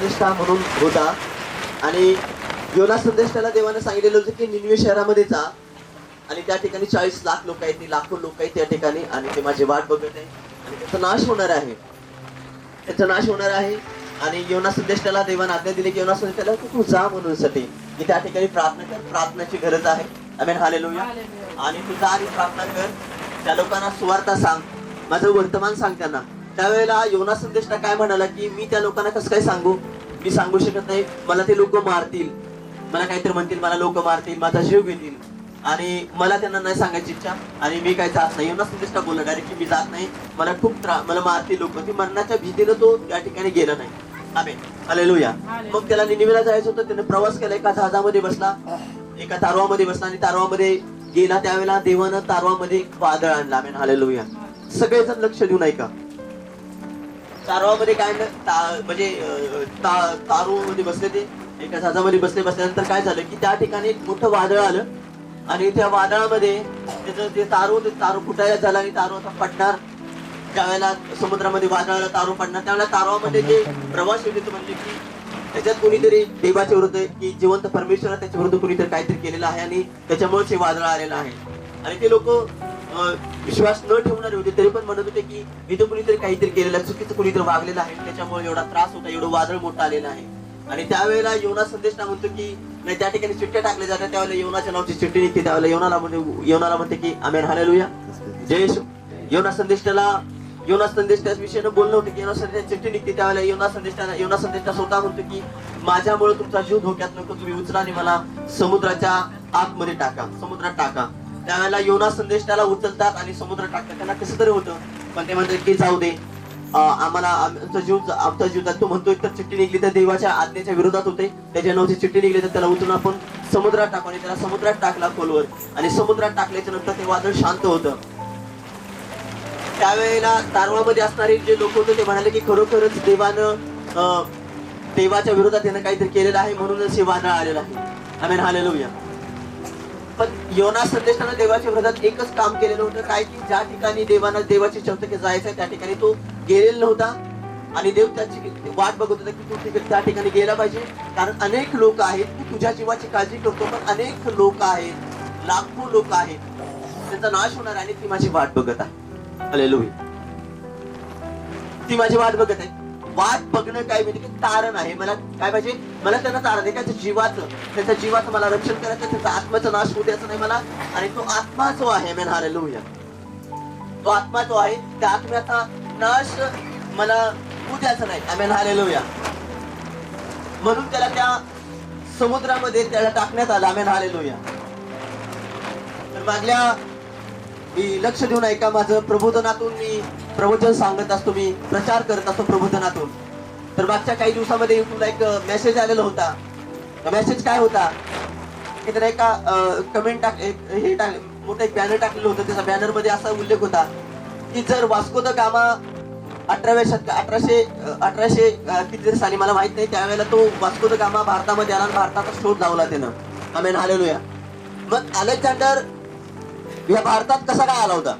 संदेष्टा म्हणून होता. आणि योना संदेष्टाला देवाने सांगितलेलं होतं की निनवे शहरामध्ये जा आणि त्या ठिकाणी 40 लाख लोक आहेत, लाखो लोक आहेत त्या ठिकाणी, आणि ते माझी वाट बघत आहे आणि त्याचा नाश होणार आहे, त्याचा नाश होणार आहे. आणि योना संदेष्टाला देवाने आज्ञा दिली की योना संदेष्टाला तू जा म्हणून साठी की त्या ठिकाणी प्रार्थना कर, प्रार्थनेची गरज आहे. आमेन, हालेलुया. आणि तू जा आणि प्रार्थना कर, त्या लोकांना सुवार्ता सांग, माझं वर्तमान सांग त्यांना. त्यावेळेला योना संदेष्टा काय म्हणाला की मी त्या लोकांना कसं काय सांगू, मी सांगू शकत नाही, मला ते लोक मारतील, मला काहीतरी म्हणतील, मला लोक मारतील, माझा जीव घेतील, आणि मला त्यांना नाही सांगायची इच्छा, आणि मी काय जात नाही. योना संदेष्टा बोलला डायरेक्ट की मी जात नाही, मला खूप मला मारतील लोक. ती मरणाच्या भीतीनं तो त्या ठिकाणी गेला नाही. Amen, hallelujah. मग त्याला निनिवेला जायचं होतं, त्याने प्रवास केला, एका जहाजामध्ये बसला, एका तारवामध्ये बसला आणि तारवामध्ये गेला. त्यावेळेला देवानं तारवामध्ये वादळ आणला. आमेन, हालेलुया. सगळेजण लक्ष देऊन ऐका. तारवामध्ये काय म्हणजे तारूमध्ये बसले, ते एका जहाजामध्ये बसल्यानंतर काय झालं की त्या ठिकाणी एक मोठं वादळ आलं, आणि त्या वादळामध्ये त्याचं ते तारू फुटायला झाला आणि तारू आता पडणार. ज्यावेळेला समुद्रामध्ये वादळाला तारू पडणार, त्यावेळेला तारवामध्ये जे प्रवासी होते म्हणजे की त्याच्यात कोणीतरी देवाच्या विरुद्ध की जिवंत परमेश्वर त्याच्या विरुद्ध कोणीतरी काहीतरी केलेलं आहे, आणि त्याच्यामुळेच हे वादळ आलेलं आहे. आणि ते लोक विश्वास न ठेवणारे होते, तरी पण म्हणत होते की इथं कुणीतरी काहीतरी केलेलं आहे, चुकीचं कुणीतरी वागलेलं आहे, त्याच्यामुळे एवढा त्रास होता, एवढं वादळ मोठं आलेलं आहे. आणि त्यावेळेला योना संदेष्टा म्हणतो की नाही, त्या ठिकाणी चिठ्ठ्या टाकल्या जातात, त्यावेळेला योनाच्या नावाची चिठ्ठी निघते. त्यावेळेला योनाला म्हणते की आमेन, हालेलुया, जय येशू. योना संदेष्टा विषयीनं बोलणं होतं की योना संदेष्टा चिठ्ठी निघते. त्यावेळेला योना संदेष्टा स्वतः म्हणतो की माझ्यामुळे तुमचा जीव धोक्यात नको, तुम्ही उचला आणि मला समुद्राच्या आतमध्ये टाका, समुद्रात टाका. त्यावेळेला योना संदेष्टाला उचलतात आणि समुद्रात टाकतात. त्यांना कसं तरी होतं, पण ते म्हणतात की जाऊ दे, आम्हाला आमचा जीव तो म्हणतोय तर चिठ्ठी निघली तर देवाच्या आज्ञेच्या विरोधात होते, त्याच्या नावाची चिठ्ठी निघली तर त्याला उचलून आपण समुद्रात टाकू, आणि त्याला समुद्रात टाकला खोलवर, आणि समुद्रात टाकल्याच्या नंतर ते वादळ शांत होतं. त्यावेळेला तारवामध्ये असणारे जे लोक होते ते म्हणाले की खरोखरच देवाच्या विरोधात यानं काहीतरी केलेलं आहे, म्हणूनच हे वादळ आलेलं आहे. आमेन, हालेलुया. पण योना संदेशानं देवाच्या विरोधात एकच काम केलेलं होतं, काय की ज्या ठिकाणी देवाची शब्द जायचं त्या ठिकाणी तो गेलेला नव्हता, आणि देव त्याची वाट बघत होता की तू त्या ठिकाणी गेला पाहिजे, कारण अनेक लोक आहेत, तू तुझ्या जीवाची काळजी करतो, पण अनेक लोक आहेत, लाखो लोक आहेत, त्यांचा नाश होणार आहे, आणि ती माझी वाट बघत आहे. हालेलुया. ती माझी वाट बघत आहे. वाट बघणं काय म्हणजे तारण आहे. मला काय पाहिजे, मला त्यांना तारण आहे, त्याच्या जीवाचं मला रक्षण करायचं, त्याचा आत्म्याचा नाश होऊ द्यायचा नाही मला, आणि तो आत्मा जो आहे, आमेन, हालेलुया, तो आत्मा जो आहे त्या आत्म्याचा नाश मला होऊ द्यायचा नाही. Amen, hallelujah. म्हणून त्याला त्या समुद्रामध्ये त्याला टाकण्यात आलं. आमेन, हालेलुया. तर मागल्या मी लक्ष देऊन ऐका, माझं प्रबोधनातून मी प्रवचन सांगत असतो, मी प्रचार करत असतो प्रबोधनातून. तर मागच्या काही दिवसामध्ये युट्यूबला एक मेसेज आलेला होता. मेसेज काय होता की त्याला एका कमेंट मोठं एक बॅनर टाकलेलं होतं. त्याच्या बॅनर मध्ये असा उल्लेख होता की जर वास्को द गामा 1800 किती साली मला माहित नाही, त्यावेळेला तो वास्को द गामा भारतामध्ये आला आणि भारताचा शोध लावला त्यानं. आमेन, हालेलुया. मग अलेक्झांडर या भारतात कसा काय आला होता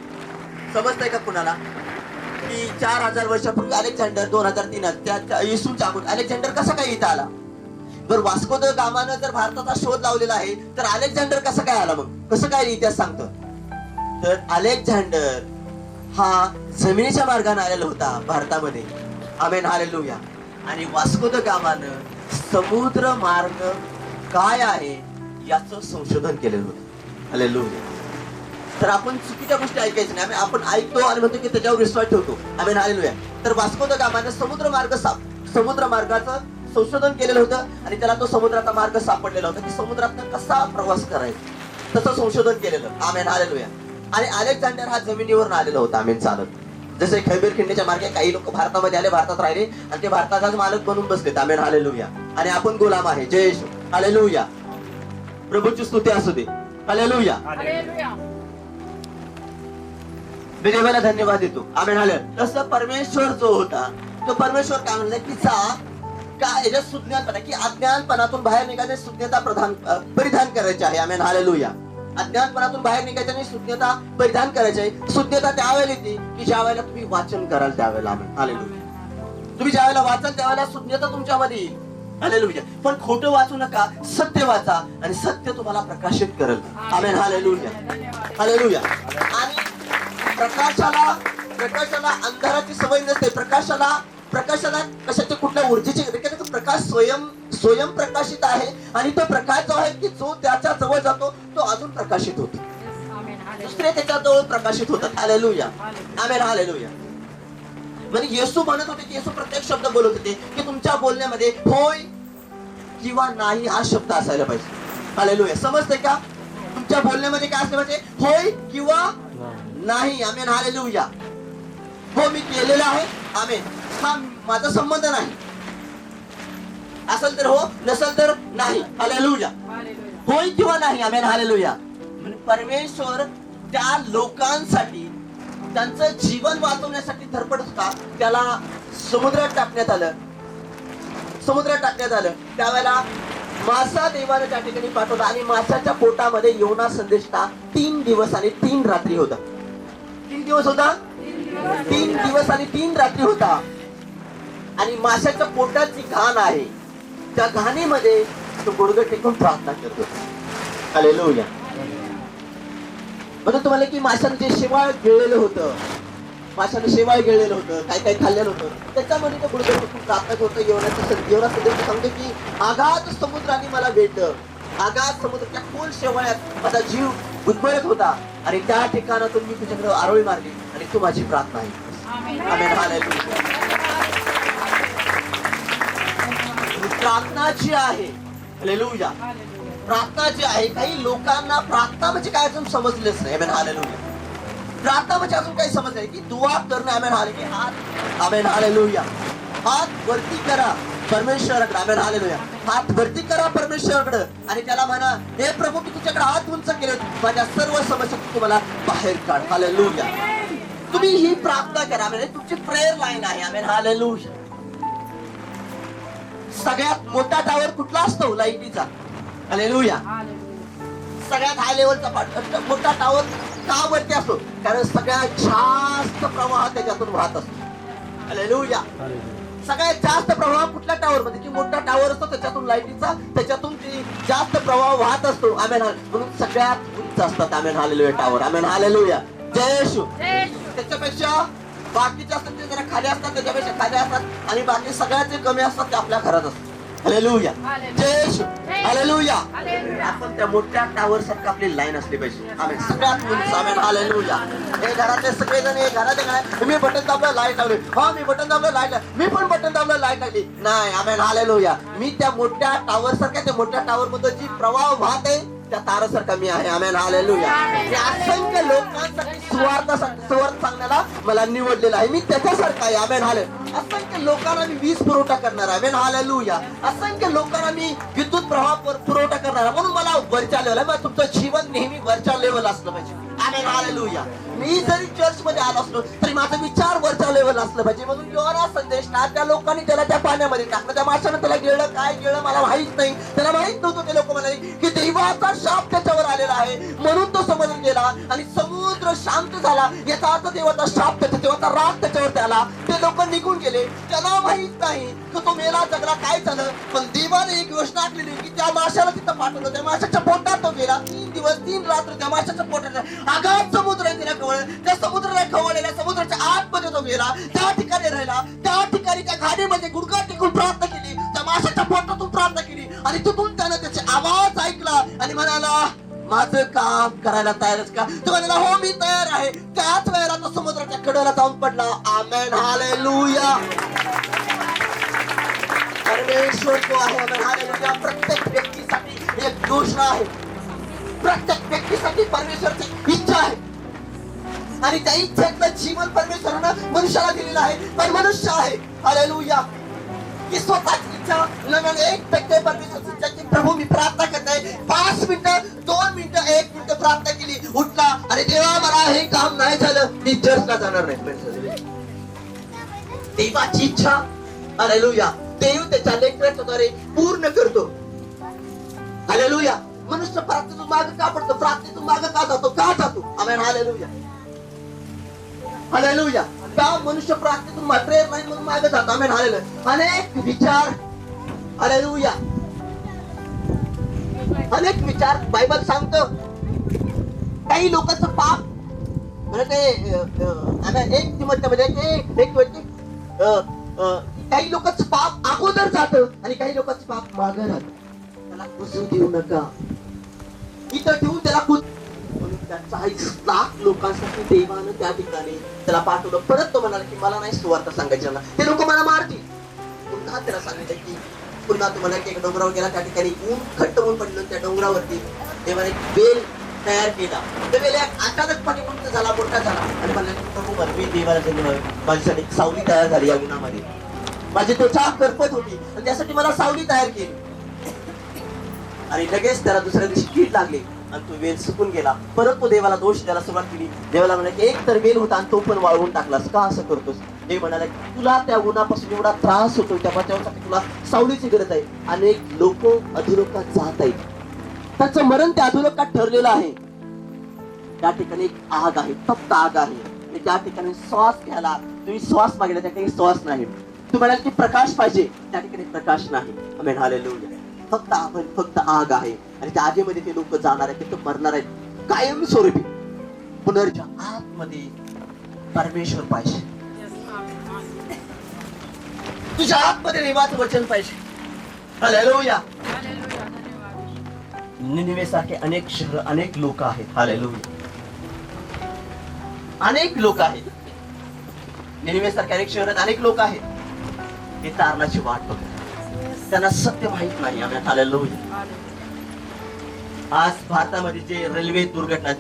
समजतंय का कुणाला, की 4000 वर्षापूर्वी अलेक्झांडर 2003 त्या येशूच्या अगोदर अलेक्झांडर कसा काय इथं आला. जर वास्को द गामानं जर भारताचा शोध लावलेला आहे तर अलेक्झांडर कसं काय आला, मग कसं काय इतिहास सांगतो. तर अलेक्झांडर हा जमिनीच्या मार्गाने आलेला होता भारतामध्ये. आमेन, हालेलुया. आणि वास्को द गामानं समुद्र मार्ग काय आहे याचं संशोधन केलेलं होतं. हालेलुया. तर आपण चुकीच्या गोष्टी ऐकायच्या नाही, आपण ऐकतो आणि म्हणतो की त्याच्यावर विश्वास ठेवतो. आमेन, हालेलुया. तर वास्को द गामानं समुद्र मार्गाचं संशोधन केलेलं होतं, आणि त्याला तो समुद्राचा मार्ग सापडलेला होता की समुद्रातनं कसा प्रवास करायचा, तसं संशोधन केलेलं. आमेन, हालेलुया. आणि अलेक्झांडर हा जमिनीवर आलेला होता. आमेन, चालत. जसे खैबर खिंडीच्या मार्गे काही लोक भारतामध्ये आले, भारतात राहिले, आणि ते भारताचाच मालक बनून बसलेत. आमेन, हालेलुया. आणि आपण गुलाम आहे. जय येशू, हालेलुया. प्रभूची स्तुती असू दे. हालेलुया. मी देवाला धन्यवाद देतो. आमेन, हालेलुया. तसं परमेश्वर जो होता तो परमेश्वर काय म्हणला की याच्यात सुज्ञानपणा, की अज्ञानपणातून बाहेर निघायचे, सुज्ञता परिधान करायचे आहे. आमेन, हालेलुया. अज्ञानपणातून बाहेर निघायचं आणि सुज्ञता परिधान करायची आहे. सुज्ञता त्यावेळेला येते की ज्या वेळेला तुम्ही वाचन कराल त्यावेळेला. आमेन, हालेलुया. तुम्ही ज्या वेळेला वाचाल त्यावेळेला शून्यता तुमच्यामध्ये येईल. हालेलुया. पण खोटं वाचू नका, सत्य वाचा आणि सत्य तुम्हाला प्रकाशित करेल. आमेन. हालेलुया. हालेलुया. आणि प्रकाशाला अंधाराची सवय नसते. प्रकाशाला कशाची कुठल्या ऊर्जेची, प्रकाश स्वयं प्रकाशित आहे आणि तो प्रकाश जो आहे की जो त्याच्या जवळ जातो तो अजून प्रकाशित होतो. दुसरे त्याच्या जवळ प्रकाशित होतात. हालेलुया. आमेन. हालेलुया. म्हणजे येशू म्हणत होते की येशू प्रत्येक शब्द बोलत होते की तुमच्या बोलण्यामध्ये होय किंवा नाही हा शब्द असायला पाहिजे. हालेलुया. समजते का? तुमच्या बोलण्यामध्ये काय असलं पाहिजे? होय किंवा नाही. आमेन. हालेलुया. हो मी केलेलं आहे. आमेन. हा माझा संबंध नाही. असेल तर हो, नसेल तर नाही. हालेलुया. होय किंवा नाही. आमेन. हालेलुया. परमेश्वर त्या लोकांसाठी त्यांचं जीवन वाचवण्यासाठी धडपडत होता. त्याला समुद्रात टाकण्यात आलं. त्यावेळेला मासा देवाने त्या ठिकाणी पाठवला आणि माशाच्या पोटामध्ये योना संदेष्टा 3 दिवस आणि 3 रात्री होता. 3 दिवस होता. 3 दिवस आणि 3 रात्री होता. आणि माशाच्या पोटात जी घाण आहे त्या घाणीमध्ये तो गुडघे टेकून प्रार्थना करतो. हालेलुया. म्हणून तुम्हाला की माशाने जे शेवाळ गिळलेलं होतं, काय काय खाल्लेलं होतं, त्याच्यामध्ये तो गुडघे टेकून प्रार्थना करतो. योना संदेश सांगतो की आघात समुद्राने मला वेढलं. आघात समुद्राच्या खोल शेवाळ्यात माझा जीव गुदमरत होता आणि त्या ठिकाणातून मी तुझ्याकडे आरोळी मारली आणि तू माझी प्रार्थना आहे. आमेन. हालेलुया. प्रार्थना जी आहे, हालेलुया, प्रार्थना जी आहे, काही लोकांना प्रार्थना म्हणजे काय अजून समजलेच नाही. आमेन. हालेलुया. प्रार्थना म्हणजे अजून काही समजलं नाही की दुआ करणं. आमेन. हालेलुया. आमेन. हालेलुया. हात वरती करा परमेश्वराकडे. आमेन. हालेलुया. हात वरती करा परमेश्वराकडे आणि त्याला म्हणा, हे प्रभू मी तुझ्याकडे हात उंच केले, माझ्या सर्व समस्या तुम्हाला बाहेर काढ. हालेलुया. तुम्ही ही प्रार्थना करा. आमेन. तुमची प्रेयर लाईन आहे. आमेन. हालेलुया. सगळ्यात मोठा टावर कुठला असतो? लाईटीचा. हालेलुया. सगळ्यात हाय लेवलचा मोठा टावर का वरती असतो? कारण सगळ्यात जास्त प्रवाह त्याच्यातून वाहत असतो. हालेलुया. सगळ्यात जास्त प्रवाह कुठल्या टावर मध्ये? की मोठा टावर असतो त्याच्यातून लाईटीचा, त्याच्यातून जास्त प्रवाह वाहत असतो. आमेन. म्हणून सगळ्यात उंच असतात. आमेन. हालेलुया. टावर. आमेन. हालेलुया. जय येशू. त्याच्यापेक्षा बाकीचे असतात ते जरा खाली असतात, त्याच्यापेक्षा खाली असतात आणि बाकी सगळ्यात जे कमी असतात ते आपल्या घरात असतात. हालेलुया. जय येशू. हालेलुया. आपण त्या मोठ्या टावर सारखं आपली लाईन असली पाहिजे. आमेन. सगळ्यात उंच. आमेन. हालेलुया. हे घरातले सगळेजण हे घरात काय, मी बटन दाबलं लाईट लावली, हा मी बटन दाबलं लाईट लागली, मी पण बटन दाबलं लाईट लागली. नाही. आमेन. हालेलुया. मी त्या मोठ्या टावर सारख्या, त्या मोठ्या टावर मध्ये जी प्रवाह वाहत आहे त्या तारासारखा मी आहे. आमेन. हालेलुया. असंख्य लोकांसाठी सुवार्थ सांगण्याला मला निवडलेला आहे. मी त्याच्यासारखा आहे. आमेन. हालेलुया. असंख्य लोकांना मी वीज पुरवठा करणार. आमेन. हालेलुया. असंख्य लोकांना मी विद्युत प्रवाह पुरवठा करणार. म्हणून मला वरच्या लेवल, तुमचं जीवन नेहमी वरच्या लेवल असलं पाहिजे. आमेन. हालेलुया. मी जरी चर्च मध्ये आलो असलो तरी माझा विचार वरच्या लेवल असलं पाहिजे. म्हणून योना संदेश ना त्या लोकांनी त्याला त्या पाण्यामध्ये टाकलं. त्या माशाने त्याला गिळलं. काय गिळलं मला माहित नाही. त्याला माहित नव्हतं. ते लोक म्हणाले की देवाचा शाप त्याच्यावर आलेला आहे म्हणून तो समुद्र गेला आणि समुद्र शांत झाला. याचा अर्थ देवाचा शाप, देवाचा राग त्याच्यावर आला. ते लोक निघून गेले. त्याला माहित नाही की तो मेला, जगला, काय झालं. पण देवाने एक योजना आखलेली की त्या माशाला तिथं पाठवलं. त्या माशाच्या पोटात तो गेला. 3 दिवस 3 रात्र त्या माशाच्या पोटात आघात समुद्र आहे. तिला कवळ त्या समुद्राला खवळलेल्या समुद्राच्या आतमध्ये तो गेला. त्या ठिकाणी राहिला. त्या ठिकाणी त्या घाणीमध्ये गुडघा टेकून प्रार्थना केली. त्या माशाच्या पोटातून प्रार्थना केली आणि तिथून त्यानं त्याचे आवाज ऐकला आणि म्हणाला, माझं काम करायला तयारच का? तो म्हणाला, हो मी तयार आहे. त्याच वेळेला तो समुद्राच्या कडेला जाऊन पडला. आमेन. हालेलुया. परमेश्वर तो आहे. आमेन. हालेलुया. प्रत्येक व्यक्तीसाठी एक योजना आहे. प्रत्येक व्यक्तीसाठी परमेश्वरची इच्छा आहे आणि त्या इच्छेतलं जीवन परमेश्वरानं मनुष्याला दिलेलं आहे. पण मनुष्य आहे हालेलुया की स्वतःची इच्छा नव्याने 1% परमेश्वरची इच्छा की प्रभू मी प्रार्थना करत आहे. 5 मिनिटं, 2 मिनिटं, 1 मिनिट प्रार्थना केली, उठला आणि देवा मला हे काम नाही झालं, मी चर्चला जाणार नाही. देवाची इच्छा हालेलुया देव त्याच्या लेकराच्या द्वारे पूर्ण करतो. हालेलुया. मनुष्य प्रार्थनेतून मागे का पडतो? प्रार्थनेतून मागे का जातो? आमेन. हालेलुया. हालेलुया. त्या मनुष्य प्रार्थनेतून मात्र येत नाही म्हणून मागे जातो. Amen hallelujah. अनेक विचार, हालेलुया, अनेक विचार बायबल सांगतो. काही लोकांचं पाप म्हणजे एक तिमोथेमध्ये एक व्यक्ती काही लोकांचं पाप अगोदर जातं आणि काही लोकांचं पाप मागं राहतं. त्याला कुसू देऊ नका, इथं ठेवून त्याला म्हणून त्या 40 लाख लोकांसाठी देवानं त्या ठिकाणी त्याला पाठवलं. परत तो म्हणाला की मला नाही सुवार्ता सांगायची ना, ते लोक मला मारतील. पुन्हा त्याला सांगितलं की पुन्हा तुम्हाला एक डोंगरावर गेला, त्या ठिकाणी ऊन खट्ट ऊन पडलं. त्या डोंगरावरती देवाने एक बेल तयार केला. त्या बेल अचानकपणे उंच झाला, मोठा झाला आणि म्हणला की प्रभू मला मी देवाला धन्यवाद, माझ्यासाठी सावली तयार झाली या उन्हामध्ये. माझी त्वचा करपत होती आणि त्यासाठी मला सावली तयार केली. आणि लगेच त्याला दुसऱ्या दिवशी कीड लागली आणि तो वेल सुकून गेला. परत तो देवाला दोष द्यायला सुरुवात केली. देवाला म्हणाले की एक तर वेल होता आणि तो पण वाळवून टाकलास, का असं करतोस? देव म्हणाला तुला त्या उन्हापासून एवढा त्रास होतो, त्याच्यासाठी तुला सावलीची गरज आहे. अनेक लोक अधोलोकात जात आहेत, त्याचं मरण त्या अधोलोकात ठरलेलं आहे. त्या ठिकाणी एक आग आहे, फक्त आग आहे. आणि त्या ठिकाणी श्वास घ्यायला तुम्ही श्वास मागितला, त्या ठिकाणी श्वास नाही. तू म्हणाल की प्रकाश पाहिजे, त्या ठिकाणी प्रकाश नाही. Amen hallelujah. फक्त आग आहे आणि त्या आगीमध्ये ते लोक जाणार आहेत, ते मरणार आहेत कायम स्वरूपी. पुनर्जा आतमध्ये परमेश्वर पाहिजे, तुझ्या आतमध्ये देवाचं वचन पाहिजे. हालेलुया. निनिवे सारखे अनेक शहर, अनेक लोक आहेत. हालेलुया. अनेक लोक आहेत. निनिवे सारखे अनेक शहरात अनेक लोक आहेत. ते तारणाची वाट बघतात, त्यांना सत्य माहित नाही. आम्ही हालेलुया. आज भारतामध्ये जे रेल्वे दुर्घटना,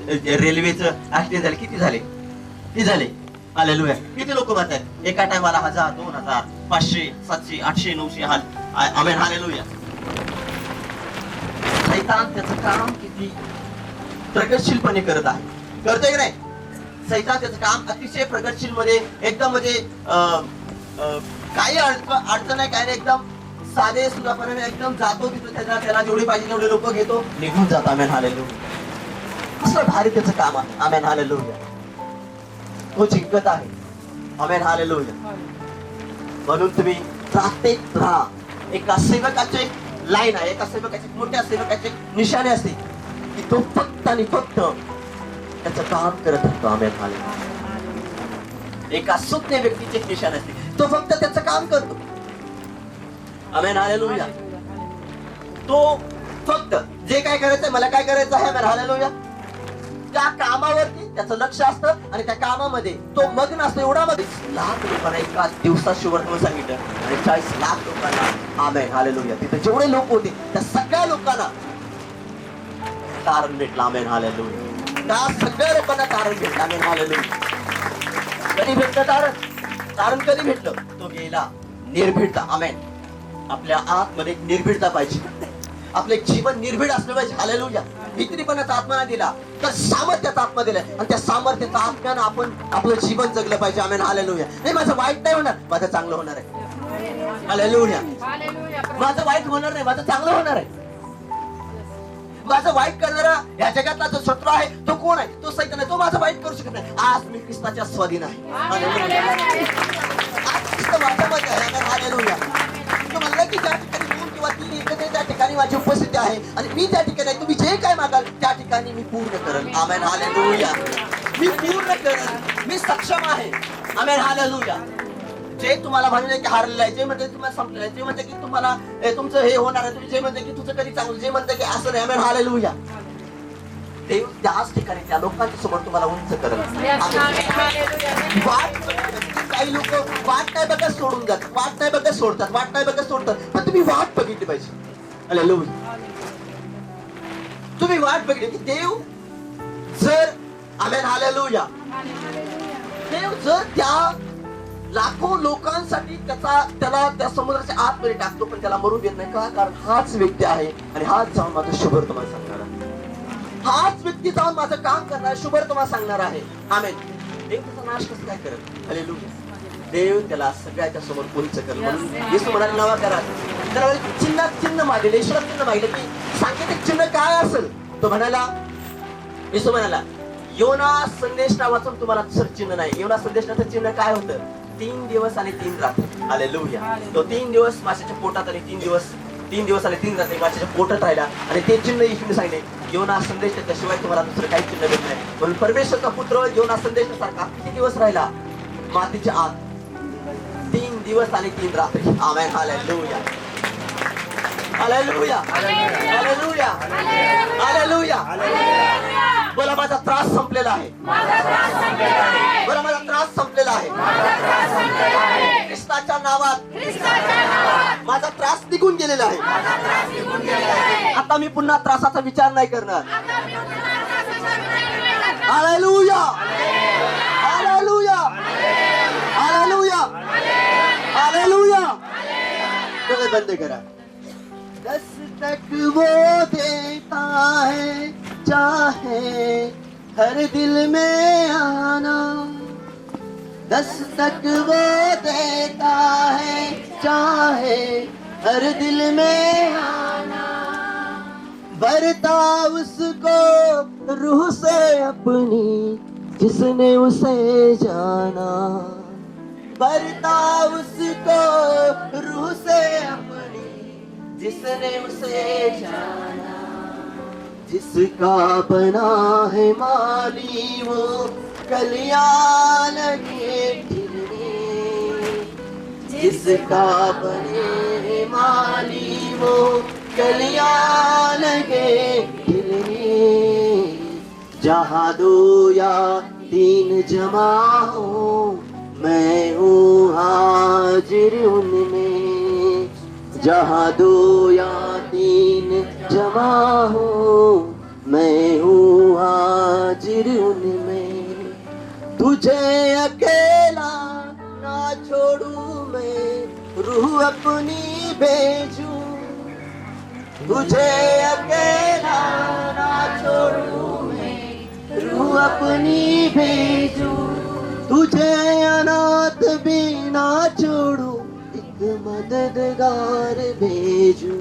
रेल्वेचं ऍक्सिडेंट झाले, किती झाले? हालेलुया. किती लोक मरतात एका टायमाला? 1000, 2000, 500, 700, 800, 900. Amen hallelujah. सैतान त्याचं काम किती प्रगतशीलपणे करत आहे, करतोय की नाही? सैतान त्याचं काम अतिशय प्रगतशील मध्ये एकदम म्हणजे काही अडचण आहे, काय नाही, एकदम साधे सुद्धा एकदम जातो तिथं, त्याला जेवढे पाहिजे तेवढे लोक घेतो, निघून जातो. Amen hallelujah. असं भारी त्याचं काम आहे. Amen hallelujah. तो जिंकत आहे. Amen hallelujah. म्हणून तुम्ही प्रार्थनेत राहा. एका सेवकाचे लाईन आहे, एका सेवकाचे, मोठ्या सेवकाचे निशाणे असते की तो फक्त आणि फक्त त्याचं काम करत असतो. Amen hallelujah. एका सुज्ञ व्यक्तीचे निशाण असते, तो फक्त त्याचं काम करतो. Amen hallelujah. तो फक्त जे काय करायचंय, मला काय करायचं आहे, आमेन हालेलुया, त्या कामावरती त्याचं लक्ष असतं आणि त्या कामामध्ये तो मग्न असतो. एवढा मध्ये लाख लोकांना एका दिवसात शिवर्तन सांगितलं आणि 40 लाख लोकांना. Amen hallelujah. तिथे जेवढे लोक होते त्या सगळ्या लोकांना तारण भेटलं. Amen hallelujah. त्या सगळ्या लोकांना तारण भेटलं. Amen hallelujah. कधी भेटलं तारण? कधी भेटलं? तो गेला निर्भीडता. आमेन. आपल्या आतमध्ये निर्भीडता पाहिजे, आपले जीवन निर्भीड असलं पाहिजे. हालेलुया. भीतीपणाचा आत्मा दिला तर सामर्थ्याचा आत्मा दिलाय आणि त्या सामर्थ्याचा आत्म्यानं आपण आपलं जीवन जगलं पाहिजे. Amen hallelujah. नाही माझं वाईट नाही होणार, माझं चांगलं होणार आहे. हालेलुया. माझं वाईट होणार नाही, माझं चांगलं होणार आहे. माझं वाईट करणारा या जगातला जो शत्रू आहे तो कोण आहे? तो सैतान आहे. तो माझं वाईट करू शकत नाही. आज मी ख्रिस्ताच्या स्वाधीन आहे. हालेलुया. आज ख्रिस्त माझ्यामध्ये आहे. हालेलुया. तो म्हणला की ज्या ठिकाणी 2 किंवा 3 एकत्र त्या ठिकाणी माझी उपस्थिती आहे आणि मी त्या ठिकाणी तुम्ही जे काय मागाल त्या ठिकाणी मी पूर्ण करेल. Amen hallelujah. मी पूर्ण करेल, मी सक्षम आहे. Amen hallelujah. जे तुम्हाला म्हणले की हारलेलं आहे, जे म्हणते तुम्हाला संपलेलं आहे, जे म्हणते की तुम्हाला तुमचं हे होणार आहे, तुम्ही जे म्हणते की तुझं कधी चांगलं, जे म्हणते की असं नाही. Amen hallelujah. देव त्याच ठिकाणी त्या लोकांच्या समोर तुम्हाला उंच करेल. काही लोक वाट नाही बघत सोडून जातात, वाट नाही बघत सोडतात, वाट नाही बघत सोडतात, पण तुम्ही वाट बघितली पाहिजे. हालेलुया. तुम्ही वाट बघितली की देव जर, आमेन हालेलुया, देव जर त्या लाखो लोकांसाठी त्याला त्या समुद्राच्या आतमध्ये टाकतो पण त्याला मरू देत नाही. का? कारण हाच व्यक्ती आहे आणि हाच जाऊन माझं शुभर तुम्हाला सांगणार आहे. हाच व्यक्ती जाऊन माझं काम करणार, शुभर तुम्हाला सांगणार आहे. आमेन. देव त्याचा नाश कसं काय करत? हालेलुया. देव त्याला सगळ्याच्या समोर उंच कर. म्हणून येशू म्हणाले नवा करा. त्याला चिन्ह मागले, ईश्वर चिन्ह मागले की सांकेतिक चिन्ह काय असेल? तो म्हणाला, येशू म्हणाला योना संदेश नावाचं तुम्हाला चिन्ह नाही. योना संदेशाचं चिन्ह काय होतं? 3 दिवस आणि 3 रात्री. हालेलुया. तो 3 दिवस माशाच्या पोटात आणि 3 दिवस आणि 3 रात्री माशाच्या पोटात राहिला. आणि ते चिन्ह येशूने सांगितले, योना संदेश त्याशिवाय तुम्हाला दुसरं काही चिन्ह भेटत नाही. म्हणून परमेश्वरचा पुत्र योना संदेशासारखा किती दिवस राहिला? मातीच्या आत 3 दिवस आणि 3 रात्री. आमेन. हालेलुया. हालेलुया. हालेलुया. हालेलुया. बोला, माझा त्रास संपलेला आहे. बोला, माझा त्रास संपलेला आहे. ख्रिस्ताच्या नावात माझा त्रास निघून गेलेला आहे. आता मी पुन्हा त्रासाचा विचार नाही करणार. हालेलुया. हालेलुया. हालेलुया. हालेलुया. डोळे बंद करा. दस्तक वो देता है, चाहे हर दिल में आना. दस्तक वो देता है, चाहे हर दिल में आना. भरता उसको रूह से अपनी, जिसने उसे जाना. भरता उसको रूह से अपनी, जिसने उसे जाना. जिसका बना है माली वो कलियां लगे खिलने. जिसका बने है माली वो कलियां लगे खिलने. जहाँ 2 या 3 जमा हो, मैं हूँ हाजिर उनमें. जहाँ 2 या 3 जमा हो, मैं हूँ हाजिर उनमें. तुझे अकेला ना छोड़ू मैं, रूह अपनी भेजूं. तुझे अकेला ना छोड़ू मैं, रूह अपनी भेजूं. तुझे अनाथ भी ना छोड़ू, मददगार भेजू.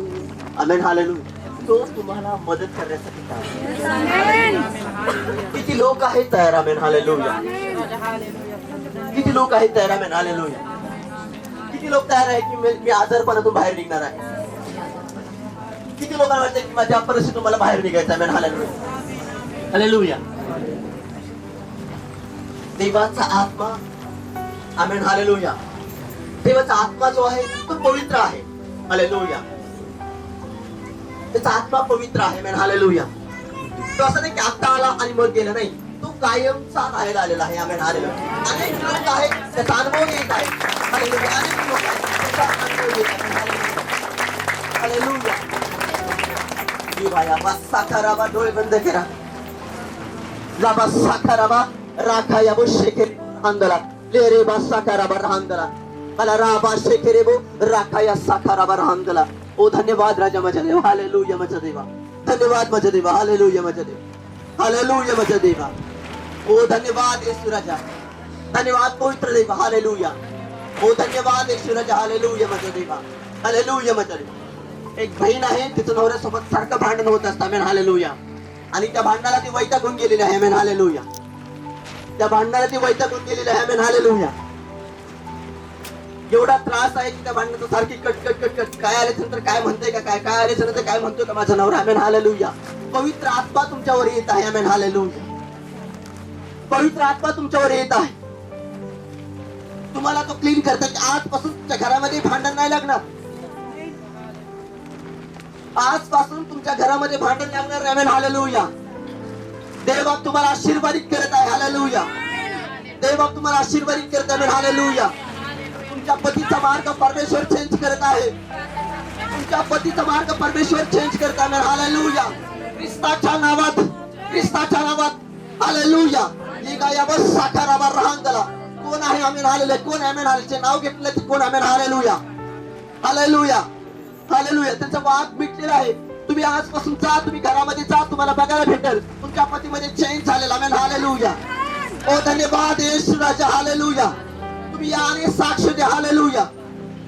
आमेन. हालेलुया. तो तुम्हाला मदत करण्यासाठी किती लोक आहेत तयार? आमेन. हालेलुया. किती लोक आहेत तयार? आमेन. हालेलुया. किती लोक तयार आहे की मी आजारपणातून बाहेर निघणार आहे? किती लोकांना वाटतं की माझ्या परिस्थितीतून मला बाहेर निघायचं? आमेन. हालेलुया. हालेलुया. देवाचा आत्मा. आमेन. हालेलुया. देवाचा आत्मा जो आहे तो पवित्र आहे. हालेलुया. त्याचा आत्मा पवित्र आहे. आमेन. हालेलुया. तो असं नाही की आता आला आणि मग गेला, नाही. तो कायमचा राहायला आलेला आहे. आमेन. हालेलुया. अनेक लोक आहेत त्याचा अनुभव घेत आहेत. हालेलुया. अनेक लोक आहेत त्याचा अनुभव घेत आहेत. हालेलुया. बस्सा कराबा. डोळे बंद करा. लाबा साखराबा राखाया बो शेखेर अंदला लेरे बस्सा कराबा रांदला मला राबा शेखेरेबो राखाया साखराबा रांदला. ओ धन्यवाद राजा माझ्या देवा. हालेलुया माझ्या देवा. धन्यवाद माझ्या देवा. हालेलुया माझ्या देवा. हालेलुया माझ्या देवा. ओ धन्यवाद येशू राजा. धन्यवाद पवित्र देवा. हालेलुया. ओ धन्यवाद येशू राजा. हालेलुया माझ्या देवा. हालेलुया माझ्या देवा. एक बहीण आहे, तिचं नवऱ्यासोबत सारखं भांडण होत असतं. आमेन. हालेलुया. आणि त्या भांडणाला ती वैतागून गेलेली आहे. आमेन. हालेलुया. त्या भांडणाला ती वैतागून गेलेली आहे. आमेन. हालेलुया. एवढा त्रास आहे की त्या भांडणाचं सारखी कटकट कटकट. काय आल्याच्या नंतर काय म्हणतंय का, काय आल्याच्या नंतर काय म्हणतोय का माझा नवरा. आमेन. हालेलुया. पवित्र आत्मा तुमच्यावर येत आहे. आमेन. हालेलुया. पवित्र आत्मा तुमच्यावर येत आहे. तुम्हाला तो क्लीन करतात. आजपासून तुमच्या घरामध्ये भांडण नाही लागणार. आजपासून तुमच्या घरामध्ये भांडण लागणार. आमेन. हालेलुया. देव तुम्हाला आशीर्वादित करत आहे. हालेलुया. देव तुम्हाला आशीर्वादित करत आहे. हालेलुया. तुमच्या पतीचा मार्ग परमेश्वर चेंज करत आहे. तुमच्या पतीचा मार्ग परमेश्वर चेंज करत आहे. हालेलुया. ख्रिस्ताच्या नावात. ख्रिस्ताच्या नावात. हालेलुया. लिगायाबस साखरावर राहंगला. कोण आहे? आमेन. हालेलुया. कोण? आमेन. हालेलुया. नाव घेतलं ते कोण? आमेन. हालेलुया. हालेलुया. हालेलुया. त्यांचा वाद मिटलेला आहे. तुम्ही आजपासून जा, तुम्ही घरामध्ये जा, तुम्हाला बघायला भेटेल तुमच्या पतीमध्ये चेंज झालेला. आमेन. हालेलुया. ओ धन्यवाद येशू राजा. हालेलुया. तुम्ही या आणि साक्ष द्या. हालेलुया.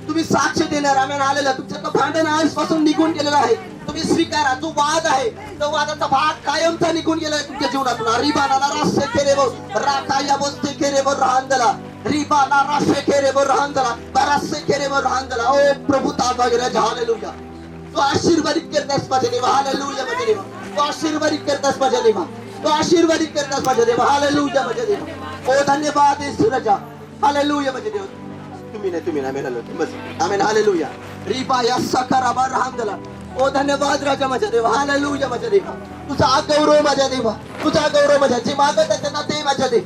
तुम्ही साक्ष देणार. आमेन. हालेलुया. तुमचं भांडण आजपासून निघून गेलेलं आहे. तुम्ही स्वीकारा. जो वाद आहे तो वादाचा भाग कायमचा निघून गेलाय तुमच्या जीवनातून. रिबाना राशे केरेबो राकाया बोस्ते केरेबो रांदला रिबाना राशे केरेबो रांदला बरासे केरेबो रांदला. ओ प्रभु ताबा गेला. हालेलुया. तो आशीर्वादित करतास माझ्या देवा. हालेलुया माझ्या देवा. तो आशीर्वादित करतास माझ्या देवा. तो आशीर्वादित करतास माझ्या देवा. हालेलुया माझ्या देवा. ओ धन्यवाद येशू राजा. हालेलुया माझ्या देवा. तुम्ही नाही आमेन. हालेलुया बस आमेन. हालेलुया. रिबा या सकाराबा रांदला. ओ धन्यवाद राजा माझ्या देवा. हालेलुया माझ्या देवा. तुझा गौरव माझ्या देवा. तुझा गौरव माझ्या. जे मागत आहे त्यांना ते माझ्या देव.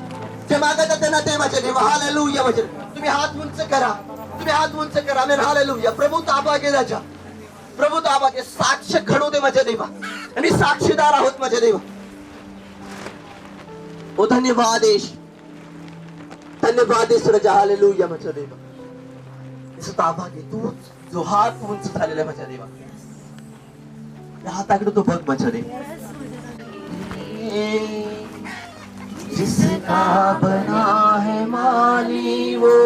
जे मागत आहे त्यांना ते माझ्या देवा. हालेलुया माझ्या. तुम्ही हात उंच करा. तुम्ही हात उंच करा. आमेन. हालेलुया. प्रभू ताबा घे राजा. प्रभू ताबा घे. साक्ष घडू दे माझ्या देवा. आणि साक्षीदार आहोत माझ्या देवा. ओ धन्यवाद येश. धन्यवाद येश राजा. हालेलुया माझ्या देवा. ताबा घे. तू जो हात उंच झालेला माझ्या देवा. हाताकडे तो बघ माझ्या देवा. जिसका बना है माली वो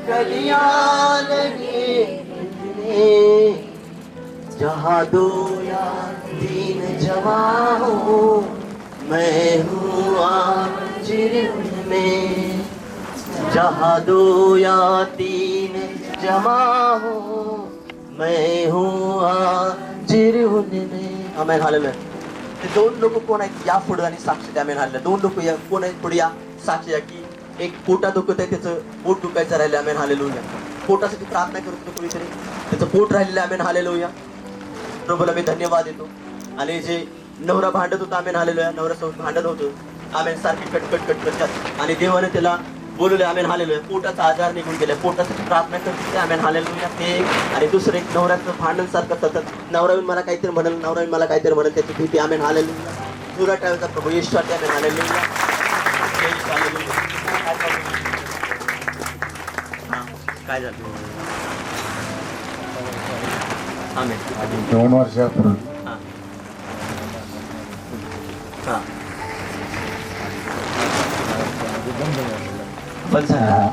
कलियां लगे जहाँ दो या तीन जमा हो मैं हूँ आजिर में. जहाँ दो या तीन जमा हो मैं हूँ आजिर उनमें. आमेन. हालेलुया. ते दोन लोक कोण आहेत या पुढे आणि साक्षी द्या. आमेन. हालेलुया. दोन लोक या कोण आहेत पुढे या साक्षी द्या की एक पोटा दुखत आहे त्याचं पोट दुखायचं राहिलं. आमेन. हालेलुया. पोटासाठी प्रार्थना करत होतो कोणीतरी त्याचं पोट राहिलेलं. आमेन. हालेलुया. प्रभूला मी धन्यवाद देतो. आणि जे नवरा भांडत होता. आमेन. हालेलुया. नवऱ्यासोबत भांडत होतो. आमेन. सारखी कटकट करतात आणि देवाने त्याला बोलवले. आमेन. हालेलुया. पोटाचा आजार निघून गेला. पोटासाठी प्रार्थना करते. आमेन. हालेलुया. ते आणि दुसरं एक नवऱ्याचं भांडण सारखं सतत. नवरा मला काहीतरी म्हणेल. नवरा मला काहीतरी म्हणेल. त्याची भीती. आमेन. हालेलुया. दुरा टाळायचा प्रभू येशू. आमेन. हालेलुया. काय झालं? आमेन. 2 वर्षापूर्वी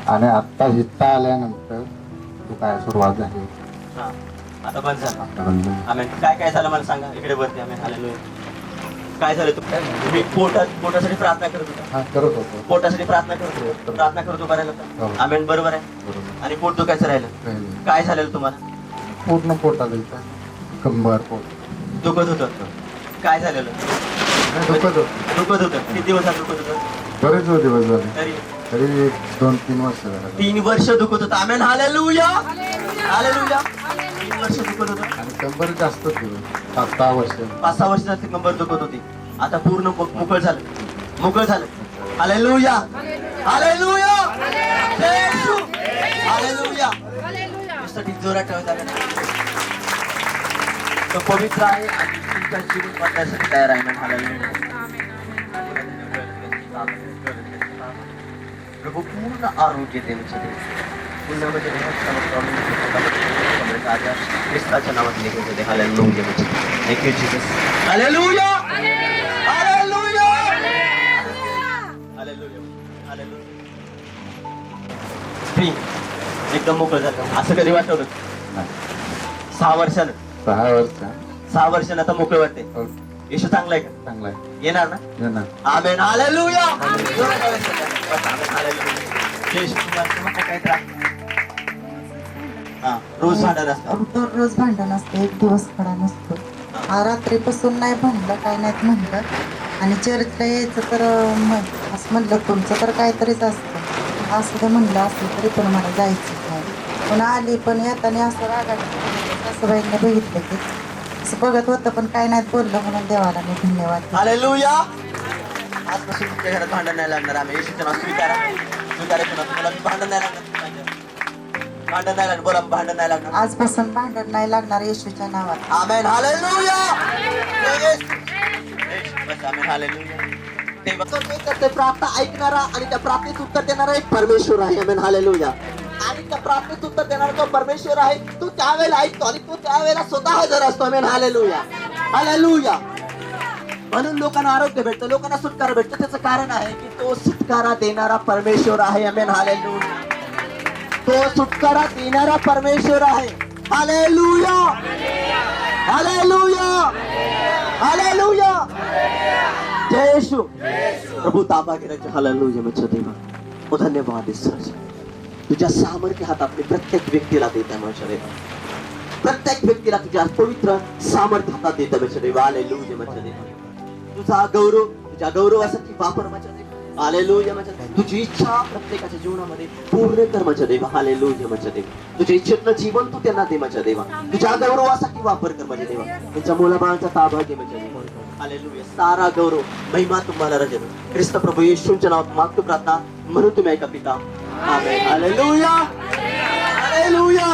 आणि आता इथं आल्यानंतर तू काय सुरुवात झाली? आता बंद झालं. आमेन. काय झालं मला सांगा. इकडे वरती. आमेन. हालेलुया. काय झालं? तुम्ही पोटासाठी प्रार्थना करत होता. करत होतो. पोटासाठी प्रार्थना करतो करायला होता. आमेन. बरोबर आहे. आणि पोट दुखायचं राहिलं. काय झालेलं तुम्हाला? पूर्ण पोटात येतं. कंबर पोट दुखत होतं. काय झालेलं? दुखत होतं. किती दिवसात दुखत होतं? बरेच दिवस झाले. तरी 2-3 वर्ष झाले. 3 वर्ष दुखत होतं. आमेन. हालेलुया. हालेलुया. 3 वर्ष दुखत होतं. आणि कंबर जास्त दिवस 5-6 वर्ष. 5-6 वर्ष झाली कंबर दुखत होती. आता पूर्ण मोकळ झालं. हालेलुया. हालेलुया. येशू. हालेलुया. साठी जोरात ठेवतात. तो पवित्र आहे आणि तुमच्या जीवन बदलण्यासाठी तयार आहे. आमेन. हालेलुया. प्रभू पूर्ण आरोग्य दे. पूर्ण म्हणजे ख्रिस्ताच्या नावात निघून दे. Hallelujah. Thank you Jesus. Hallelujah. Hallelujah. Hallelujah. Hallelujah. Free एकदम मोकळं झालं. असं कधी वाटलं? 6 वर्षानं. 6 वर्षानं आता मोकळं वाटते. येशू चांगला आहे का? चांगला आहे. येणार ना? येणार. आमेन. हालेलुया. काय त्रास? रोज भांडण असतं. रोज भांडण असतं. एक दिवस खडा नसतो. रात्रीपासून नाही भांडलं काय नाहीत म्हणलं. आणि चर्चला यायचं तर असं म्हणलं तुमचं तर काहीतरीच असतं. असं ते म्हणलं असलं तरी पण मला जायचं नाही. पण आली पण येताना असं रागायचं. सासूबाईंनी बघितलं की असं बघत होतं पण काय नाहीत बोललं म्हणून देवाला मी धन्यवाद. हालेलुया. आजपासून तुमच्या घरात भांडण नाही लागणार. आम्ही येशूचं नाव स्वीकारायचं. तुम्हाला भांडण नाही लागणार. भांडण नाही लागणार. बोला भांडण नाही लागणार. आजपासून भांडण नाही लागणार येशूच्या नावात. आमेन. हालेलुया. आमेन. हालेलुया. ते प्रार्थना ऐकणारा आणि त्या प्रार्थनेचं उत्तर देणारा एक परमेश्वर आहे. आमेन. हालेलुया. आणि त्या प्रार्थनेचं उत्तर देणारा तो परमेश्वर आहे. तो त्यावेळेला ऐकतो आणि तो त्यावेळेला स्वतः हजर असतो. आमेन. हालेलुया. हालेलुया. म्हणून लोकांना आरोग्य भेटतं. लोकांना सुटकारा भेटतं. त्याचं कारण आहे की तो सुटकारा देणारा परमेश्वर आहे. आमेन. हालेलुया. तो सुटकारा देणारा परमेश्वर आहे. हालेलुया. हालेलुया. हालेलुया जय येशू प्रभू ताबा घेण्याचे हालेलुया मच्छा देवा ओ धन्यवाद ईश्वर तुझ्या सामर्थ्य हातात मी प्रत्येक व्यक्तीला देत आहे मच्छा देवा प्रत्येक व्यक्तीला तुझ्या पवित्र सामर्थ्य हातात देत आहे मच्छा देवा हालेलुया मच्छा देवा तुझा गौरव तुझ्या गौरवासाठी वापर मच्छा देवा हालेलुया मच्छा देवा तुझी इच्छा प्रत्येकाच्या जीवनामध्ये पूर्ण कर मच्छा देवा हालेलुया मच्छा देवा तुझ्या इच्छेतलं जीवन तू त्यांना दे मच्छा देवा तुझ्या गौरवासाठी वापर कर मच्छा देवा त्यांच्या मुलाबाळांचा ताबा घे मच्छा देवा हालेलुया सारा गौरव महिमा तुम्हाला राजा ख्रिस्त प्रभू येशूच्या नावात मागतो प्रार्थना म्हणून तुम्ही ऐका पिता आमेन हालेलुया हालेलुया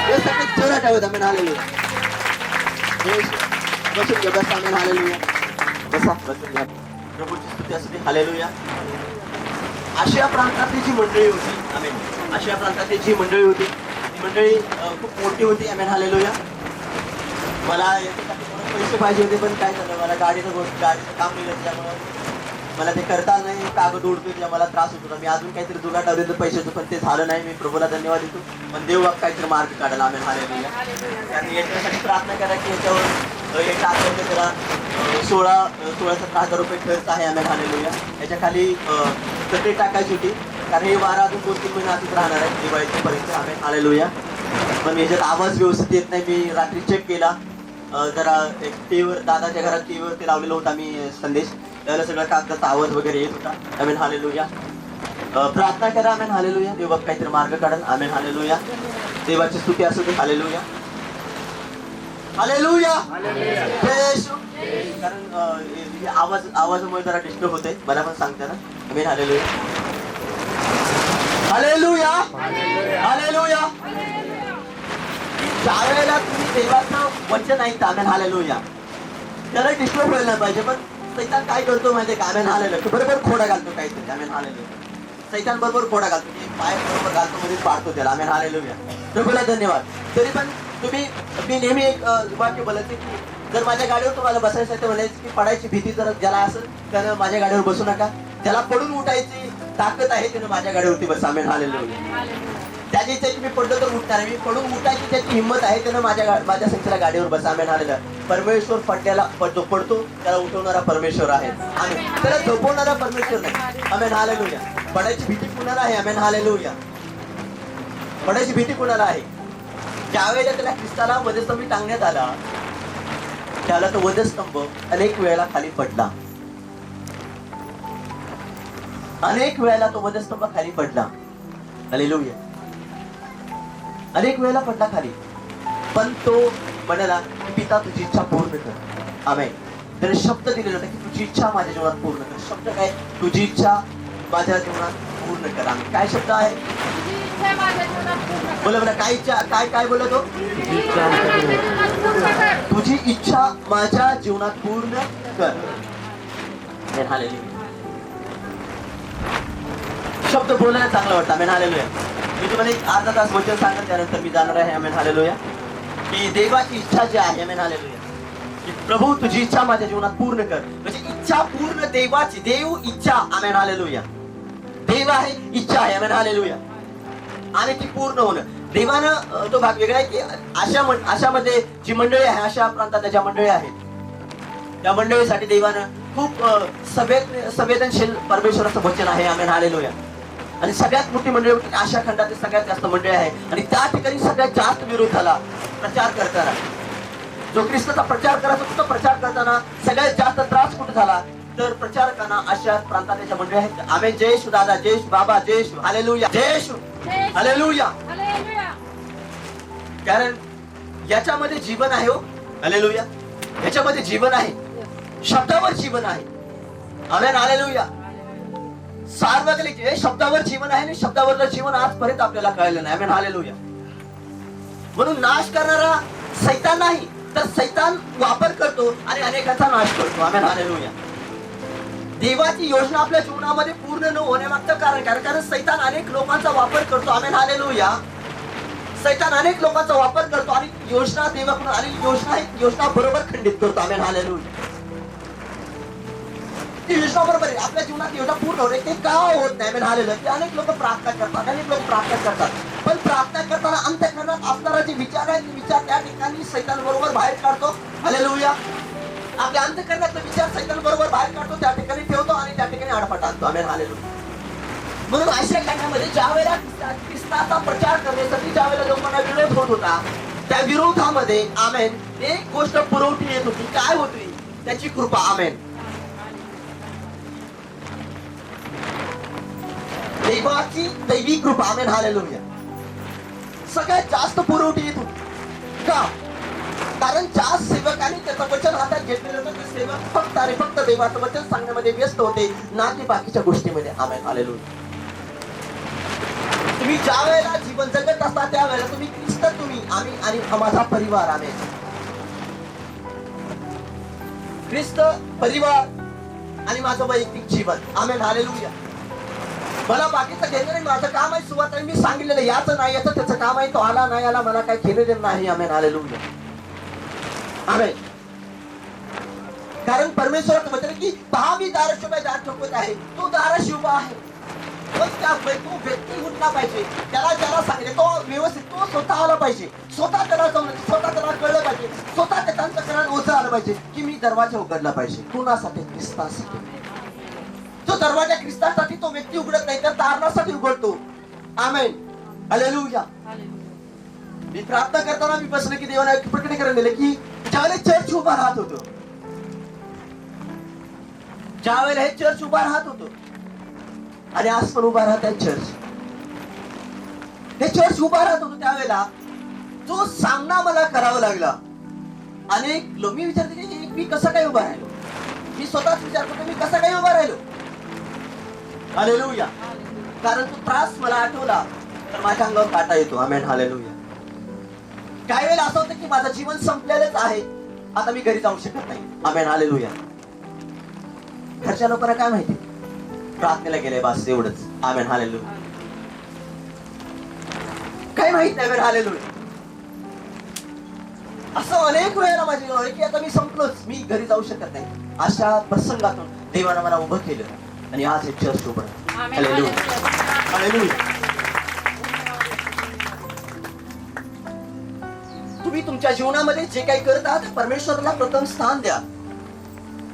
हे सगळे जोरात आहोत आमेन हालेलुया बसून घ्या बस आमेन हालेलुया बसा बसून घ्या प्रभूची स्तुती असू दे हालेलुया आशिया प्रांतातली जी मंडळी होती आमेन आशिया प्रांतातली जी मंडळी होती ती मंडळी खूप मोठी होती आमेन हालेलुया मला याच्यासाठी पैसे पाहिजे होते पण काय झालं मला गाडीचं काम मिळत त्यामुळं मला ते करता नाही कागद उडतो मला त्रास होत होता मी अजून काहीतरी जुगाड लावले पैसे होते पण ते झालं नाही मी प्रभूला धन्यवाद देतो पण देव काहीतरी मार्ग काढायला आम्ही हालेलुया कारण याच्यासाठी प्रार्थना करा की याच्यावर हे टाकायचं त्याला 16-17 रुपये खर्च आहे आम्ही हालेलुया याच्या खाली कटे टाकायची होती कारण हे वारा अजून 2-3 महिने असंच राहणार आहे दिवाळीपर्यंत आम्ही हालेलुया पण याच्यात आवाज व्यवस्थित येत नाही मी रात्री चेक केला जरा एक टीव्हीवर दादाच्या घरात टीव्हीवर ते लावलेला होता मी संदेश त्याला सगळा कागदाचा आवाज वगैरे येत होता आमेन हालेलुया प्रार्थना करा आमेन हालेलुया देव काहीतरी मार्ग काढेल आमेन हालेलुया देवाची स्तुती असू दे हालेलुया हालेलुया कारण आवाजामुळे जरा डिस्टर्ब होते मला पण सांगते ना आमेन हालेलुया हालेलुया हालेलुया ज्या वेळेला तुम्ही देवाचं वचन ऐकता आमेन हालेलुया त्याला डिस्टर्ब व्हायला नाही पाहिजे पण सैतान काय करतो माहितीये का आमेन हालेलुया बरोबर खोडा घालतो काहीतरी आमेन हालेलुया सैतान बरोबर खोडा घालतो की पाय बरोबर घालतो मध्ये पाडतो त्याला आमेन हालेलुया प्रभूला धन्यवाद तरी पण मी नेहमी एक वाक्य बोलायचे की जर माझ्या गाडीवर तुम्हाला बसायचं म्हणायचं की पडायची भीती जर ज्याला असेल त्यानं माझ्या गाडीवर बसू नका ज्याला पडून उठायची ताकद आहे त्यानं माझ्या गाडीवरती बसा आमेन हालेलुया त्याची इच्छा मी पडलो तर उठणार मी पडून उठायची त्याची हिंमत आहे त्यानं माझ्या संख्येला गाडीवर बसा आमेन हालेलुया परमेश्वर पडतो त्याला उठवणारा परमेश्वर आहे आमेन त्याला झोपवणारा परमेश्वर नाही आमेन हालेलुया पडायची भीती कुणाला आहे आमेन हालेलुया पडायची भीती कुणाला आहे ज्या वेळेला त्याला ख्रिस्ताला वधस्तंभी टांगण्यात आला त्याला तो वधस्तंभ अनेक वेळेला खाली पडला अनेक वेळेला तो वधस्तंभ खाली पडला हालेलुया अनेक वेळेला पडला खाली पण तो म्हणाला पिता तुझी इच्छा पूर्ण कर आमेन त्याने शब्द दिलेला होता की तुझी इच्छा माझ्या जीवनात पूर्ण कर शब्द काय तुझी इच्छा माझ्या जीवनात पूर्ण कर आमेन काय शब्द आहे बोला बोला काय इच्छा काय बोलत हो तुझी इच्छा माझ्या जीवनात पूर्ण कर हालेलुया शब्द बोलायला चांगला वाटतं आमेन हालेलुया मी तुम्हाला एक अर्धा तास वचन सांगेन त्यानंतर मी जाणार आहे आमेन हालेलुया की देवाची इच्छा जी आहे आमेन हालेलुया की प्रभू तुझी इच्छा माझ्या जीवनात पूर्ण कर म्हणजे इच्छा पूर्ण देवाची देव इच्छा आमेन हालेलुया देव आहे इच्छा आहे आमेन हालेलुया आणि ती पूर्ण होणं देवानं तो भाग वेगळा आहे की अशामध्ये जी मंडळी आहे अशा प्रांतात ज्या मंडळी आहेत त्या मंडळीसाठी देवानं खूप संवेदनशील परमेश्वराचं वचन आहे आमेन हालेलुया आणि सगळ्यात मोठी मंडळी होती आशिया खंडातील सगळ्यात जास्त मंडळी आहे आणि त्या ठिकाणी सगळ्यात जास्त विरोध झाला प्रचार करताना जो ख्रिस्ताचा प्रचार करायचा तो प्रचार करताना सगळ्यात जास्त त्रास कुठे झाला तर प्रचारकांना अशा प्रांताच्या मंडळी आहेत आमेन जय येशू दादा जय येशू बाबा जय येशू हालेलुया जय येशू हालेलुया कारण याच्यामध्ये जीवन आहे हो हालेलुया याच्यामध्ये जीवन आहे शब्दावर जीवन आहे आमेन हालेलुया सार्वजनिक शब्दावर जीवन आहे आणि शब्दावरचं जीवन आजपर्यंत आपल्याला कळलेलं नाही आमेन हालेलुया म्हणून नाश करणारा सैतान नाही तर सैतान वापर करतो आणि अनेकांचा नाश करतो आमेन हालेलुया देवाची योजना आपल्या जीवनामध्ये पूर्ण न होण्यामागचं कारण सैतान अनेक लोकांचा वापर करतो आमेन हालेलुया सैतान अनेक लोकांचा वापर करतो आणि योजना देवाकडून आणि योजना बरोबर खंडित करतो आमेन हालेलुया ती योजना बरोबर आहे आपल्या जीवनात योजना पूर्ण होते ते का होत नाही आमेन हालेलुया की अनेक लोक प्रार्थना करतात पण प्रार्थना करताना अंतःकरणात असणारा जे विचार आहे ते विचार त्या ठिकाणी सैतान बरोबर बाहेर काढतो हालेलुया आपल्या अंतःकरणातला विचार सैतान बरोबर बाहेर काढतो, त्या ठिकाणी ठेवतो आणि त्या ठिकाणी आडफाट आणतो. Amen hallelujah. म्हणून आशिया खंडामध्ये ज्या वेळेला ख्रिस्ताचा प्रचार करण्यासाठी ज्या वेळेला लोकांना विरोध होत होता, त्या विरोधामध्ये आमेन एक गोष्ट पुरवठी येत होती. काय होती? त्याची कृपा. आमेन. देवाची दैवी कृपा. Amen hallelujah. सगळ्यात जास्त पुरवठी येत होती. का? कारण ज्या सेवकाने त्याचं वचन हातात घेतलेलं होतं, ते सेवक फक्त आणि फक्त देवाचं वचन सांगण्यामध्ये व्यस्त होते, ना की बाकीच्या गोष्टीमध्ये. Amen hallelujah. तुम्ही ज्या वेळेला जीवन जगत असता त्यावेळेला तुम्ही ख्रिस्त, तुम्ही, आम्ही आणि माझा परिवार. आमेन. ख्रिस्त, परिवार आणि माझं वैयक्तिक जीवन. Amen hallelujah. मला बाकीचं घेणं नाही, माझं काम आहे सुवार्ता. मी सांगितलेलं याचं नाही, याचं त्याचं काम आहे, तो आला नाही आला मला काय घेणं देणं नाही. Amen hallelujah. आमेन. कारण परमेश्वराचं वचन की पहा मी दाराशी उभा दार ठोकत आहे, तो दाराशी उभा आहे. पण तो व्यक्ती उठला पाहिजे, त्याला ज्याला सांगितले तो व्यवस्थित, तो स्वतः आला पाहिजे, स्वतः त्याला समजलं, स्वतः त्याला कळलं पाहिजे, स्वतः त्याच्या करण्यात ओझं आलं पाहिजे की मी दरवाजा उघडला पाहिजे. कुणासाठी? ख्रिस्तासाठी. तो दरवाजा ख्रिस्तासाठी तो व्यक्ती उघडत नाही, तर तारणासाठी उघडतो. Amen hallelujah. मी प्रार्थना करताना मी बसले की देवाने प्रकटीकरण दिले की ज्यावेळेला चर्च उभा राहत होतो, ज्यावेळेला हे चर्च उभा राहत होतो आणि आज पण उभा राहत आहे चर्च, हे चर्च उभा राहत होतो त्यावेळेला जो सामना मला करावा लागला. अनेक लोक मी विचारते की मी कसं काय उभा राहिलो, मी स्वतःच विचार करतो मी कसं काय उभा राहिलो. हालेलुया. कारण तो त्रास मला आठवला तर माझ्या अंगावर काटा येतो. Amen hallelujah. काही वेळेला असं होतं की माझं जीवन संपलेलंच आहे, आता मी घरी जाऊ शकत नाही. Amen hallelujah. घरच्या लोकांना काय माहिती, प्रार्थनेला गेले बस एवढंच. Amen hallelujah. काही माहित नाही. Amen hallelujah. असं अनेक वेळेला माझी ओळख की आता मी संपलोच, मी घरी जाऊ शकत नाही. अशा प्रसंगातून देवानं मला उभं केलं आणि आज हे चर्च उभं आहे. हालेलुया. हालेलुया. तुम्ही तुमच्या जीवनामध्ये जे काही करत आहात परमेश्वराला प्रथम स्थान द्या.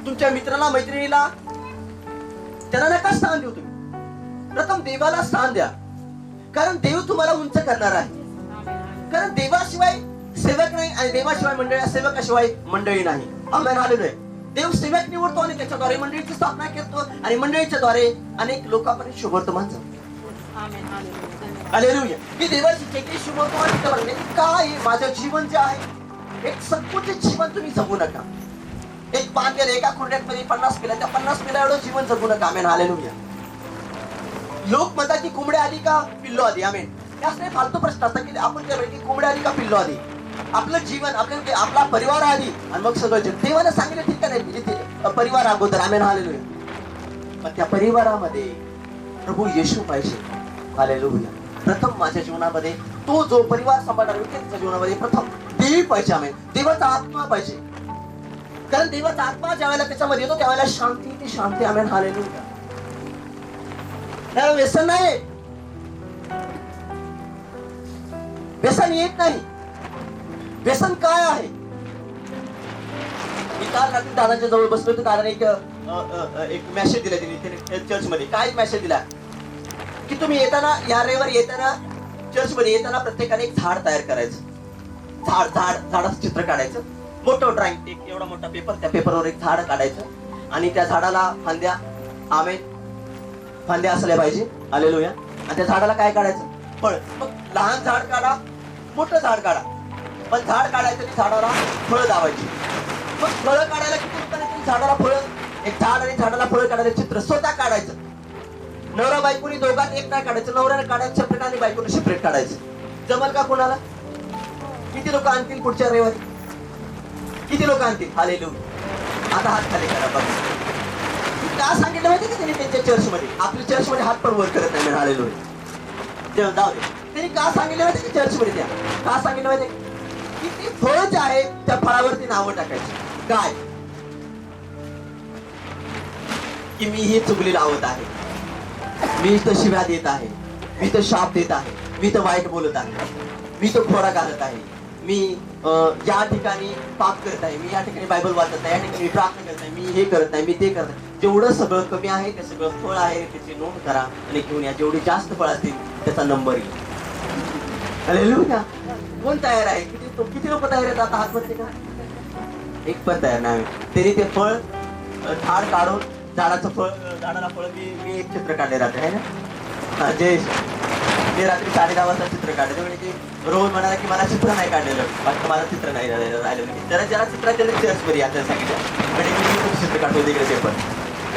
तुमच्या मित्राला, मैत्रिणीला, त्यांना नका स्थान देऊ. तुम्ही प्रथम देवाला स्थान द्या, कारण देव तुम्हाला उंच करणार आहे. कारण देवाशिवाय सेवक नाही आणि देवाशिवाय मंडळी, सेवकाशिवाय मंडळी नाही. Amen hallelujah. देव सेवक निवडतो आणि त्याच्याद्वारे मंडळीची स्थापना करतो आणि मंडळीच्या द्वारे अनेक लोकांपर्यंत शुभवर्तमान जातो. हालेलुया. मी देवाची जे काही शुभवर्तमान काय माझं जीवन जे आहे एक संकुचित जीवन तुम्ही जगू नका. एक बांधलेलं एका खुर्ड्यामध्ये 50 पिला, त्या 50 पिला एवढं जीवन जगू नका. Amen hallelujah. लोक म्हणतात की कोंबड्या आधी का पिल्लो आधी. आमेन. त्याच नाही फालतू प्रश्न असतात की आपण त्या की कोंबड्या आधी का पिल्लो आधी. आपलं जीवन, आपला परिवार आधी आणि मग सगळं जग. देवाने सांगितलं ठीक आहे म्हणजे परिवार अगोदर. Amen hallelujah. पण त्या परिवारामध्ये प्रभू येशू पाहिजे. हालेलुया. प्रथम माझ्या जीवनामध्ये तो जो परिवार सांभाळणार व्यक्तीच्या जीवनामध्ये प्रथम देव पाहिजे. आमेन. देवाचा आत्मा पाहिजे. कारण देवाचा आत्मा ज्या वेळेला त्याच्यामध्ये येतो त्यावेळेला शांती, ती शांती. Amen hallelujah. त्याला व्यसन नाही, व्यसन येत नाही. व्यसन काय आहे? मी काल रात्री दादांच्या जवळ बसलो होतो. दादाने एक मेसेज दिला त्यांनी चर्च मध्ये. काय मेसेज दिला की तुम्ही येताना, या रविवारी येताना चर्च मध्ये येताना प्रत्येकाने एक झाड तयार करायचं. झाडाचं चित्र काढायचं, मोठं ड्रॉइंग, एक एवढा मोठा पेपर, त्या पेपरवर एक झाड काढायचं आणि त्या झाडाला फांद्या, आमेन, फांद्या असल्या पाहिजे. हालेलुया. आणि त्या झाडाला काय काढायचं? फळ. मग लहान झाड काढा, मोठं झाड काढा, पण झाड काढायचं आणि झाडाला फळं लावायची. मग फळं काढायला किती लोकांनी झाडाला फळं, एक झाड आणि झाडाला फळं काढायचं चित्र स्वतः काढायचं. नवरा बायकोनी दोघांनी एक नाही काढायचं, नवऱ्याने काढायचं सेपरेट आणि बायकोने सेपरेट काढायचं. जमल का कोणाला? किती लोक आणतील पुढच्या रविवारी? किती लोक आणतील? हालेलुया. आता हात खाली करा बघा. का सांगितलं माहिती का त्यांनी त्यांच्या चर्चमध्ये? आपल्या चर्चमध्ये हात पण वर करत नाही. हालेलुया. जाऊ दे. त्यांनी का सांगितलं माहिती का चर्चमध्ये? त्या का सांगितलं माहिती की ती फळं जे आहेत त्या फळावरती नावं टाकायची. काय? की मी ही चुगली लावत आहे, मी तर शिव्या देत आहे, मी तर शाप देत आहे, मी तर वाईट बोलत आहे, मी तर खोडा घालत आहे, मी या ठिकाणी पाप करत आहे, मी या ठिकाणी बायबल वाचत आहे, या ठिकाणी मी प्रार्थना करत आहे, मी हे करत नाही, मी ते करत आहे. जेवढं सगळं कमी आहे ते सगळं फळ आहे त्याची नोंद करा आणि घेऊन या. जेवढी जास्त फळ असतील त्याचा नंबर येईल. हालेलुया. कोण तयार आहे? किती लोक तयार आहेत आता हातमध्ये का? एक पण तयार नाही. तरी ते फळ झाड काढून झाडाचं फळ, झाडाला फळ. मी एक चित्र काढले रात्री आहे ना, जे मी रात्री 10:30 वाजता चित्र काढले. म्हणजे की रोज म्हणाला की मला चित्र नाही काढलेलं, बाकी मला चित्र नाही राहिलेलं. जरा चित्राच्या चर्च मध्ये आता सांगितलं म्हणजे मी चित्र काढतो तिकडे. ते पण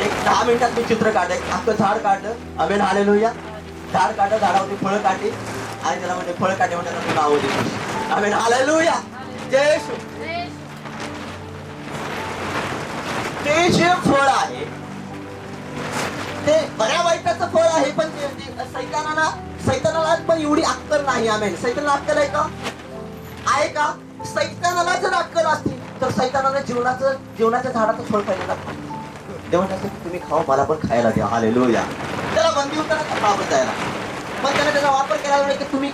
एक 10 मिनिटात मी चित्र काढलं, अख्खं झाड काढलं. Amen hallelujah. झाड काढलं, झाडावरती फळं काढली आणि त्याला म्हणजे फळ काढले म्हणजे नाव दिली. Amen hallelujah. जय येशू. ते जे फळ आहे ते बऱ्या वाईटाचं फळ आहे, पण सैतानाला पण एवढी अक्कल नाही. आमेन. सैतानाला अक्कल आहे का? आहे का? सैतानाला जर अक्कल असती तर सैतानाला जीवनाच्या झाडाचं फळ खायला लागतं. तेव्हा की तुम्ही खाऊ, मला पण खायला द्या. हालेलुया. त्याला बंदी होता ना खावं द्यायला, पण त्याने त्याचा वापर केला की तुम्ही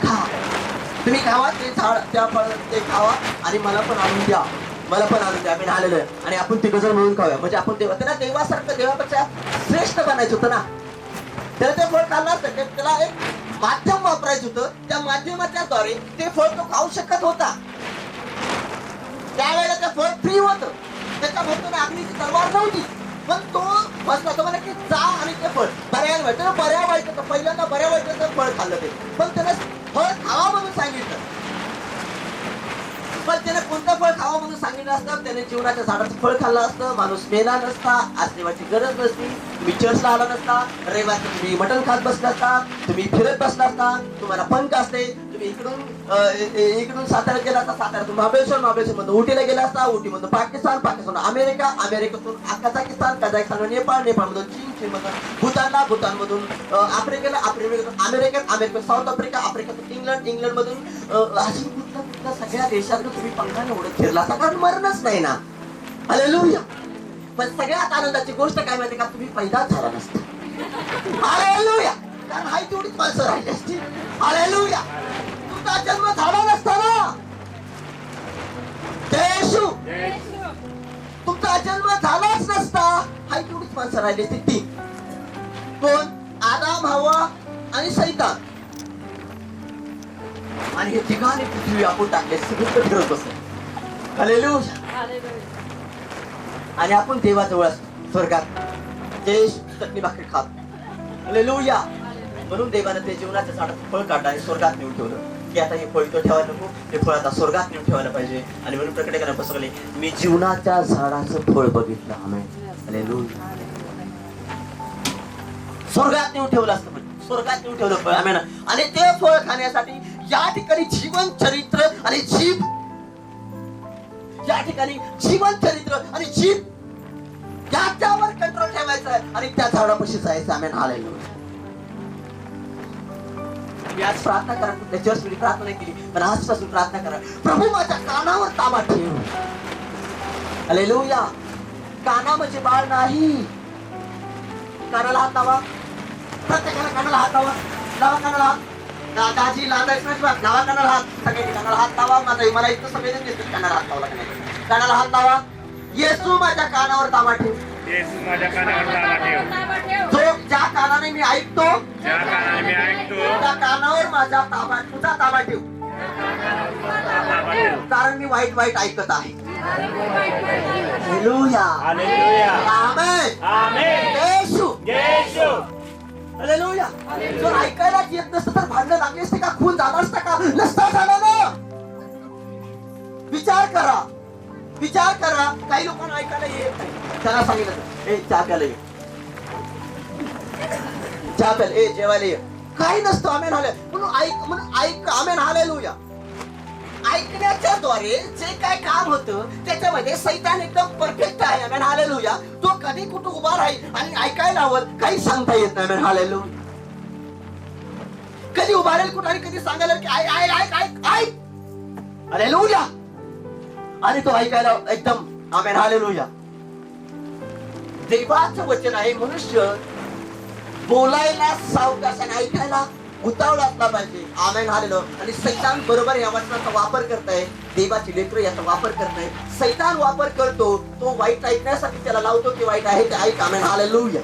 खावा ते झाड, त्या फळ ते खावा आणि मला पण आणून द्या, मला पण आणून द्या. आम्ही आलेलो आहे आणि आपण ते गजर म्हणून खाऊया. म्हणजे आपण त्यांना देवासारखं, देवापेक्षा श्रेष्ठ बनायचं होतं ना. त्याला ते फळ खाल्लं असतं, त्याला एक माध्यम वापरायचं होतं. त्या माध्यमाच्या द्वारे ते फळ तो खाऊ शकत होता. त्यावेळेला ते फळ फ्री होतं. त्याच्या भोवताली अग्नीची तलवार नव्हती, पण तो बसला तो म्हणे की जा आणि ते फळ बऱ्या वाईट पहिल्यांदा बऱ्या वाईटाचं फळ खाल्लं ते, पण त्याने फळ खावा म्हणून सांगितलं. पण त्याने कोणतं फळ खावा म्हणून सांगितलं असतं, त्याने जीवनाच्या झाडाचं फळ खाल्लं असतं, माणूस मेला नसता, आश्रमाची गरज नसती, तुम्ही चर्चला आला नसता, रविवारी तुम्ही मटण खात बसला असता, तुम्ही फिरत बसला असता, तुम्हाला पंख असते, तुम्ही इकडून साताऱ्यात गेला असता, साताऱ्यातून महाबळेश्वर मधून उटीला गेला असता, उटीमधून पाकिस्तान अमेरिकेतून कझाकिस्तान नेपाळमधून चीन मधून भूतानमधून आफ्रिकेतून अमेरिकेत साऊथ आफ्रिकेतून इंग्लंड मधून अशी कुठल्या सगळ्या देशातून तुम्ही पंखाने उडत फिरला असता, कारण मरणच नाही ना. हालेलुया. पण सगळ्यात आनंदाची गोष्ट काय माहिती का? तुम्ही पैदाच झाला नसता. हालेलुया. कारण हाय तेवढीच माणसं राहिली असती. हालेलुया. तुमचा जन्म झाला नसता ना. येशू. तुमचा जन्म झालाच नसता, हाय तेवढीच माणसं राहिली असती. ती कोण? आदाम, हव्वा आणि सैतान. आणि हे ठिकाणी पृथ्वी आपण टाकले, सगळीकडे फिरत बसले. हालेलुया. आणि आपण देवाजवळ असतो स्वर्गात, जे चटणी भाकरी खात. हालेलुया. म्हणून देवानं ते जीवनाच्या झाडाचं फळ काढलं आणि स्वर्गात नेऊन ठेवलं की आता हे फळ इथं ठेवायला नको, हे फळ आता स्वर्गात नेऊन ठेवायला पाहिजे. आणि म्हणून प्रकट करायला बसवले, मी जीवनाच्या झाडाचं फळ बघितलं. आमेन. हालेलुया. स्वर्गात नेऊन ठेवलं असतं, स्वर्गात नेऊन ठेवलं फळ. आमेन. आणि ते फळ खाण्यासाठी या ठिकाणी जीवन चरित्र आणि जीभ, या ठिकाणी जीवन चरित्र आणि जीभ त्याच्यावर कंट्रोल ठेवायचा आहे आणि त्या झाडापाशी जायचं. आमेन. हालेलुया. मी आज प्रार्थना करा, कुठल्या चर्च मध्ये प्रार्थना नाही केली, पण आजपासून प्रार्थना करा, प्रभू माझ्या कानावर ताबा ठेव. हालेलुया. काना म्हणजे बाळ नाही. कानाला हात लावा, प्रत्येकाला कानाला हात लावा. लावा कानाला हात. दाजी लावा कानाला हात. सगळ्यांनी कानाला हात लावा. मला इतकं सगळेजण दिसतील कानाला हात लावला. कानाला हात लावा. येशू माझ्या कानावर ताबा ठेव. जो ज्या कानाने मी ऐकतो, त्या कानावर माझा ताबा, तुझा ताबा ठेव. कारण मी वाईट ऐकत आहे. हालेलुया. आमेन. येशू. हालेलुया. जर ऐकायला येत नसतं तर भांडण लागली असते का? खून झाला असता का? नसता झाला ना. विचार करा. काही लोकांना ऐकायला येत नाही. त्यांना सांगितलं, ए चहा प्यायला ये, ए जेवायला ये. काही नसतं. आमेन. म्हणून ऐक. आमेन. हालेलुया. ऐकण्याच्या द्वारे जे काय काम होतं त्याच्यामध्ये सैतान एकदम परफेक्ट आहे. आमेन. हालेलुया. तो कधी कुठं उभा राहील आणि ऐकायला हवं काही सांगता येत नाही. आमेन. हालेलुया. कधी उभा राहील कुठं आणि कधी सांगायला की ऐक. हालेलुया. आणि तो ऐकायला एकदम. आमेन. हालेलुया. देवाचं वचन आहे, मनुष्य बोलायला सावकाश आणि ऐकायला उतावळ असला पाहिजे. Amen hallelujah. आणि सैतान बरोबर या वचनाचा वापर करताय. देवाची लेकरं याचा वापर करताय. सैतान वापर करतो, तो वाईट ऐकण्यासाठी त्याला लावतो की वाईट आहे ते ऐक. Amen hallelujah.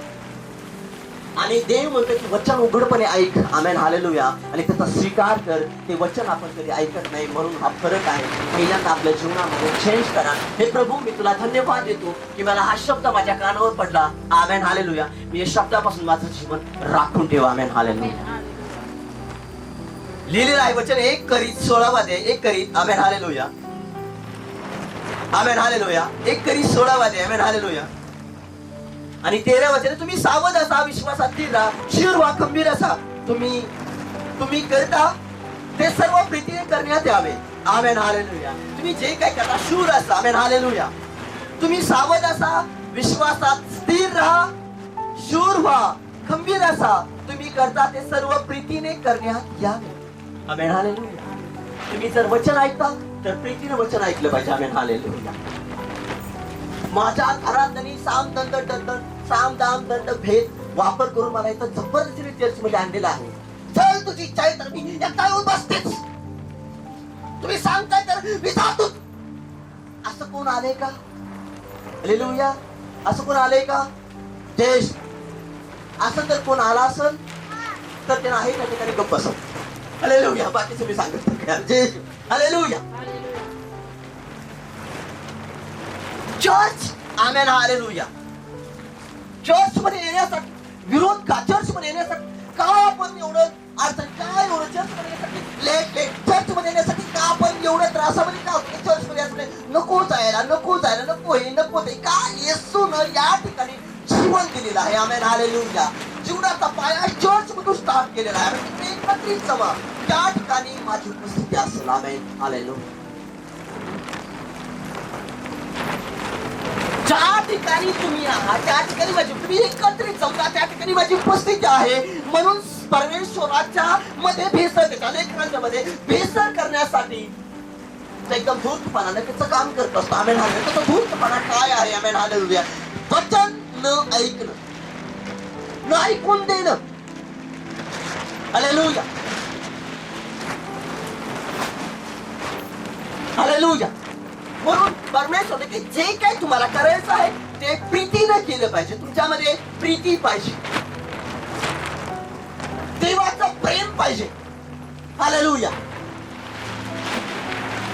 आणि देव म्हणतो की वचन उघडपणे ऐक. Amen hallelujah. आणि त्याचा स्वीकार कर. ते वचन आपण कधी ऐकत नाही, म्हणून हा फरक आहे. पहिल्यांदा आपल्या जीवनामध्ये चेंज करा. हे प्रभू, मी तुला धन्यवाद देतो की मला हा शब्द माझ्या कानावर पडला. Amen hallelujah. मी या शब्दापासून माझं जीवन राखून ठेवा. Amen hallelujah. लिहिलेलं आहे वचन 1 करीत 16 मध्ये. 1 करीत. आमेन हालेलुया. Amen hallelujah. 1 करीत 16 मध्ये. Amen hallelujah. आणि 13 वचन, तुम्ही सावध असा, विश्वासात स्थिर राहा, शूर व्हा, खंबीर असा. तुम्ही करता ते सर्व प्रीतीने करण्यात यावे. Amen hallelujah. तुम्ही जे काही करता शूर असा. Amen hallelujah. तुम्ही सावध असा, विश्वासात स्थिर राहा, शूर व्हा, खंबीर असा. तुम्ही करता ते सर्व प्रीतीने करण्यात यावे. Amen hallelujah. तुम्ही जर वचन ऐकता तर प्रीतीने वचन ऐकलं पाहिजे. Amen hallelujah. माझ्या घरात त्यांनी साम दाम दंड भेद वापर करून मला इथं जबरदस्तीने चर्च मध्ये आणलेला आहे. चल तुझी इच्छा आहे तर मी एकटा येऊन बसतेच. तुम्ही सांगताय तर मी जातो. असं कोण आले का? हालेलुया. असं कोण आले का? देश असं जर कोण आला असेल तर ते आहे त्या ठिकाणी गप्प बसव. हालेलुया. बाकीचं मी सांगत नाही. Hallelujah. Church. Amen hallelujah. Church मध्ये येण्यासाठी विरोध का? चर्च मध्ये येण्यासाठी का आपण एवढं अडचण? काय एवढं चर्च मध्ये येण्यासाठी लेट चर्च मध्ये येण्यासाठी का आपण एवढ्या त्रासामध्ये का होतो? चर्च मध्ये असले नको जायला नको हे नको ते. का येशूनं या ठिकाणी जीवन दिलेलं आहे. Amen hallelujah. जीवनाचा पाया चर्च मधून स्टार्ट केलेला आहे. तुम्ही एकत्रित जमा, त्या ठिकाणी माझी उपस्थिती असेल. Amen hallelujah. ज्या ठिकाणी तुम्ही आहात त्या ठिकाणी तुम्ही एकत्रित जमता, त्या ठिकाणी माझी उपस्थिती आहे. म्हणून परमेश्वराच्या मध्ये भेसळ, त्याच्या लेकरांच्या मध्ये भेसळ करण्यासाठी एकदम धूर्तपणाने त्याचं काम करत असतो. Amen hallelujah. त्याचा धूर्तपणा काय आहे? Amen hallelujah. वचन न ऐकणं, न ऐकून देणं. हालेलुया. हालेलुया. म्हणून परमेश्वर की जे काही तुम्हाला करायचं आहे ते प्रीतीने केलं पाहिजे. तुमच्यामध्ये प्रीती पाहिजे, देवाचं प्रेम पाहिजे. हालेलुया.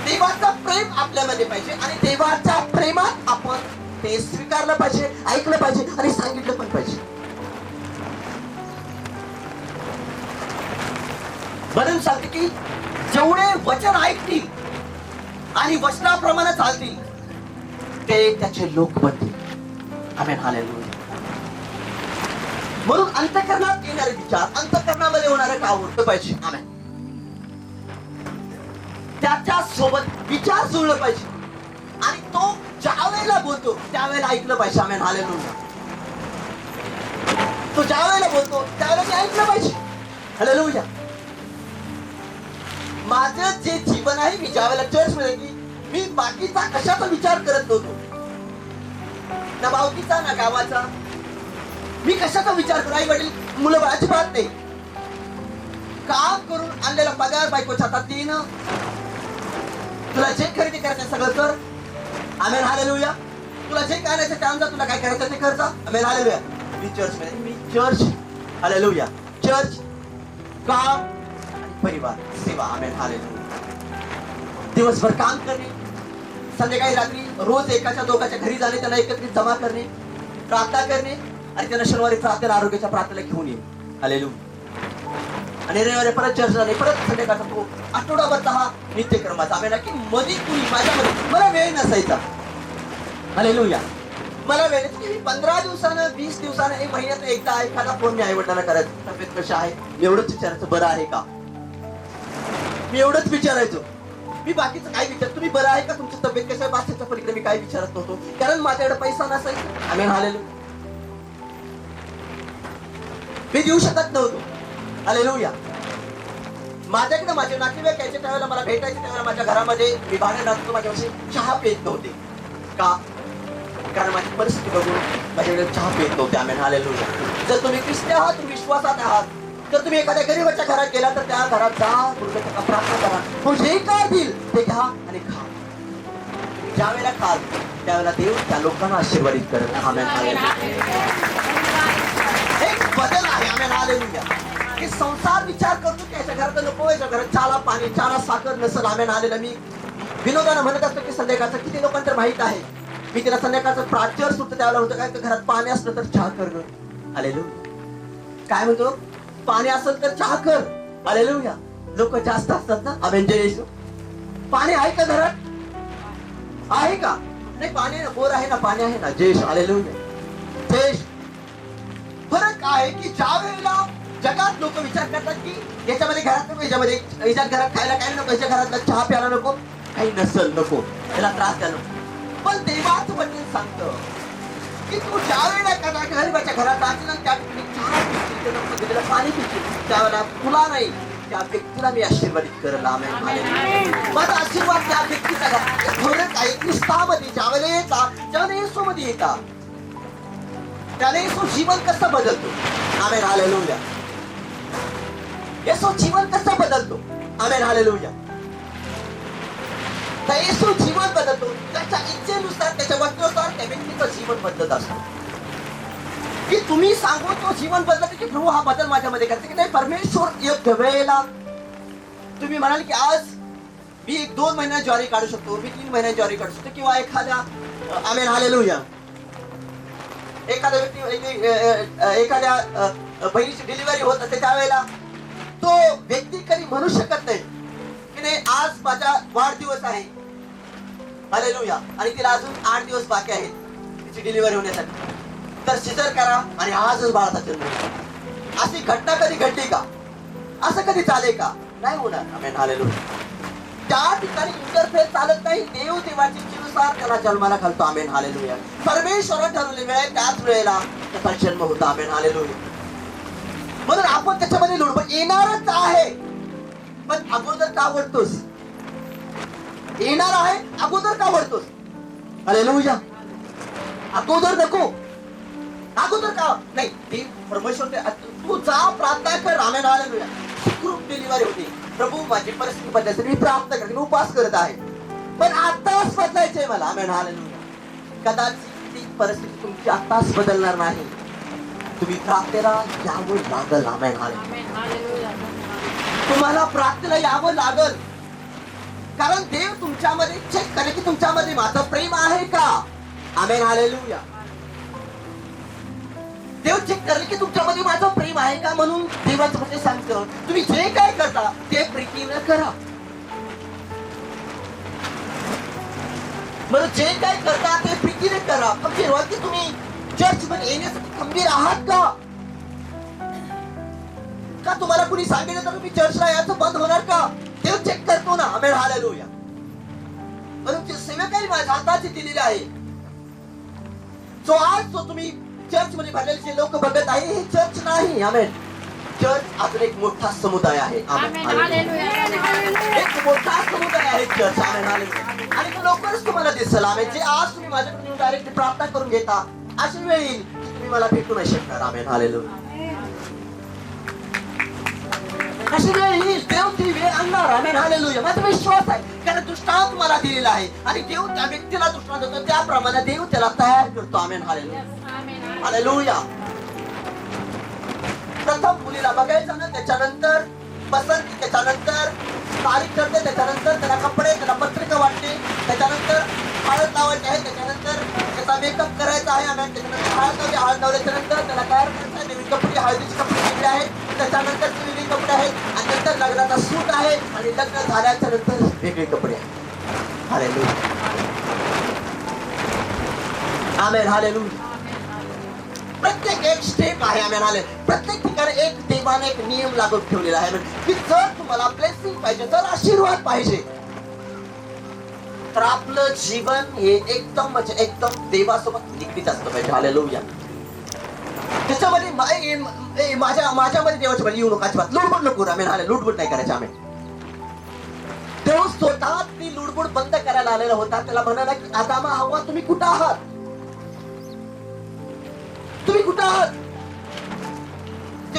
देवाचं प्रेम आपल्यामध्ये पाहिजे आणि देवाच्या प्रेमात आपण ते स्वीकारलं पाहिजे, ऐकलं पाहिजे आणि सांगितलं पण पाहिजे. म्हणून सांगते की जेवढे वचन ऐकतील आणि वचनाप्रमाणे चालतील ते त्याचे लोक बनतील. Amen hallelujah. म्हणून अंतःकरणात येणारे विचार, अंतःकरणामध्ये होणारे काम उरलं पाहिजे. आमेन. त्याच्या सोबत विचार जुळलं पाहिजे आणि तो ज्या वेळेला बोलतो त्यावेळेला ऐकलं पाहिजे. Amen hallelujah. तो ज्या वेळेला बोलतो त्यावेळेला ऐकलं पाहिजे. हालेलुया. माझं जे जीवन आहे, मी ज्या वेळेला चर्च मध्ये की मी बाकीचा कशाचा विचार करत नव्हतो, ना भावकीचा ना गावाचा. मी कशाचा विचार करू? आई वडील मुलं अजिबात नाही. काम करून आणलेला पगार बायकोच्या हातात देणं, तुला जे खरेदी करायचं सगळं कर. Amen hallelujah. तुला जे करायचं ते आणजा, तुला काय करायचं ते कर जा. Amen hallelujah. मी चर्च मध्ये, मी चर्च. हालेलुया. चर्च, काम, परिवार, सेवा. Amen hallelujah. दिवसभर काम करणे, संध्याकाळी रात्री रोज एकाच्या दोघाच्या घरी जाणे, त्यांना एकत्रित जमा करणे, प्रार्थना करणे आणि त्यांना शनिवारी प्रार्थना आरोग्याच्या प्रार्थनेला घेऊन येणे. हालेलुया. आणि रविवारी परत चर्च जाणे, परत संध्याकाळचा तो आठवडाभरचा हा नित्यक्रमाचा. आमेन. की मध्ये कुणी माझ्यामध्ये मला वेळ नसायचा. हालेलुया. मला वेळ की 15 दिवसानं 20 दिवसानं 1 महिन्यात एकदा एखादा फोन मी आई वडिलांना करायचं, तब्येत कशा आहे, एवढंच विचारायचं, बरं आहे का. मी एवढंच विचारायचो. मी बाकीचं काय विचार, तुम्ही बरं आहे का, तुमची तब्येत कशा आहे, बाकीच्या पलीकडे मी काय विचारत नव्हतो, कारण माझ्याकडे पैसा नसायचा. Amen hallelujah. मी देऊ शकत नव्हतो. हालेलुया. माझ्याकडे माझे नातेवाईक यायचे त्यावेळेला, मला भेटायचे त्यावेळेला माझ्या घरामध्ये मी बाहेर राहतो, माझ्यापाशी चहा पेत नव्हते. का? कारण माझी परिस्थिती बघून माझ्याकडे चहा पेत नव्हते. Amen hallelujah. जर तुम्ही ख्रिस्ती आहात, तुम्ही विश्वासात आहात, जर तुम्ही एखाद्या गरीबाच्या घरात गेला तर त्या घरात जा, पूर्वजांना प्रार्थना करा, तो जे काय देईल ते घ्या आणि खा. ज्या वेळेला खाल त्यावेळेला देव त्या लोकांना आशीर्वादित करत. Amen hallelujah. एक बदल आहे. Amen hallelujah. की संसार विचार करतो की याच्या घरात नको, याच्या घरात चहाला पाणी, चहाला साखर नसेल. Amen hallelujah. मी विनोदानं म्हणत असतो की संध्याकाळचं किती लोकांना तर माहित आहे, मी तिला संध्याकाळचं प्राच्यर सुटतं त्यावेळेला होतं काय, घरात पाणी असलं तर चहा कर गं. हालेलुया. काय म्हणतो, पाणी असेल तर चहा कर. हालेलुया. लोक जास्त असतात ना. आमेन. जय येशू. पाणी आहे का घरात? आहे का? नाही, पाणी ना, बोर आहे ना, पाणी आहे ना. जय येशू. हालेलुया. जय येशू. फरक आहे की ज्या वेळेला जगात लोक विचार करतात की याच्यामध्ये घरात नको, याच्यात घरात खायला काय नको, याच्या घरातला चहा प्यायला नको, काही नसल नको, त्याला त्रास द्या नको. पण देवाचं वचन सांगतं की तू ज्या वेळेला गरीबाच्या घरात जाशील आणि त्या ठिकाणी चहा पिशील, त्याला पाणी पिशील, त्यावेळेला तुला नाही त्या व्यक्तीला मी आशीर्वादित करेल. Amen hallelujah. माझा आशीर्वाद त्या व्यक्तीचा फरक आहे ख्रिस्तामध्ये. ज्यावेळेला येतात, ज्यावेळेला येशूमध्ये येतात, त्याने येशू जीवन कसं बदलतो. Amen hallelujah. येशू जीवन कसं बदलतो. Amen hallelujah. तर येशू जीवन बदलतो त्याच्या इच्छेनुसार, त्याच्या वचनानुसार त्या व्यक्तीचं जीवन बदलत असतो. की तुम्ही सांगू तो जीवन बदलतो की प्रभू हा बदल माझ्यामध्ये करते की नाही. परमेश्वर योग्य वेळेला तुम्ही म्हणाल की आज मी 1-2 महिन्यात ज्वारी काढू शकतो, मी 3 महिन्यात ज्वारी काढू शकतो, किंवा एखाद्या आमेन हालेलुया एखाद्या व्यक्ती एखाद्या बहिणीची डिलिव्हरी होत असते त्यावेळेला तो व्यक्ती कधी म्हणू शकत नाही की नाही आज माझा वाढदिवस आहे. हालेलुया. आणि तिला अजून 8 दिवस बाकी आहेत तिची डिलिव्हरी होण्यासाठी, तर सिजर करा आणि आजच बाळाचा जन्म होईल. अशी घटना कधी घडली का? असं कधी चालेल का? नाही होणार. Amen hallelujah. त्या ठिकाणी इंटरफेअर चालत नाही. देव देवाची इच्छेनुसार त्याला जन्माला घालतो. Amen hallelujah. परमेश्वराने ठरवलेली वेळ त्याच वेळेला त्याचा जन्म होता. Amen hallelujah. म्हणून आपण त्याच्यामध्ये लुडबुड येणारच आहे, पण अगोदर का वळतोस? येणार आहे, अगोदर का वळतोस? हालेलुया. अगोदर नको, अगोदर का नाही. देव परमेश्वर तू जा, प्रार्थना कर. Amen hallelujah. सुखरूप डिलिव्हरी होती. प्रभू माझी परिस्थिती बदलायची, मी प्रार्थना करते, मी उपवास करत आहे, पण आताच बदलायचंय मला. Amen hallelujah. कदाचित ती परिस्थिती तुमची आताच बदलणार नाही. तुम्ही प्रार्थनेला यावं लागल. Amen hallelujah. तुम्हाला प्रार्थनेला यावं लागल, कारण देव तुमच्यामध्ये चेक करे की तुमच्यामध्ये माझं प्रेम आहे का. Amen hallelujah. देव चेक करेल की तुमच्यामध्ये माझं प्रेम आहे का. म्हणून देवाचं वचन सांगतं तुम्ही जे काय करता ते प्रीतीनं करा. म्हणून जे काय करता ते प्रीतीने करा. पण जेव्हा की तुम्ही चर्च मध्ये येण्यासाठी खंबीर आहात का? का तुम्हाला कुणी सांगितलं तर तुम्ही चर्चला याचं बंद होणार का? देव चेक करतो ना. Amen hallelujah. म्हणून सेवकांनी माझ्या हाताची दिलेली आहे. जो आज तो तुम्ही चर्च मध्ये भरलेले जे लोक बघत आहे हे चर्च नाही. आमेन. चर्च अजून एक मोठा समुदाय आहे. Amen hallelujah. एक मोठा समुदाय आहे चर्च. Amen hallelujah. आणि तो लवकरच तुम्हाला दिसेल. आमेन. जे आज तुम्ही माझ्याकडे येऊन डायरेक्ट प्रार्थना करून घेता, अशी वेळ येईल की तुम्ही मला भेटू नाही शकणार. Amen hallelujah. अशी वेळ येईल, देव ती वेळ आणणार. Amen hallelujah. माझा विश्वास आहे, कारण दृष्टांत तुम्हाला दिलेला आहे आणि देव त्या व्यक्तीला दृष्टांत देतो, त्याप्रमाणे देव त्याला तयार करतो. आमेन हालेलुया. हालेलुया. प्रथम मुलीला बघायचं ना, त्याच्यानंतर पसंती, त्याच्यानंतर तारीख ठरते, त्याच्यानंतर त्याला कपडे, त्याला पत्रिका वाटते, त्याच्यानंतर हळद लावायची आहे, त्याच्यानंतर त्याचा मेकअप करायचा आहे. आम्ही त्याच्यानंतर हळद लावल्याच्या नंतर त्याला तयार करायचं आहे. नवीन कपडे, हळदीचे कपडे वेगळे आहेत, त्याच्यानंतर वेगळे कपडे आहेत, आणि नंतर लग्नाचा सूट आहे, आणि लग्न झाल्याच्या नंतर वेगळे कपडे आहेत. हालेलुया. Amen hallelujah. प्रत्येक एक स्टेप आहे. Amen hallelujah. प्रत्येक ठिकाणी एक देवाने एक नियम लागू ठेवलेला आहे की जर तुम्हाला ब्लेसिंग पाहिजे, जर आशीर्वाद पाहिजे, तर आपलं जीवन हे एकदम म्हणजे एकदम देवासोबत निगडीत असलं पाहिजे. हालेलुया. त्याच्यामध्ये माझ्यामध्ये देवाच्या मध्ये येऊ नका अजिबात. लुडबुड नको. Amen hallelujah. लुडबुड नाही करायची. आमेन. देव स्वतः ती लुडबुड बंद करायला आलेला होता. त्याला म्हणाला की आदामा, हवा, तुम्ही कुठं आहात? तुम्ही कुठं आहात?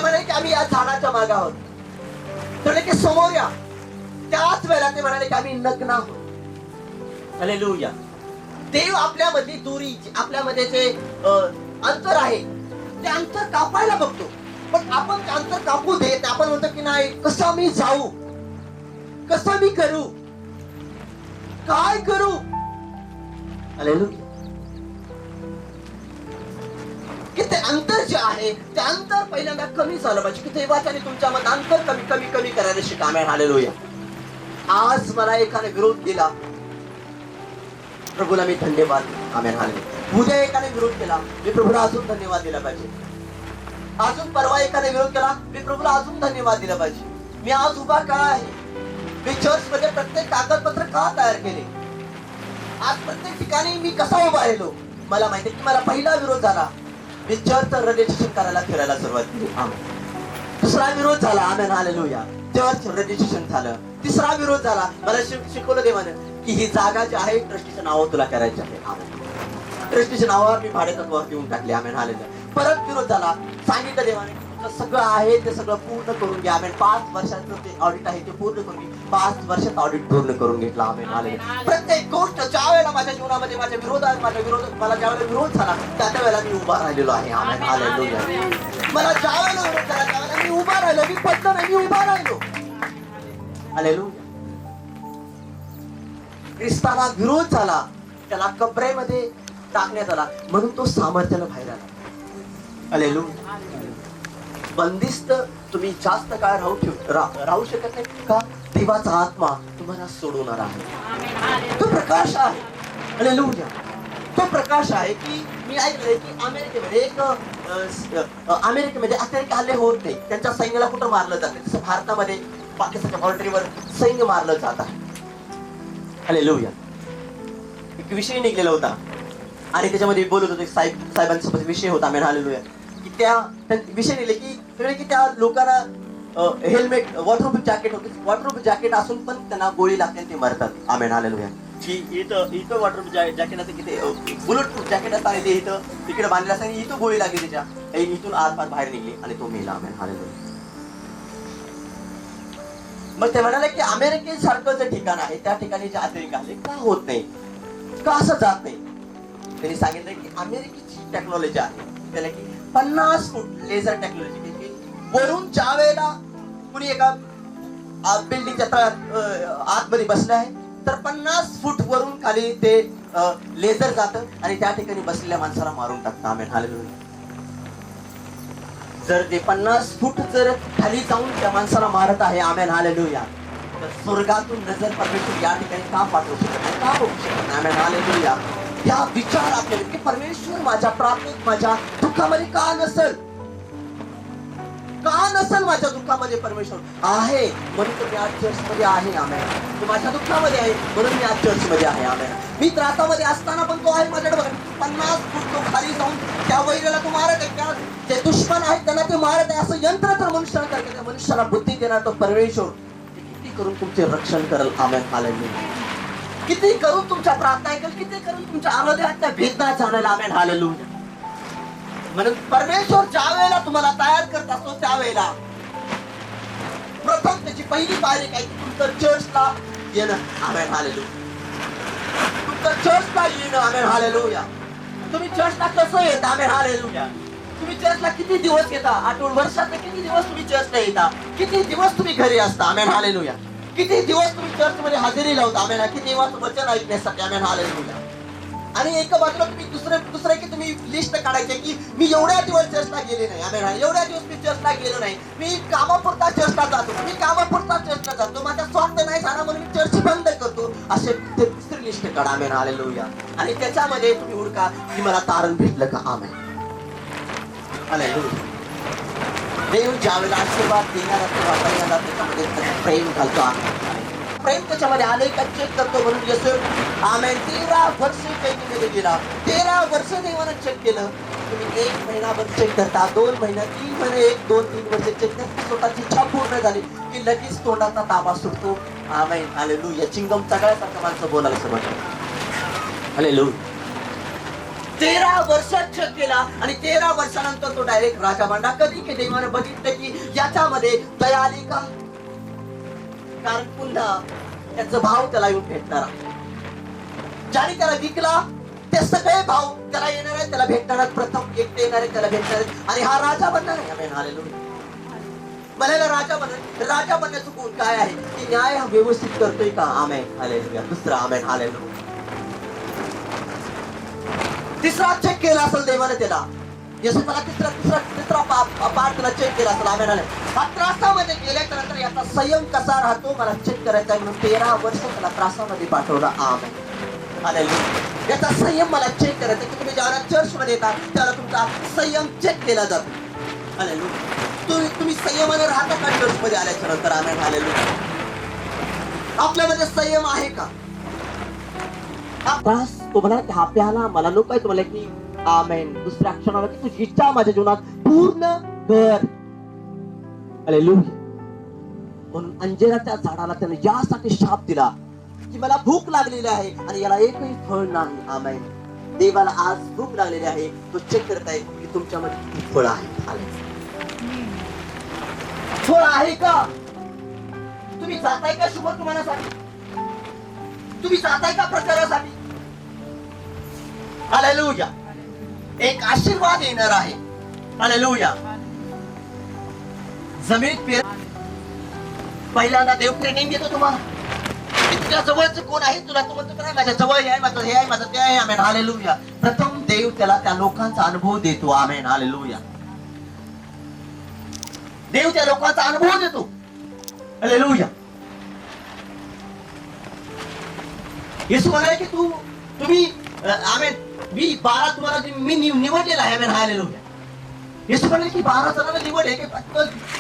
म्हणाले की आम्ही या झाडाच्या मागे आहोत. ते म्हणाले की समोर या. त्याच वेळेला ते म्हणाले की आम्ही नग्न आहोत. हालेलुया. देव आपल्यामधली दूरी, आपल्यामध्ये जे अंतर आहे ते अंतर कापायला बघतो, पण आपण ते अंतर कापू देत. आपण म्हणतो की नाही, कसं मी जाऊ, कसं मी करू, काय करू. हालेलुया. की ते अंतर जे आहे ते अंतर पहिल्यांदा कमी झालं पाहिजे. की देवाच्याने तुमच्यामध्ये अंतर कमी कमी कमी करायला शिका. आमेन. हालेलुया. आज मला एकाने विरोध केला, प्रभूला मी धन्यवाद. आमेन. हालेलुया. उद्या एकाने विरोध केला, मी प्रभूला अजून धन्यवाद दिला पाहिजे. अजून परवा एकाने विरोध केला, मी प्रभूला अजून धन्यवाद दिला पाहिजे. मी आज उभा का आहे, मी चर्च मध्ये प्रत्येक कागदपत्र का तयार केले, आज प्रत्येक ठिकाणी मी कसा उभा राहिलो. मला माहिती की मला पहिला विरोध झाला, मी चर्चचं रजिस्ट्रेशन करायला फिरायला सुरुवात केली. आमेन. दुसरा विरोध झाला. आमेन. हालेलुया. चर्च रजिस्ट्रेशन झालं. तिसरा विरोध झाला, मला शिकवलं देवानं की ही जागा जी आहे ट्रस्टीच्या नावावर तुला करायची आहे. आमेन. ट्रस्टीच्या नावावर मी भाडेतत्वावर देऊन टाकले. आमेन. हालेलुया. परत विरोध झाला, सांगितलं देवाने तुमचं सगळं आहे ते सगळं पूर्ण करून घ्या. आमेन. 5 वर्षाचं ते ऑडिट आहे ते पूर्ण करून घे. 5 वर्षात ऑडिट पूर्ण करून घेतला. आमेन. हालेलुया. प्रत्येक गोष्ट ज्या वेळेला माझ्या जीवनामध्ये मला ज्या वेळेला विरोध झाला त्या वेळेला मी उभा राहिलेलो आहे. आमेन. हालेलुया. मला ज्या वेळेला विरोध झाला त्यावेळेला मी उभा राहिलो, मी पडलो नाही, मी उभा राहिलो. हालेलुया. ख्रिस्ताला विरोध झाला, त्याला कबरेमध्ये टाकण्यात आला, म्हणून तो सामर्थ्यानं बाहेर आला. हालेलुया. बंदिस्त तुम्ही जास्त काळ राहू शकत नाही का? देवाचा आत्मा तुम्हाला सोडवणार आहे. तो प्रकाश आहे. हालेलुया. तो प्रकाश आहे की मी ऐकलंय की अमेरिकेमध्ये अतिरेक हल्ले होत नाही. त्यांच्या सैन्याला कुठं मारलं जातं, जसं भारतामध्ये पाकिस्तानच्या बॉर्डरीवर सैन्य मारलं जात आहे. हालेलुया. एक विषय निघलेला होता आणि त्याच्यामध्ये बोलत होते साहेबांसोबत विषय होता. आमेन. हालेलुया. की त्या विषय निघले की त्या लोकांना हेल्मेट, वॉटरप्रूफ जॅकेट होते, वॉटरप्रूफ जॅकेट असून पण त्यांना गोळी लागते ते मरतात. आमेन. हालेलुया. की इथं वॉटरप्रूफ जॅकेट असते, की बुलेट प्रूफ जॅकेट असतं, ते इथं तिकडे बांधलेलं असतं, इथं गोळी लागली त्याच्या, इथून आरपार बाहेर निघली आणि तो मेला. आमेन. हालेलुया. मग ते म्हणाले की अमेरिकेसारखं जे ठिकाण आहे त्या ठिकाणी जे अतिरेक आले का होत नाही, का असं जात नाही. त्यांनी सांगितलं की अमेरिकेची टेक्नॉलॉजी आहे, त्याला की 50 फूट लेझर टेक्नॉलॉजी, वरून ज्या वेळेला कुणी एका बिल्डिंगच्या तळात आतमध्ये बसलं आहे तर 50 फूट वरून खाली ते लेझर जातं आणि त्या ठिकाणी बसलेल्या माणसाला मारून टाकतं. आमेन. हालेलुया. जर ते 50 फूट जर खाली जाऊन त्या माणसाला मारत आहे, आमेन. हालेलुया, तर स्वर्गातून नजर परमेश्वर या ठिकाणी का पाठवू शकत नाही, का होऊ शकत नाही. आमेन. हालेलुया. या विचार आपल्याला की परमेश्वर माझ्या प्रार्थनेत, माझ्या दुःखामध्ये का नसेल, का नसेल माझ्या दुःखामध्ये परमेश्वर आहे, म्हणून तर मी आज चर्च मध्ये आहे. आमेन. तो माझ्या दुःखामध्ये आहे म्हणून मी आज चर्च मध्ये आहे. आमेन. मी त्रासामध्ये असताना पण तो आहे माझ्याकडे. बघा, 50 फूट तो खाली जाऊन त्या वैराला तो मारत आहे, त्या जे दुश्मन आहेत त्यांना ते मारत आहे. असं यंत्र तर मनुष्याला करते, त्या मनुष्याला बुद्धी देणार तो परमेश्वर किती करून तुमचे रक्षण करेल. आमेन. हालेलुया. किती करून तुमच्या प्रार्थना ऐकेल, किती करून तुमच्या हृदयाच्या वेदना जाणेल. आमेन. हालेलुया. म्हणून परमेश्वर ज्या वेळेला तुम्हाला तयार करत असतो त्यावेळेला प्रथम त्याची पहिली पायरी काय, तुमचं चर्चला येणं. आमेन. हालेलुया. तुमचं चर्चला येणं. आमेन. हालेलुया. तुम्ही चर्चला कसं येता? आमेन. हालेलुया. तुम्ही चर्चला किती दिवस येता? वर्षात किती दिवस तुम्ही चर्चला येता? किती दिवस तुम्ही घरी असता? आमेन. हालेलुया. किती दिवस तुम्ही चर्च मध्ये हजेरी लावता? आमेन. किती दिवस वचन ऐकण्यासाठी? आमेन. हालेलुया. आणि एका बाजूला तुम्ही दुसरे की तुम्ही लिस्ट काढायचे की मी एवढ्या दिवस चर्चला गेले नाही. आमेन. एवढ्या दिवस मी चर्चला गेलो नाही, मी कामापुरता चर्चला जातो, मी कामापुरता चर्चला जातो, माझा स्वार्थ नाही झाला म्हणून मी चर्च बंद करतो, असे ते दुसरी लिस्ट काढा. आमेन. हालेलुया. आणि त्याच्यामध्ये तुम्ही उडका की मला तारण भेटलं का? आमेन. हालेलुया. देव ज्यावेळेला आशीर्वाद देणार असतो वापरण्याला त्याच्यामध्ये प्रेम घालतो. आमेन. प्रेम त्याच्यामध्ये आले का चेक करतो. म्हणून योसेफ आमेन 13 वर्ष चेकिंगमध्ये गेला. 13 वर्ष देवानं चेक केलं. तुम्ही 1 महिनाभर चेक करता, 2 महिना, 3 महिने, 1, 2, 3 वर्ष चेक करता, स्वतःची इच्छा पूर्ण झाली की लगेच तोंडाचा ताबा सुटतो. आमेन. हालेलुया. चिंगम चगळ्यासारखं माणसं बोलायला सुरुवात. हालेलुया. 13 वर्षात चेक केला आणि 13 वर्षानंतर तो डायरेक्ट राजा बनला. कधी की देवाने बघितलं की याच्यामध्ये दया आली का, कारण पुन्हा त्याचा भाव त्याला येऊन भेटणार आहे. ज्याने त्याला विकला ते सगळे भाव त्याला येणार आहे, त्याला भेटणार आहेत. प्रथम एकटे येणार आहे, त्याला भेटणार आहे आणि हा राजा बनणार आहे. Amen hallelujah. मला राजा बनण्याचं गुण काय आहे की न्याय हा व्यवस्थित करतोय का. Amen hallelujah. दुसरा आमेन हालेलुया. तिसरा चेक केला असेल देवाने त्याला. येशूला तिसरा पाठ त्याला चेक केला असेल. Amen hallelujah. हा त्रासामध्ये गेल्याच्या नंतर याचा संयम कसा राहतो मला चेक करायचा आहे म्हणून 13 वर्ष त्याला त्रासामध्ये पाठवलं. Amen hallelujah. याचा संयम मला चेक करायचा की तुम्ही ज्यावेळेला चर्च मध्ये येतात त्यावेळेला तुमचा संयम चेक केला जातो. हालेलुया. तुम्ही संयमाने राहता का चर्च मध्ये आल्याच्या नंतर. Amen hallelujah. आपल्यामध्ये संयम आहे का. त्रास तो म्हणा की हा प्याला मला नको आहे. तुम्हाला की आमेन दुसऱ्या क्षणाला की तुझी इच्छा माझ्या जीवनात पूर्ण कर. हालेलुया. म्हणून अंजेराच्या झाडाला त्याने यासाठी शाप दिला की मला भूक लागलेली आहे आणि याला एकही फळ नाही. आमेन. देवाला आज भूक लागलेली आहे. तो चेक करत आहे की तुमच्यामध्ये किती फळ आहे. फळ आहे का. तुम्ही जाताय का शुभवर्तमानासाठी. तुम्ही जाताय का प्रचारासाठी. हालेलुया. एक आशीर्वाद येणार आहे. हालेलुया. जमिनीत पेर पहिल्यांदा देव ट्रेनिंग देतो तुम्हाला. तुझ्या जवळच कोण आहे तुला तू म्हणतो काय माझ्या जवळ आहे, माझं हे आहे, माझं ते आहे. Amen hallelujah. प्रथम देव त्याला त्या लोकांचा अनुभव देतो. Amen hallelujah. देव त्या लोकांचा अनुभव देतो. हालेलुया. येशू म्हणाले की तुम्ही आमेन मी 12 तुम्हाला मी निवडलेला आहे. Amen hallelujah. येशू म्हणाले की 12 जणांना निवडले की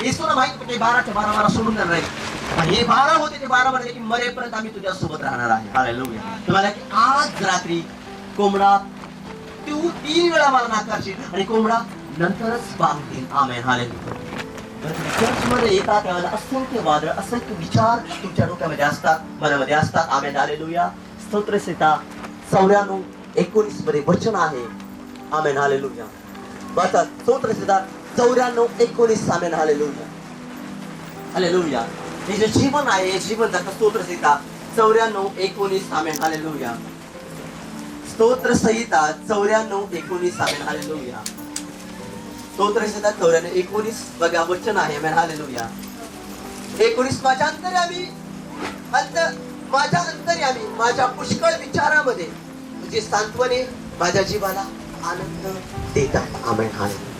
येशूला माहित होते 12च्या 12 मला सोडून जाणार आहे. हे 12 होते ते 12 म्हणाले की मरेपर्यंत आम्ही तुझ्या सोबत राहणार आहे. हालेलुया. तुम्हाला की आज रात्री कोंबडा तू 3 वेळा मला नाकारशील आणि कोंबडा नंतरच बांधतील. Amen hallelujah. चर्च मध्ये येतात त्यावेळेला असंख्य वादळ असंख्य विचार तुमच्या डोक्यामध्ये असतात, मनामध्ये असतात. Amen hallelujah. स्तोत्र सीता 94:19 मध्ये वचन आहे. Amen hallelujah. वाचा स्तोत्र सीता 94:19. आमेन हालेलुया. हालेलुया. हे जे जीवन आहे हे जीवन जातं. स्तोत्र सीता 94:19. Amen hallelujah. स्तोत्र संहिता 94:19. Amen hallelujah. स्तोत्र संहिता 94:19 बघा वचन आहे. Amen hallelujah. 19 माझ्या अंतर्यामी माझ्या पुष्कळ विचारामध्ये तुझे सांत्वने माझ्या जीवाला आनंद देतात. Amen hallelujah.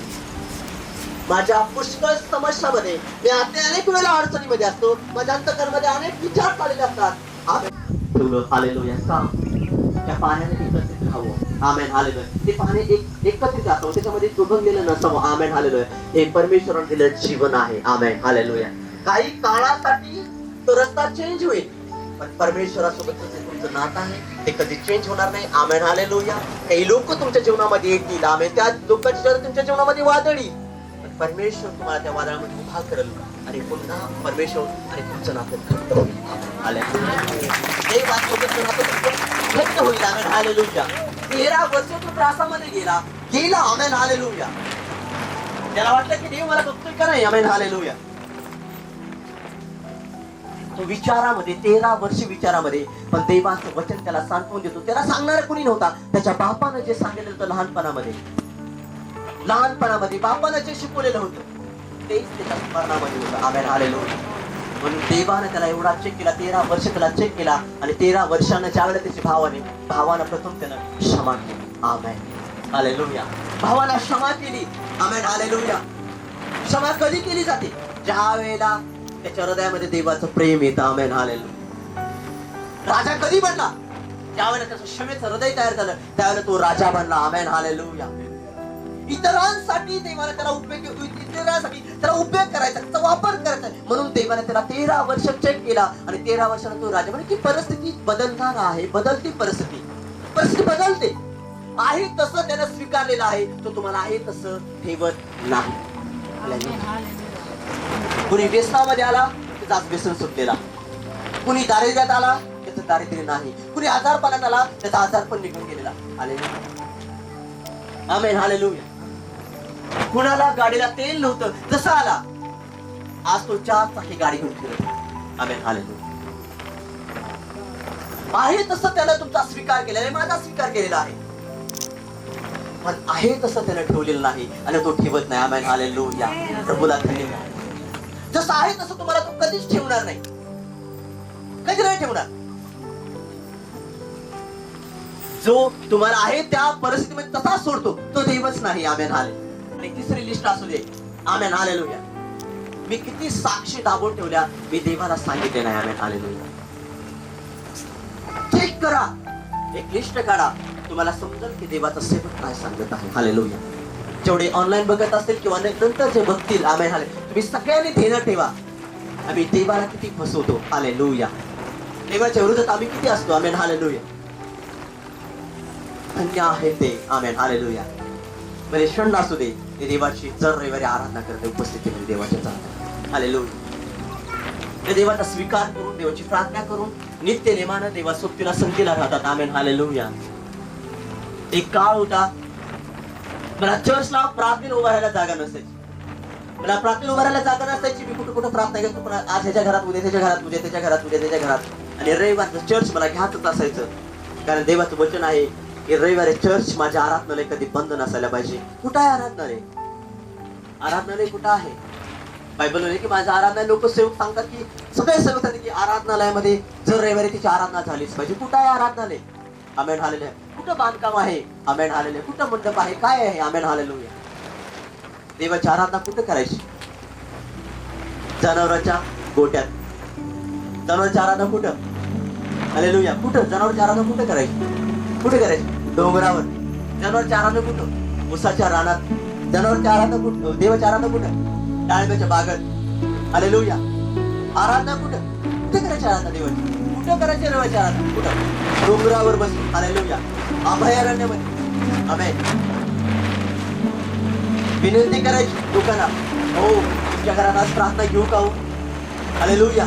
माझ्या पुष्कळ समस्यामध्ये मी आता अनेक वेळेला अडचणीमध्ये असतो. माझ्या अंतःकरणामध्ये अनेक विचार चाललेले असतात. आमेन हालेलुया. का त्या पाण्याने एकत्रित राहावं. Amen hallelujah. ते पाणी एकत्रित असावं, त्याच्यामध्ये दुभंगलेलं नसावं. Amen hallelujah. हे परमेश्वराने दिलेलं जीवन आहे. Amen hallelujah. काही काळासाठी तो रस्ता चेंज होईल पण परमेश्वरासोबतच तुमचं नातं आहे ते कधी चेंज होणार नाही. Amen hallelujah. काही लोक तुमच्या जीवनामध्ये येतील. आमेन. त्या लोकांची तुमच्या जीवनामध्ये वादळी पण परमेश्वर तुम्हाला त्या वादळामध्ये उभा करेल आणि पुन्हा परमेश्वर आणि तुमचं नातं घट्ट होईल. घट्ट होईल. Amen hallelujah. 13 वर्ष तो त्रासामध्ये गेला. Amen hallelujah. त्याला वाटलं की देव मला बघतोय का नाही. Amen hallelujah. तो विचारामध्ये 13 वर्ष विचारामध्ये पण देवाचं वचन त्याला सांगून देतो. त्याला सांगणारा कोणी नव्हता. त्याच्या बापानं जे सांगितलं होतं लहानपणामध्ये बापानं जे शिकवलेलं होतं तेच त्याच्या स्मरणामध्ये होतं. Amen hallelujah. म्हणून देवानं त्याला एवढा चेक केला. 13 वर्ष त्याला चेक केला आणि 13 वर्षानं ज्यावेळेला त्याच्या भावानं प्रथम त्याला क्षमा केली. Amen hallelujah. भावाला क्षमा केली. Amen hallelujah. क्षमा कधी केली जाते ज्या वेळेला त्याच्या हृदयामध्ये देवाचं प्रेम येतं. Amen hallelujah. राजा कधी बनला ज्यावेळेला त्याचं क्षमेचं हृदय तयार झालं त्यावेळेला तो राजा बनला. Amen hallelujah. इतरांसाठी देवाने त्याला उपयोग करायचा, त्याचा वापर करायचा म्हणून देवाने त्याला 13 वर्ष चेक केला आणि 13 वर्षाने तो राजा म्हणजे की परिस्थिती बदलणार आहे. बदलती परिस्थिती बदलते. आहे तसं त्याने स्वीकारलेलं आहे. तो तुम्हाला आहे तसं ठेवत नाही. कुणी व्यसनामध्ये आला त्याचा व्यसन सुटलेला. कुणी दारिद्र्यात आला त्याचं दारिद्र्य नाही. कुणी आजारपणात आला त्याचा आजार पण निघून गेलेला. हालेलुया. Amen hallelujah. कुणाला गाडीला तेल नव्हतं, जसं आला आज तो 4 चाकी गाडी घेऊन फिरत. Amen hallelujah. आहे तसं त्यानं तुमचा स्वीकार केलेला आहे, माझा स्वीकार केलेला आहे, पण आहे तसं त्यानं ठेवलेलं नाही आणि तो ठेवत नाही. Amen hallelujah. प्रभूला धन्यवाद. जसं आहे तसं तुम्हाला तो कधीच ठेवणार नाही, कधी नाही ठेवणार. जो तुम्हाला आहे त्या परिस्थितीमध्ये तसा सोडतो तो देवच नाही. Amen hallelujah. आणि तिसरी लिस्ट असू दे. Amen hallelujah. मी किती साक्षी दाबून ठेवल्या, मी देवाला सांगितले नाही. Amen hallelujah. चेक करा, एक लिस्ट काढा, तुम्हाला समजेल की देवाचा सेवक काय सांगत आहे. हालेलुया. जेवढे ऑनलाईन बघत असतील किंवा नंतर जे बघतील, आमेन हालेलुया, तुम्ही सगळ्यांनी ध्येय ठेवा, आम्ही देवाला किती फसवतो. हालेलुया. देवाच्या विरोधात आम्ही किती असतो. Amen hallelujah. धन्य आहे ते. Amen hallelujah. बरे क्षण असू दे, ते देवाची जर रविवारी आराधना करते, उपस्थितीमध्ये देवाच्या जातात. हालेलुया. ते देवाचा स्वीकार करून, देवाची प्रार्थना करून नित्य नेमानं देवा सोबतीला संगतीला राहतात. Amen hallelujah. एक काळ होता, मला चर्चला प्रार्थनेला उभा राहायला जागा नसायची. मला प्रार्थनेला उभा राहायला जागा नसायची. मी कुठं प्रार्थना करतो, पण आज ह्याच्या घरात, उद्या त्याच्या घरात, उद्या त्याच्या घरात, उद्या त्याच्या घरात. आणि रविवारचं चर्च मला घ्यायचंच असायचं, कारण देवाचं वचन आहे की रविवारी चर्च माझ्या आराधनालय कधी बंद नसायला पाहिजे. कुठं आहे आराधनालय? आराधनालय कुठं आहे? बायबल मध्ये की माझ्या आराधनालय, लोक सेवक सांगतात की सगळे सेवक सांगतात की आराधनालयामध्ये जर रविवारी तिची आराधना झालीच पाहिजे. कुठं आहे आराधनालय? Amen hallelujah. कुठं बांधकाम आहे? Amen hallelujah. कुठं मंडप आहे? काय आहे? Amen hallelujah. देवाची आराधना कुठं करायची? जनावरांच्या गोट्यात. जनावरांची आराधना कुठं? हालेलुया. कुठं जनावरांची आराधना कुठं करायची? कुठे करायची? डोंगरावर. जनावरांची आराधना कुठं? उसाच्या रानात. जनावरांची आराधना कुठं? देवाची आराधना कुठं? डाळिंबाच्या बागेत. हालेलुया. आराधना कुठं? कुठे करायची आराधना देवाची? कुठं करायची देवाची आराधना? कुठं? डोंगरावर बसून. हालेलुया. अभयारण्यामध्ये. आमेन. विनंती करायची लोकांना, हो तुमच्या घरात आज प्रार्थना घेऊ का? हो हालेलुया.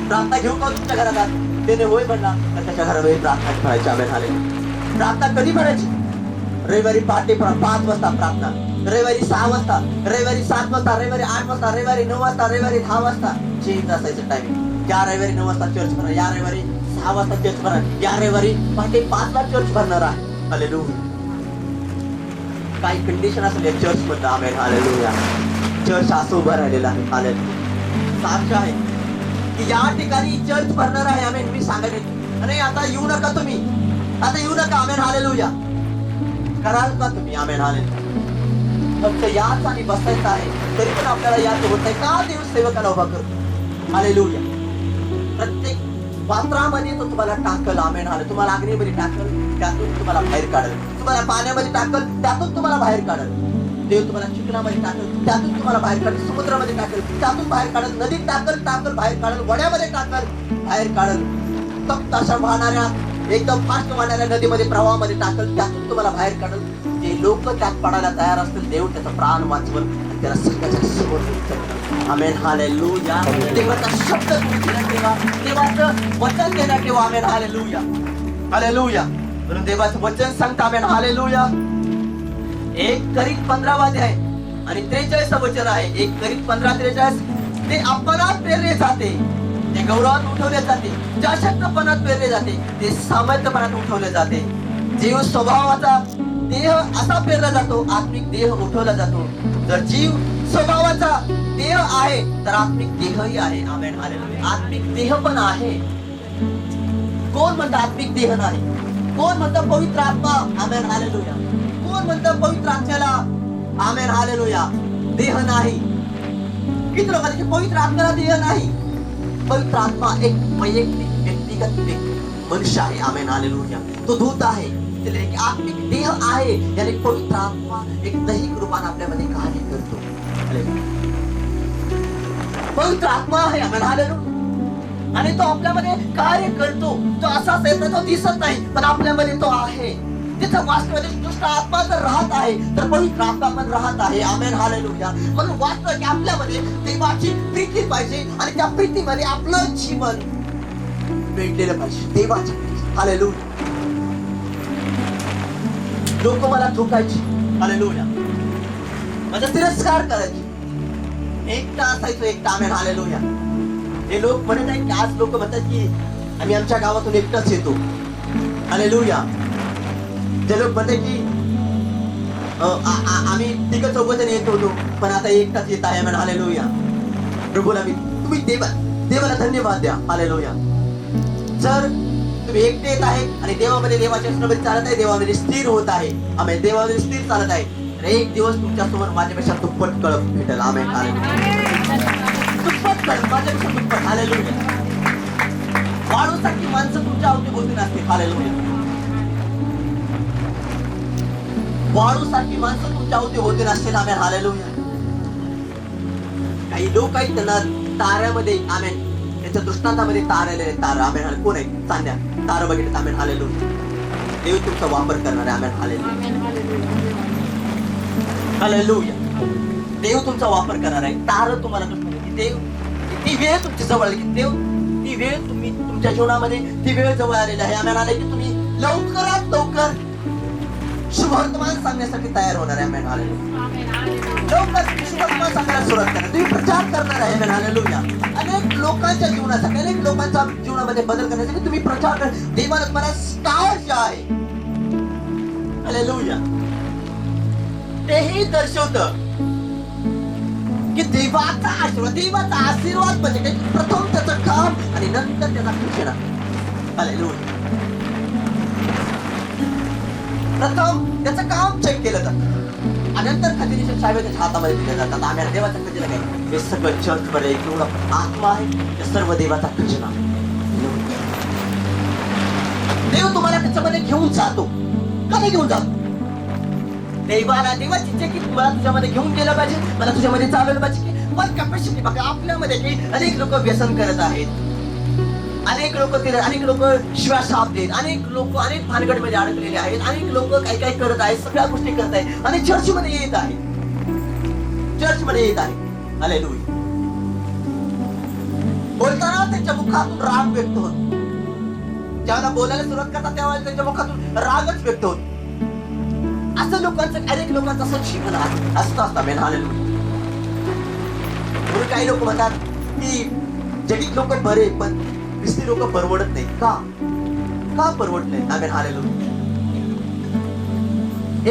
प्रार्थना घेऊ का तुमच्या घरात आज? त्याने होय म्हणला तर त्याच्या घरामध्ये प्रार्थना करायची. Amen hallelujah. प्रार्थना कधी भरायची? रविवारी पहाटे 5 वाजता प्रार्थना, रविवारी 6 वाजता, रविवारी 7 वाजता, रविवारी 8 वाजता, रविवारी 9 वाजता, रविवारी 10 वाजता. चेंज असायचं टायमिंग. या रविवारी 9 वाजता चर्च भरणार, या रविवारी 6 वाजता चर्च भरणार, या रविवारी पहाटे 5 ला चर्च भरणार आहे. हालेलुया. काही कंडिशन असेल या चर्च मधलं. Amen hallelujah. चर्च असं उभं राहिलेलं आहे. हालेलुया. साक्ष आहे की या ठिकाणी चर्च भरणार आहे. आमेन. मी सांगत अरे आता येऊ नका तुम्ही, आता येऊ नका. Amen hallelujah. कराल का तुम्ही? Amen hallelujah. फक्त याच आणि बसायचं आहे, तरी पण आपल्याला याच होत नाही का? देव सेवकाला उभा करतो. हालेलुया. प्रत्येक पात्रामध्ये तो तुम्हाला टाकल. Amen hallelujah. तुम्हाला अग्नीमध्ये टाकल, त्यातून तुम्हाला बाहेर काढल. तुम्हाला पाण्यामध्ये टाकल, त्यातून तुम्हाला बाहेर काढल. देव तुम्हाला चिकनामध्ये टाकल, त्यातून तुम्हाला बाहेर काढल. समुद्रामध्ये टाकल, त्यातून बाहेर काढल. नदीत टाकल, बाहेर काढल. वड्यामध्ये टाकल, बाहेर काढल. तप्त अशा वाहणाऱ्या, एकदम फास्ट वाहणाऱ्या नदीमध्ये, प्रवाहामध्ये टाकल, त्यातून तुम्हाला बाहेर काढल. जे लोक त्यात पडायला तयार असतील, देव त्याचा प्राण वाचवल आणि त्याला सगळ्याच्या समोर ठेवल. Amen hallelujah. देवाचा शब्द तुम्ही ध्यानात ठेवा, देवाचं वचन ध्यानात ठेवा. आमेन हालेलुया. हालेलुया. म्हणून देवाचं वचन सांगतं. Amen hallelujah. 1 करीत 15 अध्याय आणि 43 वचन आहे. 1 करीत 15:43. ते अपमानात पेरले जाते, ते गौरवात उठवले जाते. ज्या शक्तपणात पेरले जाते, ते सामर्थ्यपणात उठवले जाते. जीव स्वभावाचा देह असा पेरला जातो, आत्मिक देह उठवला जातो. जर जीव स्वभावाचा देह आहे तर आत्मिक देहही आहे. Amen hallelujah. आत्मिक देह पण आहे. कोण म्हणतं आत्मिक देह नाही? कोण म्हणतं पवित्र आत्मा? Amen hallelujah. कोण म्हणतं पवित्र आत्म्याला? Amen hallelujah. देह नाही. किती लोकांचे पवित्र आत्म्याला देह नाही? पवित्र आत्मा एक वैयक्तिक व्यक्तिगत मनुष्य आहे. Amen hallelujah. तो दूत आहे. एक आत्मिक देह आहे. याने पवित्र आत्मा एक दैहिक रूपाने आपल्यामध्ये कार्य करतो. पवित्र आत्मा आहे. Amen hallelujah. आणि तो आपल्यामध्ये कार्य करतो. तो असाच येतो, तो दिसत नाही, पण आपल्यामध्ये तो आहे. तिथं वास्तवामध्ये दुष्ट आत्मा जर राहत आहे तर पवित्र आत्मा पण राहत आहे. Amen hallelujah. म्हणून वास्तव की आपल्यामध्ये देवाची प्रीती पाहिजे आणि त्या प्रीतीमध्ये आपलं जीवन भेटलेलं पाहिजे. देवाची प्रीती. हालेलुया. लोक मला ठोकायची, हालेलुया. माझा तिरस्कार करायची, एकटा असायचो, एकटा. Amen hallelujah. हे लोक म्हणत आहेत की आज लोक म्हणतात की आम्ही आमच्या गावातून एकटाच येतो. हालेलुया. जे लोक म्हणतात की आम्ही तिघ चौघजण येत होतो, पण आता एकटाच येत आहे. Amen hallelujah. प्रभूला तुम्ही देवाला धन्यवाद द्या. हालेलुया. जर तुम्ही एकटे येत आहे आणि देवामध्ये, देवाच्या वचनामध्ये चालत आहे, देवामध्ये स्थिर होत आहे, आमेन, देवामध्ये स्थिर चालत आहे, तर एक दिवस तुमच्या समोर माझ्यापेक्षा दुप्पट कळप भेटेल. Amen hallelujah. दुप्पट कळप, माझ्यापेक्षा दुप्पट. हालेलुया. वाळूसारखी माणसं तुमच्या अवतीभोवती नसतील. हालेलुया. वाळूसारखी माणसं तुमच्या अवतीभोवती नसतील. Amen hallelujah. काही लोक आहेत त्यांना ताऱ्यामध्ये, आमेन, त्यांच्या दृष्टांतामध्ये तारे, तारा, आमेन, कोण आहे? चांद्या तारा बघितलं. Amen hallelujah. देव तुमचा वापर करणार आहे. आमेन हालेलुया. हालेलुया. देव तुमचा वापर करणार आहे. तारा तुम्हाला देव, ती वेळ तुमची जवळ आली की देव, ती वेळ तुम्ही तुमच्या जीवनामध्ये, ती वेळ जवळ आलेली आहे. आमेन आले की तुम्ही लवकरात लवकर शुभवर्तमान सांगण्यासाठी तयार होणार आहे. Amen hallelujah. लवकर तुम्ही शुभवर्तमान सांगायला सुरुवात करणार, तुम्ही प्रचार करणार आहे. Amen hallelujah. अनेक लोकांच्या जीवनासाठी, अनेक लोकांच्या जीवनामध्ये बदल करण्यासाठी तुम्ही प्रचार कर. देवाला तुम्हाला स्टार जे आहे, हालेलुया, तेही दर्शवतं की देवाचा आशीर्वाद, देवाचा आशीर्वाद म्हणजे काय? प्रथम त्याचं काम आणि नंतर त्याचा कृष्णा. हालेलुया. प्रथम त्याचं काम चेक केलं जातं आणि नंतर खजिनीच्या चाव्या त्याच्या हातामध्ये दिल्या जातात. आम्ही देवाच्या खजिना काय? हे सगळं चर्च मध्ये एवढा आत्मा आहे, ते सर्व देवाचा खजिना. देव तुम्हाला त्याच्यामध्ये घेऊन जातो. का नाही घेऊन जातो? देवाला, देवाची इच्छा की मला तुझ्यामध्ये घेऊन गेलं पाहिजे, मला तुझ्यामध्ये चालवलं पाहिजे. की पण कॅपॅसिटी बघा आपल्यामध्ये की अनेक लोक व्यसन करत आहेत, अनेक लोक श्वासाप देत, अनेक लोक अनेक भानगडमध्ये अडकलेले आहेत, अनेक लोक काही काही करत आहेत, सगळ्या गोष्टी करत आहेत आणि चर्चमध्ये येत आहे. हालेलुया. बोलताना त्यांच्या मुखातून राग व्यक्त होत. ज्यावेळेला बोलायला सुरुवात करतात त्यावेळेला त्यांच्या मुखातून रागच व्यक्त होत. असं लोकांचं, अनेक लोकांचं असं जीवन असतं. Amen hallelujah. म्हणून काही लोक म्हणतात की जगित लोक बरे, पण ख्रिस्ती लोक परवडत नाही. का परवडत नाही? Amen hallelujah.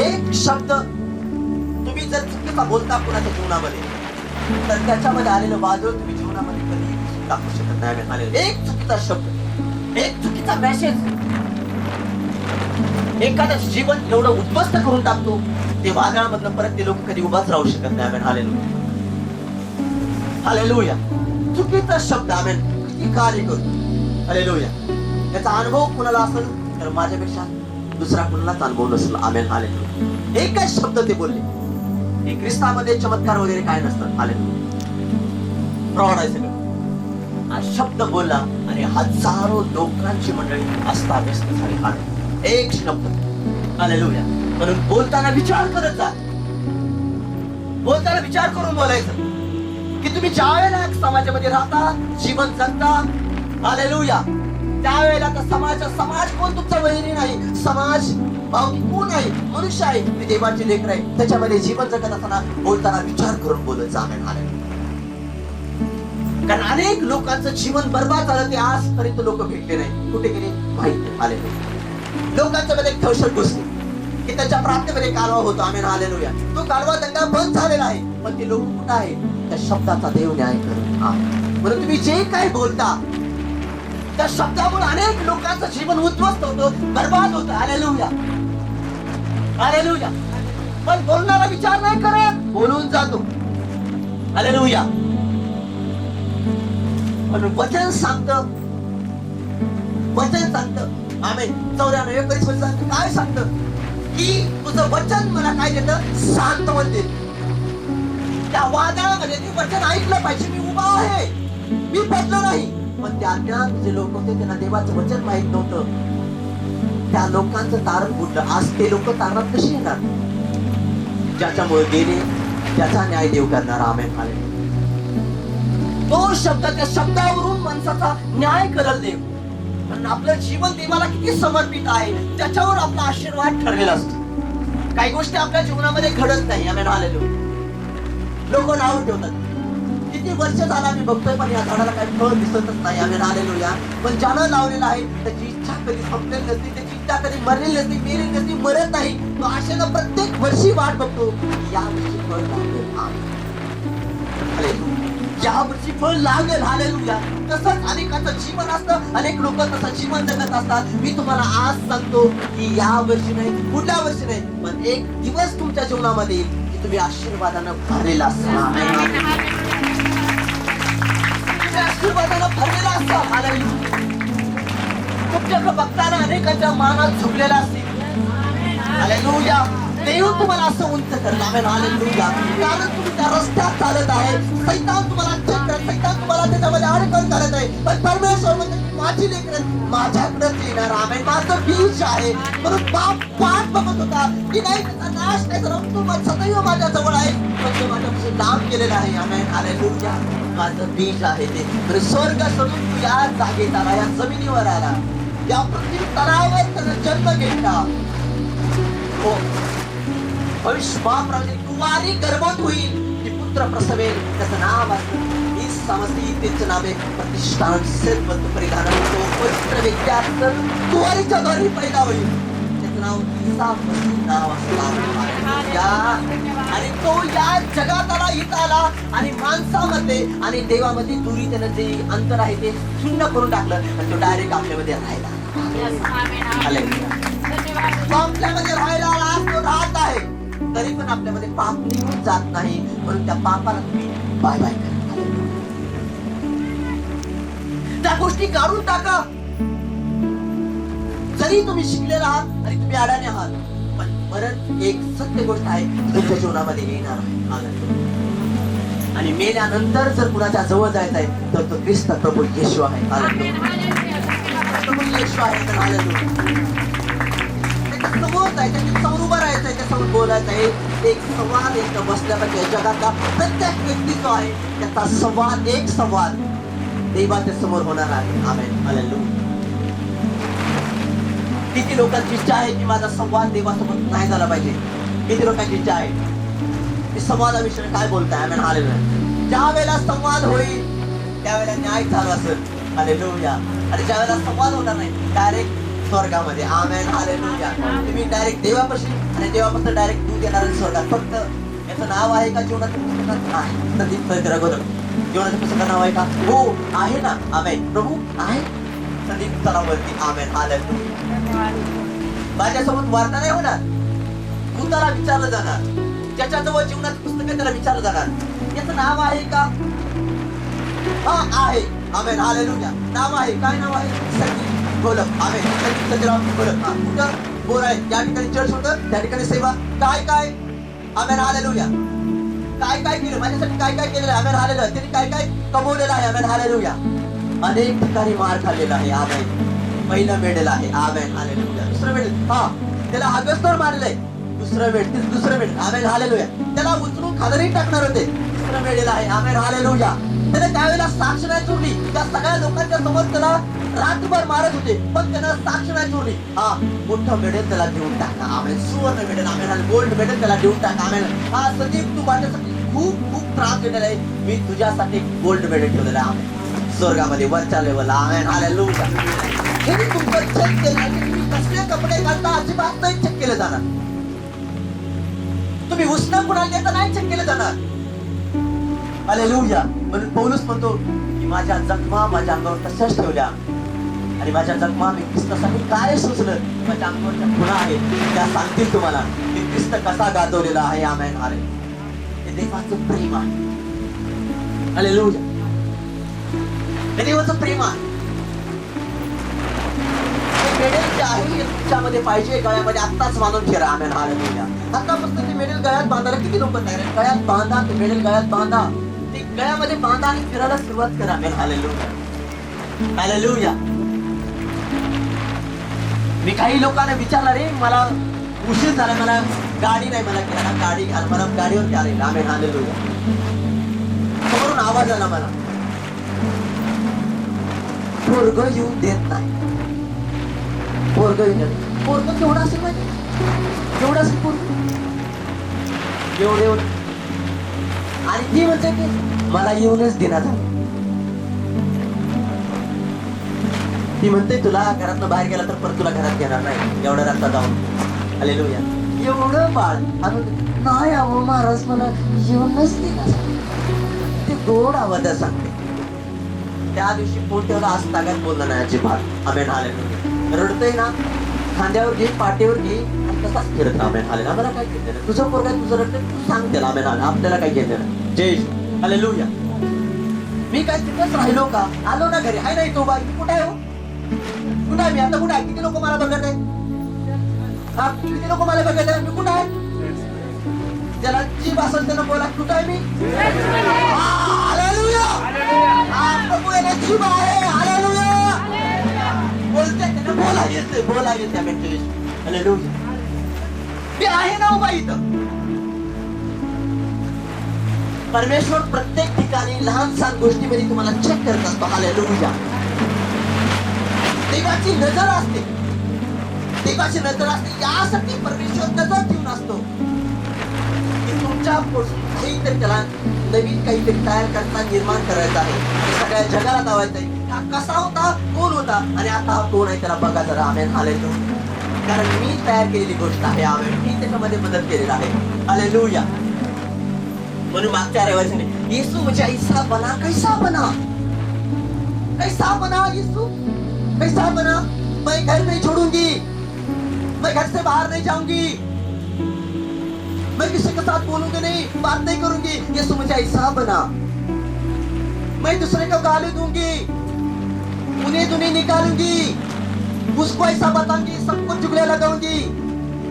एक शब्द तुम्ही जर चुकीचा बोलता कुणाच्या जीवनामध्ये, तर त्याच्यामध्ये आलेलं वादळ तुम्ही जीवनामध्ये कधी टाकू शकत नाही. Amen hallelujah. एक चुकीचा शब्द, एक चुकीचा मेसेज एखादं जीवन एवढं उद्ध्वस्त करून टाकतो, ते वादळामधलं परत ते लोक कधी उभाच राहू शकत नाही. Amen hallelujah. हालेलुया. चुकीचा शब्द, आमेन, किती कार्य करतो. हालेलुया. याचा अनुभव कुणाला असेल तर माझ्यापेक्षा दुसरा कुणालाच अनुभव नसेल. Amen hallelujah. एकच शब्द ते बोलले. हे ख्रिस्तामध्ये चमत्कार वगैरे काय नसतं. हालेलुया. प्रॉड आहे सगळं. हा शब्द बोलला आणि हजारो लोकांची मंडळी अस्ताव्यस्त झाली. हालेलुया. एक शब्द. हालेलुया. म्हणून बोलताना विचार करत जा. बोलताना विचार करून बोलायचं की तुम्ही ज्या वेळेला समाजामध्ये राहता, जीवन जगता, हालेलुया, त्यावेळेला समाज कोण तुमचा वैरी नाही. समाज भावकी कोण आहे? मनुष्य आहे, ते देवाचे लेकर आहे. त्याच्यामध्ये जीवन जगत असताना बोलताना विचार करून बोलत जा. Amen hallelujah. कारण अनेक लोकांचं जीवन बर्बाद झालं, ते आजपर्यंत लोक भेटले नाही. कुठे गेले माहिती? हालेलुया. लोकांच्या मध्ये दहशत घुसली की त्याच्या प्रार्थनेमध्ये कालवा होतो. Amen hallelujah. तो कालवा दंगा बंद झालेला आहे, पण ते लोक कुठं आहे? त्या शब्दाचा देव न्याय करत. म्हणून तुम्ही जे काय बोलता त्या शब्दामुळे अनेक लोकांचं जीवन उद्ध्वस्त होतं, बर्बाद होतं. हालेलुया. हालेलुया. पण बोलणारा विचार नाही करत, बोलून जातो. हालेलुया. म्हणून वचन सांगतं, आमेन, 94:21 सांगतं. काय सांगतं? की तुझं वचन मला काय देतं? सांत्वन देतं. त्या वादळामध्ये ते वचन ऐकलं पाहिजे. मी उभा आहे, मी बदलो नाही. पण त्या अज्ञात जे लोक होते त्यांना देवाचं वचन माहित नव्हतं. त्या लोकांचं तारण फुटलं. आज ते लोक तारणात कशी येणार? ज्याच्यामुळे गेले त्याचा न्याय देव करणार. Amen hallelujah. तो शब्द, त्या शब्दावरून माणसाचा न्याय करल देव. कारण आपलं जीवन देवाला किती समर्पित आहे त्याच्यावर आपला आशीर्वाद ठरलेला असतो. काही गोष्टी आपल्या जीवनामध्ये घडत नाही. Amen hallelujah. लोक नाव ठेवतात, किती वर्ष झाला मी बघतोय पण या झाडाला काही फळ दिसतच नाही. Amen hallelujah. पण ज्यानं लावलेलं आहे त्याची इच्छा कधी संपलेली नसते, त्याची इच्छा कधी मरलेली नसते, मेलेली नसते, मरत नाही. तो आशेनं प्रत्येक वर्षी वाट बघतो या वर्षी फळ लागेल. हालेलुया. या वर्षी फळ लागेल. हालेलुया. तसंच अनेकांचं जीवन असतं, अनेक लोक तसं जीवन जगत असतात. मी तुम्हाला आज सांगतो की या वर्षी नाही, पुढल्या वर्षी नाही, पण एक दिवस तुमच्या जीवनामध्ये येईल की तुम्ही आशीर्वादानं भरलेला असाल. आशीर्वादानं भरलेला असाल. हालेलुया. तुमच्याकडे बघताना अनेकांच्या मानात झुकलेला असेल. हालेलुया. देव तुम्हाला असं उंच करत. Amen hallelujah. कारण तुम्ही त्या रस्त्यात चालत आहे. सैतान तुम्हाला चक्र, सैतान तुम्हाला त्याच्यामध्ये अडकण करत आहे, पण परमेश्वर म्हणतो माझी लेकरं माझ्याकडेच येणार. आमेन. माझं बीज आहे. म्हणून बाप वाट बघत होता की नाही त्याचा नाश नाही झाला, तू सदैव माझ्या जवळ आहे, पण तो माझ्यापासून लांब केलेला आहे. Amen hallelujah. माझं बीज आहे ते. तर स्वर्ग सोडून तू या जागेत आला, या जमिनीवर आला, या पृथ्वी तलावर त्याचा जन्म घेतला. हो, भविष्य कुमारी गर्भवत होईल, ती पुत्र प्रसवेल, त्याचं नाव असतं समस्ती, त्याचं नाव आहे प्रतिष्ठान श्रीमंत परिधान होतो, पवित्र विद्यार्थी कुवारीच्या घरी पैदा होईल, त्याचं नाव ईसा मसीह नाव असतं. आणि तो या जगात आला, इथं आला आणि माणसामध्ये आणि देवामध्ये दुरी त्यानं जे अंतर आहे ते शून्य करून टाकलं आणि तो डायरेक्ट आपल्यामध्ये राहिला. आपल्यामध्ये राहायला आला, तो राहत आहे, तरी पण आपल्यामध्ये पाप निघून जात नाही, म्हणून त्या पापाला तुम्ही बाय बाय करा. त्या गोष्टी काढून टाका. जरी तुम्ही शिकलेला आहात आणि तुम्ही अडाणी आहात, पण परत एक सत्य गोष्ट आहे तुमच्या जीवनामध्ये येणार आहे. आणि मेल्यानंतर जर कुणाच्या जवळ जायचं आहे तर तो ख्रिस्त प्रभू येशू आहे. प्रभू येशू आहे. समोर जायचं, समोर उभं राहायचं, त्याच्यासमोर बोलायचं आहे. एक संवाद एक बसल्या पाहिजे. जगातला प्रत्येक व्यक्ती जो आहे त्याचा संवाद, एक संवाद देवाच्या समोर होणार आहे. Amen hallelujah. किती लोकांची इच्छा आहे की माझा संवाद देवासोबत नाही झाला पाहिजे? किती लोकांची इच्छा आहे? संवादाविषयी काय बोलताय? Amen hallelujah. ज्या वेळेला संवाद होईल त्यावेळेला न्याय झाला असेल. हालेलुया. आणि ज्या वेळेला संवाद होणार नाही, डायरेक्ट स्वर्गामध्ये. Amen hallelujah. तुम्ही डायरेक्ट देवापाशी आणि देवापासून डायरेक्ट दूध येणार स्वर्गात. फक्त याचं नाव आहे का जीवनाच्या पुस्तकात? नाही. संदीप जीवनाच्या पुस्तकात नाव आहे का? हो आहे ना. आमेन. प्रभू आहे संदीप तलावरती. Amen hallelujah. माझ्यासोबत वार्ता नाही होणार, भूताला विचारलं जाणार, ज्याच्याजवळ जीवनाचं पुस्तक आहे त्याला विचारलं जाणार याचं नाव आहे का? हा आहे. Amen hallelujah. नाव आहे. काय नाव आहे? संदीप गोलप. आमेन. संदीप संजयराव गोलप. कुठं बोर आहे? ज्या ठिकाणी चर्च होतं त्या ठिकाणी सेवा. काय काय? Amen hallelujah. काय काय केलं माझ्यासाठी? काय काय केलेलं आहे? Amen hallelujah. त्यांनी काय काय कमवलेलं आहे? Amen hallelujah. अनेक ठिकाणी मार खाल्लेला आहे. आमेन. पहिलं मेडल आहे. Amen hallelujah. दुसरं मेडल, हा त्याला अगस्तर मारलंय. दुसरं मेडल, दुसरं मेडल. Amen hallelujah. त्याला उचलून खाली टाकणार होते. दुसरं मेडल आहे. Amen hallelujah. त्याने त्यावेळेला साक्ष नाही चोरली. त्या सगळ्या लोकांच्या समोर त्याला रातभर मारत होते, पण त्यानं साक्ष नाही चोरली. हा मोठं मेडल त्याला देऊन टाका. आमेन. सुवर्ण मेडल. आमेन. गोल्ड मेडल त्याला देऊन टाका. आमेन. हा संदीप, तू माझ्यासाठी खूप खूप त्रास घेतलेला आहे, मी तुझ्यासाठी गोल्ड मेडल ठेवलेलं आहे. आमेन. स्वर्गामध्ये वरच्या लेवलला. Amen hallelujah. हे तुमचं चेक केलं. तुम्ही कसले कपडे घालता अजिबात नाही चेक केलं जाणार. तुम्ही उष्ण कुणाला देता नाही चेक केलं जाणार. हालेलुया. म्हणून पौलुस म्हणतो की माझ्या जखमा माझ्या अंगावर तशाच ठेवल्या आणि माझ्या जखमा मी ख्रिस्तासाठी काय सुचलं, माझ्या अंगावरच्या खुणा आहेत त्या सांगतील तुम्हाला की ख्रिस्त कसा गाजवलेला आहे. Amen hallelujah. हे देवाचं प्रेम आहे. हालेलुया. हे देवाचं प्रेम आहे. मेडल जे आहे तुमच्यामध्ये पाहिजे, गळ्यामध्ये आत्ताच बांधून ठेवा. Amen hallelujah. आतापासून ते मेडल गळ्यात बांधायला किती लोक तयार आहेत? गळ्यात बांधा, ते मेडल गळ्यात बांधा, ते गळ्यामध्ये बांधा आणि फिरायला सुरुवात करा. आमेन हालेलुया. हालेलुया. मी काही लोकांना विचारलं, रे मला उशीर झाला, मला गाडी नाही, मला किराणा गाडी घाल, मला गाडीवर आले. Amen hallelujah. समोरून आवाज आला मला, पोरगं येऊन देत नाही. पोरगं येऊन पोरगं केवढं असेल माहिती? एवढंच एवढं आणि ती म्हणते की मला येऊनच देण्यात आलं. ती म्हणते तुला घरातनं बाहेर गेला तर परत तुला घरात घेणार नाही, एवढा रस्ता जाऊन. हालेलुया. एवढं बाळ नाही अहो महाराज मला येऊनच देणार. ते गोड आवाजात सांगते. त्या दिवशी फोन ठेवला, आज तागात बोलला नाही अजिबात. Amen hallelujah. रडतोय ना, खांद्यावर घे, पाठीवर घे आणि तसाच फिरत राहा. Amen hallelujah. आम्हाला काय घेतलं नाही, तुझं पोरगा तुझं रडतंय, तू सांग त्याला. Amen hallelujah. आपल्याला काय घेतलं नाही. जय येशू. हालेलुया. मी काय तिथंच राहिलो का? आलो ना घरी. हाय नाही तो बाई, मी कुठे आहे हो? कुठे आहे मी आता? कुठे आहे? किती लोक मला बघत आहे? हा, किती लोक मला बघत आहे? मी कुठे आहे? त्याला जीभ असेल त्यानं बोला, कुठे आहे मी? हालेलुया. हा, प्रभू याला जीभ आहे. हालेलुया. बोलते त्यानं बोला येते, बोला येते. आमेन जय येशू. हालेलुया. मी आहे ना उभा इथं. परमेश्वर प्रत्येक ठिकाणी लहान सहान गोष्टीमध्ये तुम्हाला चेक करत असतो. हालेलुया. देवाची नजर असते, देवाची नजर असते. यासाठी परमेश्वर नजर ठेवून असतो की तुमच्या काहीतरी त्याला नवीन काहीतरी तयार करता, निर्माण करायचं आहे. सगळ्या जगाला दावायचं आहे. हा कसा होता, कोण होता आणि आता हा कोण आहे त्याला बघा जरा. Amen hallelujah. कारण मी तयार केलेली गोष्ट आहे. आमेन. मी त्याच्यामध्ये बदल केलेला आहे. हालेलुया. म्हणून मागच्या रविवारी यीशु मुझे ऐसा बना, कैसा बना, कैसा बना यीशु, कैसा बना. मैं घर नहीं छोड़ूंगी, मैं घर से बाहर नहीं जाऊंगी, मैं किसी के साथ बोलूंगी नहीं, बात नहीं करूंगी. यीशु मुझे ऐसा बना. मैं दूसरे को गाली दूंगी, उन्हें दुनिया निकालूंगी, उसको ऐसा बताऊंगी, सबको चुगलियां लगाऊंगी,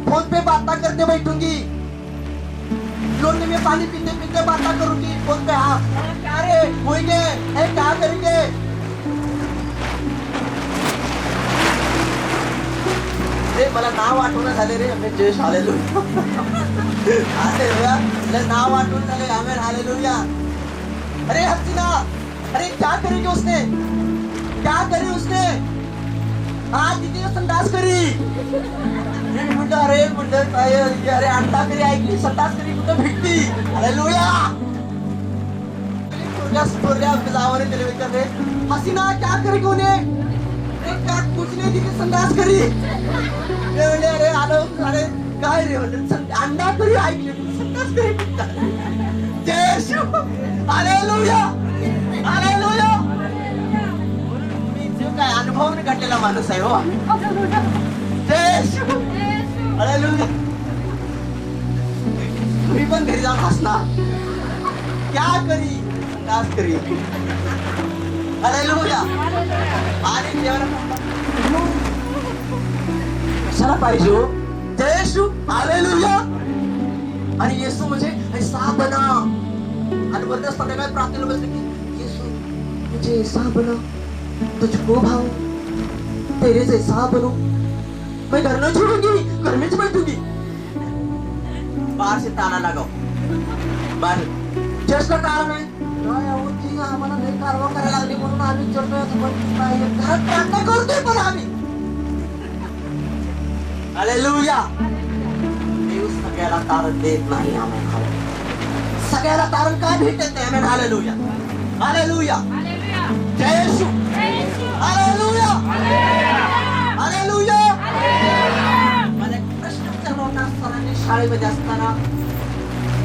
फोन पे बातें करते बैठूंगी, लोने में पानी पीते पीते बातें करूंगी फोन पे. हाँ क्या रे होएंगे, क्या करेंगे? रे मला नाव आठवण झाले रे. आम्ही जय हालेलुया. हालेलुया. नाव आठवण झाले. Amen hallelujah. अरे हसीना, अरे क्या करेगी उसने, क्या करी उसने? हाँ दीदी संडास करी. म्हणलं अरे म्हणलं अरे अंडा करी ऐकली, संडास करी कुठं भेटती. हालेलुया. जावाने त्याला विचारले, हसीना क्या करेगी उन्हें? क्या कुछ नहीं दीदी संडास करी. अरे आलो, अरे काय रे म्हणलं अंडा करी ऐकली, संडास करी. जय येशू. हालेलुया. हालेलुया. मी जो काय अनुभवाने घडलेला माणूस आहे हो. जय येशू. हालेलुया. तुम्ही पण घरी जाऊन हसणार. क्या करी, संडास करी. हालेलुया. आणि देवाला कशाला पाहिजे हो? जय येशू. हालेलुया. आणि येशू म्हणजे ऐसा बना. आणि वरती असताना काय प्रार्थनेला बसले की येशू मुझे ऐसा बना, तुझको भाव तेरे जैसा बनू, मैं घर नहीं छोड़ूंगी, घर में बैठूंगी. बाहर से ताला लगाओ, बाहर चर्चला कारण आहे आम्हाला लई कारवा करायला लागली म्हणून आम्ही चर्च घरात प्रार्थना करतोय पण आम्ही. हालेलुया. देव सगळ्याला तारण देत नाही. Amen hallelujah. सगळ्याला तारण काय भेटत नाही. Amen hallelujah. हालेलुया. जय येशू. हालेलुया. हालेलुया. मला एक प्रश्न विचारला होता सरांनी शाळेमध्ये असताना.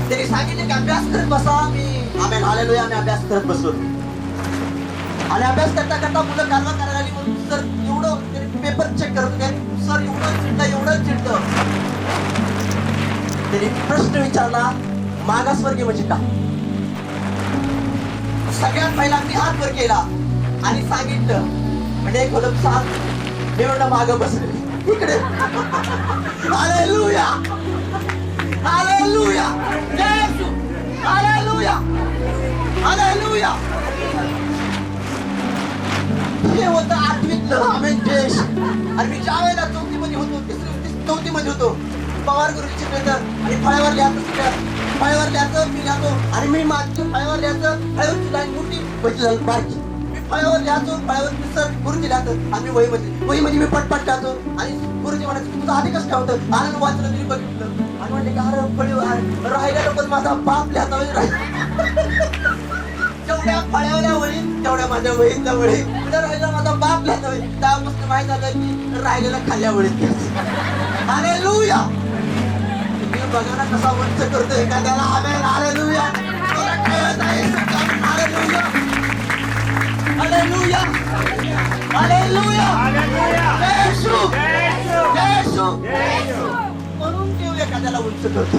त्यांनी सांगितले की अभ्यास करत बसा. मी आमेन हालेलुया. मी अभ्यास करत बसलो आणि अभ्यास करता करता मुलं कारवा करायला लागली म्हणून सर एवढं पेपर चेक करत होते. सर एवढं चिडतं. त्यांनी प्रश्न विचारला, मागासवर्गीय म्हणजे का? सगळ्यात पहिला मी हात वर केला आणि सांगितलं म्हणजे एक होतं सांग. मी म्हणलं मागं बसले इकडे. हालेलुया. हालेलुया. जय येशू. हालेलुया. हालेलुया. हे होतं आठवीतलं. आमेन जय येशू. आणि मी ज्या वेळेला चौथीमध्ये होतो, चौथीमध्ये होतो, पवार गुरुजी शिकवतात आणि फळ्यावर लिहायचं, फळ्यावर लिहायचं मी लिहातो आणि मी मागच्या फळ्यावर लिहायचं, फळ्यावरची लाईन मोठी बारकी. मी फळ्यावर लिहायचो, फळ्यावर सर गुरुजी लिहायचं आणि मी वहीमध्ये वहीमध्ये मी पटपट टाकतो आणि गुरुजी म्हणायचं तुझं आधी कसं काय होतं आनंद वाचलं तरी बघितलं आणि म्हणले की अरे राहिलेलं पण माझा बाप लिहाता जेवढ्या फळ्यावल्या वळी तेवढ्या माझ्या वहीतल्या वळी राहिला माझा बाप लिहाता त्यापासून माहित झालं की राहिलेलं खाल्ल्या वळीत हालेलुया बघा ना कसा वंच करतो एखाद्याला amen hallelujah hallelujah hallelujah hallelujah येशू येशू म्हणून देव एखाद्याला उंच करतो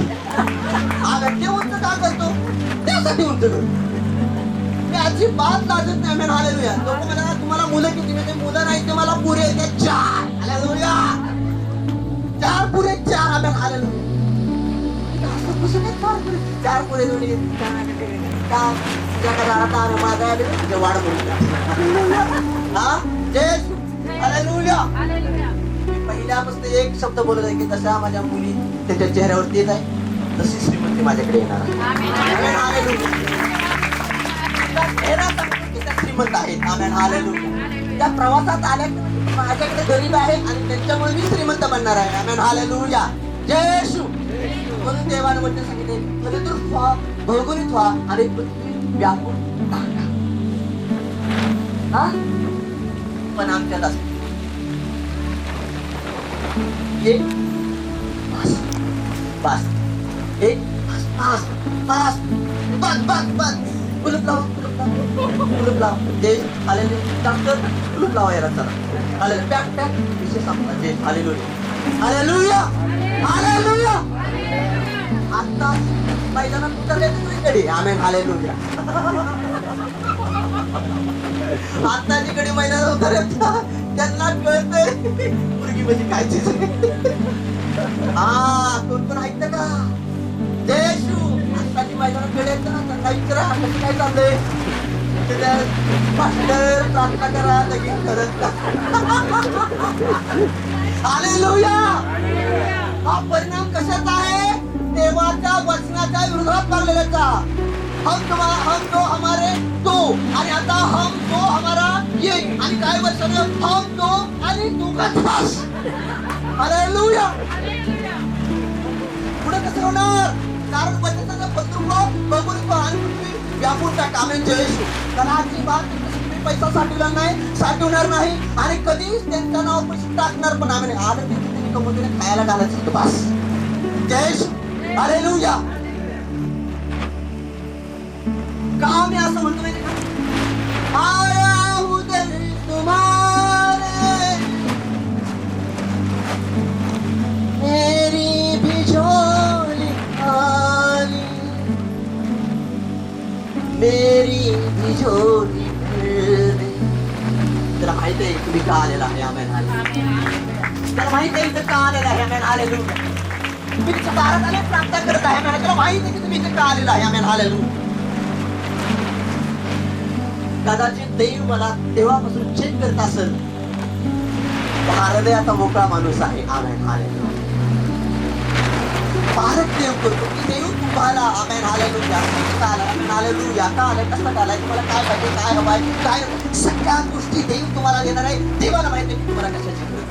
आम्ही ते उंच का करतो त्यासाठी उंच करतो मी अजिबात लाजत नाही आमेन हालेलुया लोक मला तुम्हाला मुलं किती म्हणजे मुलं नाही ते मला पुरे येते 4 हालेलुया 4 पुरे 4 आमेन हालेलुया चार पुरे जोडी वाढ पहिल्यापासून एक शब्द बोलत आहे की जशा माझ्या मुली त्यांच्या चेहऱ्यावरती येत आहे तशी श्रीमंती माझ्याकडे येणार श्रीमंत आहेत आमेन हालेलुया त्या प्रवासात आल्या माझ्याकडे गरीब आहे आणि त्यांच्यामुळे मी श्रीमंत बनणार आहे आमेन हालेलुया जय येशू म्हणून देवाने म्हणजे सांगितले फलित व्हा भौगोलिक व्हा आणि पृथ्वी व्यापून टाका पण आमच्यात असते एक बस एक पाच पाच बस बस बस कुलूप लाव कुलूप लाव जे आलेले डॉक्टर कुलूप लावा याला चला आलेले पॅक पॅक विषय संपला जे हालेलुया हालेलुया हालेलुया आता मैदानात उतरले दुसरीकडे आमेन हालेलुया आता जिकडे मैदानात उतरले त्यांना कळतंय मुलगी म्हणजे काय चीज कोण कोण ऐकतं का देशू आताची मैदानात कडे येतं ना त्यांना विचारा कसं काय चाललंय मास्टर प्रार्थना करा लगेच करत हालेलुया हा परिणाम कशाचा आहे देवाच्या वचनाच्या विरोधात चाललेल्याचा हम तो हमारे तो आणि आता हम तो हमारा ये आणि काय वर्षाने हम तो आणि तू का थास हालेलुया पुढे कसं होणार कारण वचनाचा पत्रभाव बघून आणि पृथ्वी व्यापून टाका आमेन जय येशू कारण आजची बात तुम्ही पैसा साठवला नाही साठवणार नाही आणि कधीच त्यांच्या नाव पैसे टाकणार पण आम्ही आलं त्यांनी कमवून खायला घालायचं बस जय येशू हालेलुया का मी असं म्हणतो माहिती का आया हूं दिल तुम्हारे मेरी भी झोली खाली मेरी भी झोली त्याला माहिती आहे तुम्ही का आलेला आहे आमेन हालेलुया त्याला माहिती आहे का आलेला आहे आमेन हालेलुया तुम्ही तिच्या दारात आले प्रार्थना करत आहे आमेन त्याला माहिती आहे की तुम्ही इथे का आलेला आहे आमेन हालेलुया कदाचित देव मला तेव्हापासून चेक करत असेल हृदयाचा मोकळा माणूस आहे आमेन हालेलुया भारत देव करतो की देव तुम्हाला आमेन हालेलुया का आला आमेन हालेलुया का आलाय कसं का आलाय तुम्हाला काय पाहिजे काय हवाय काय सगळ्या गोष्टी देव तुम्हाला देणार आहे देवाला माहिती आहे की तुम्हाला कशाची गरज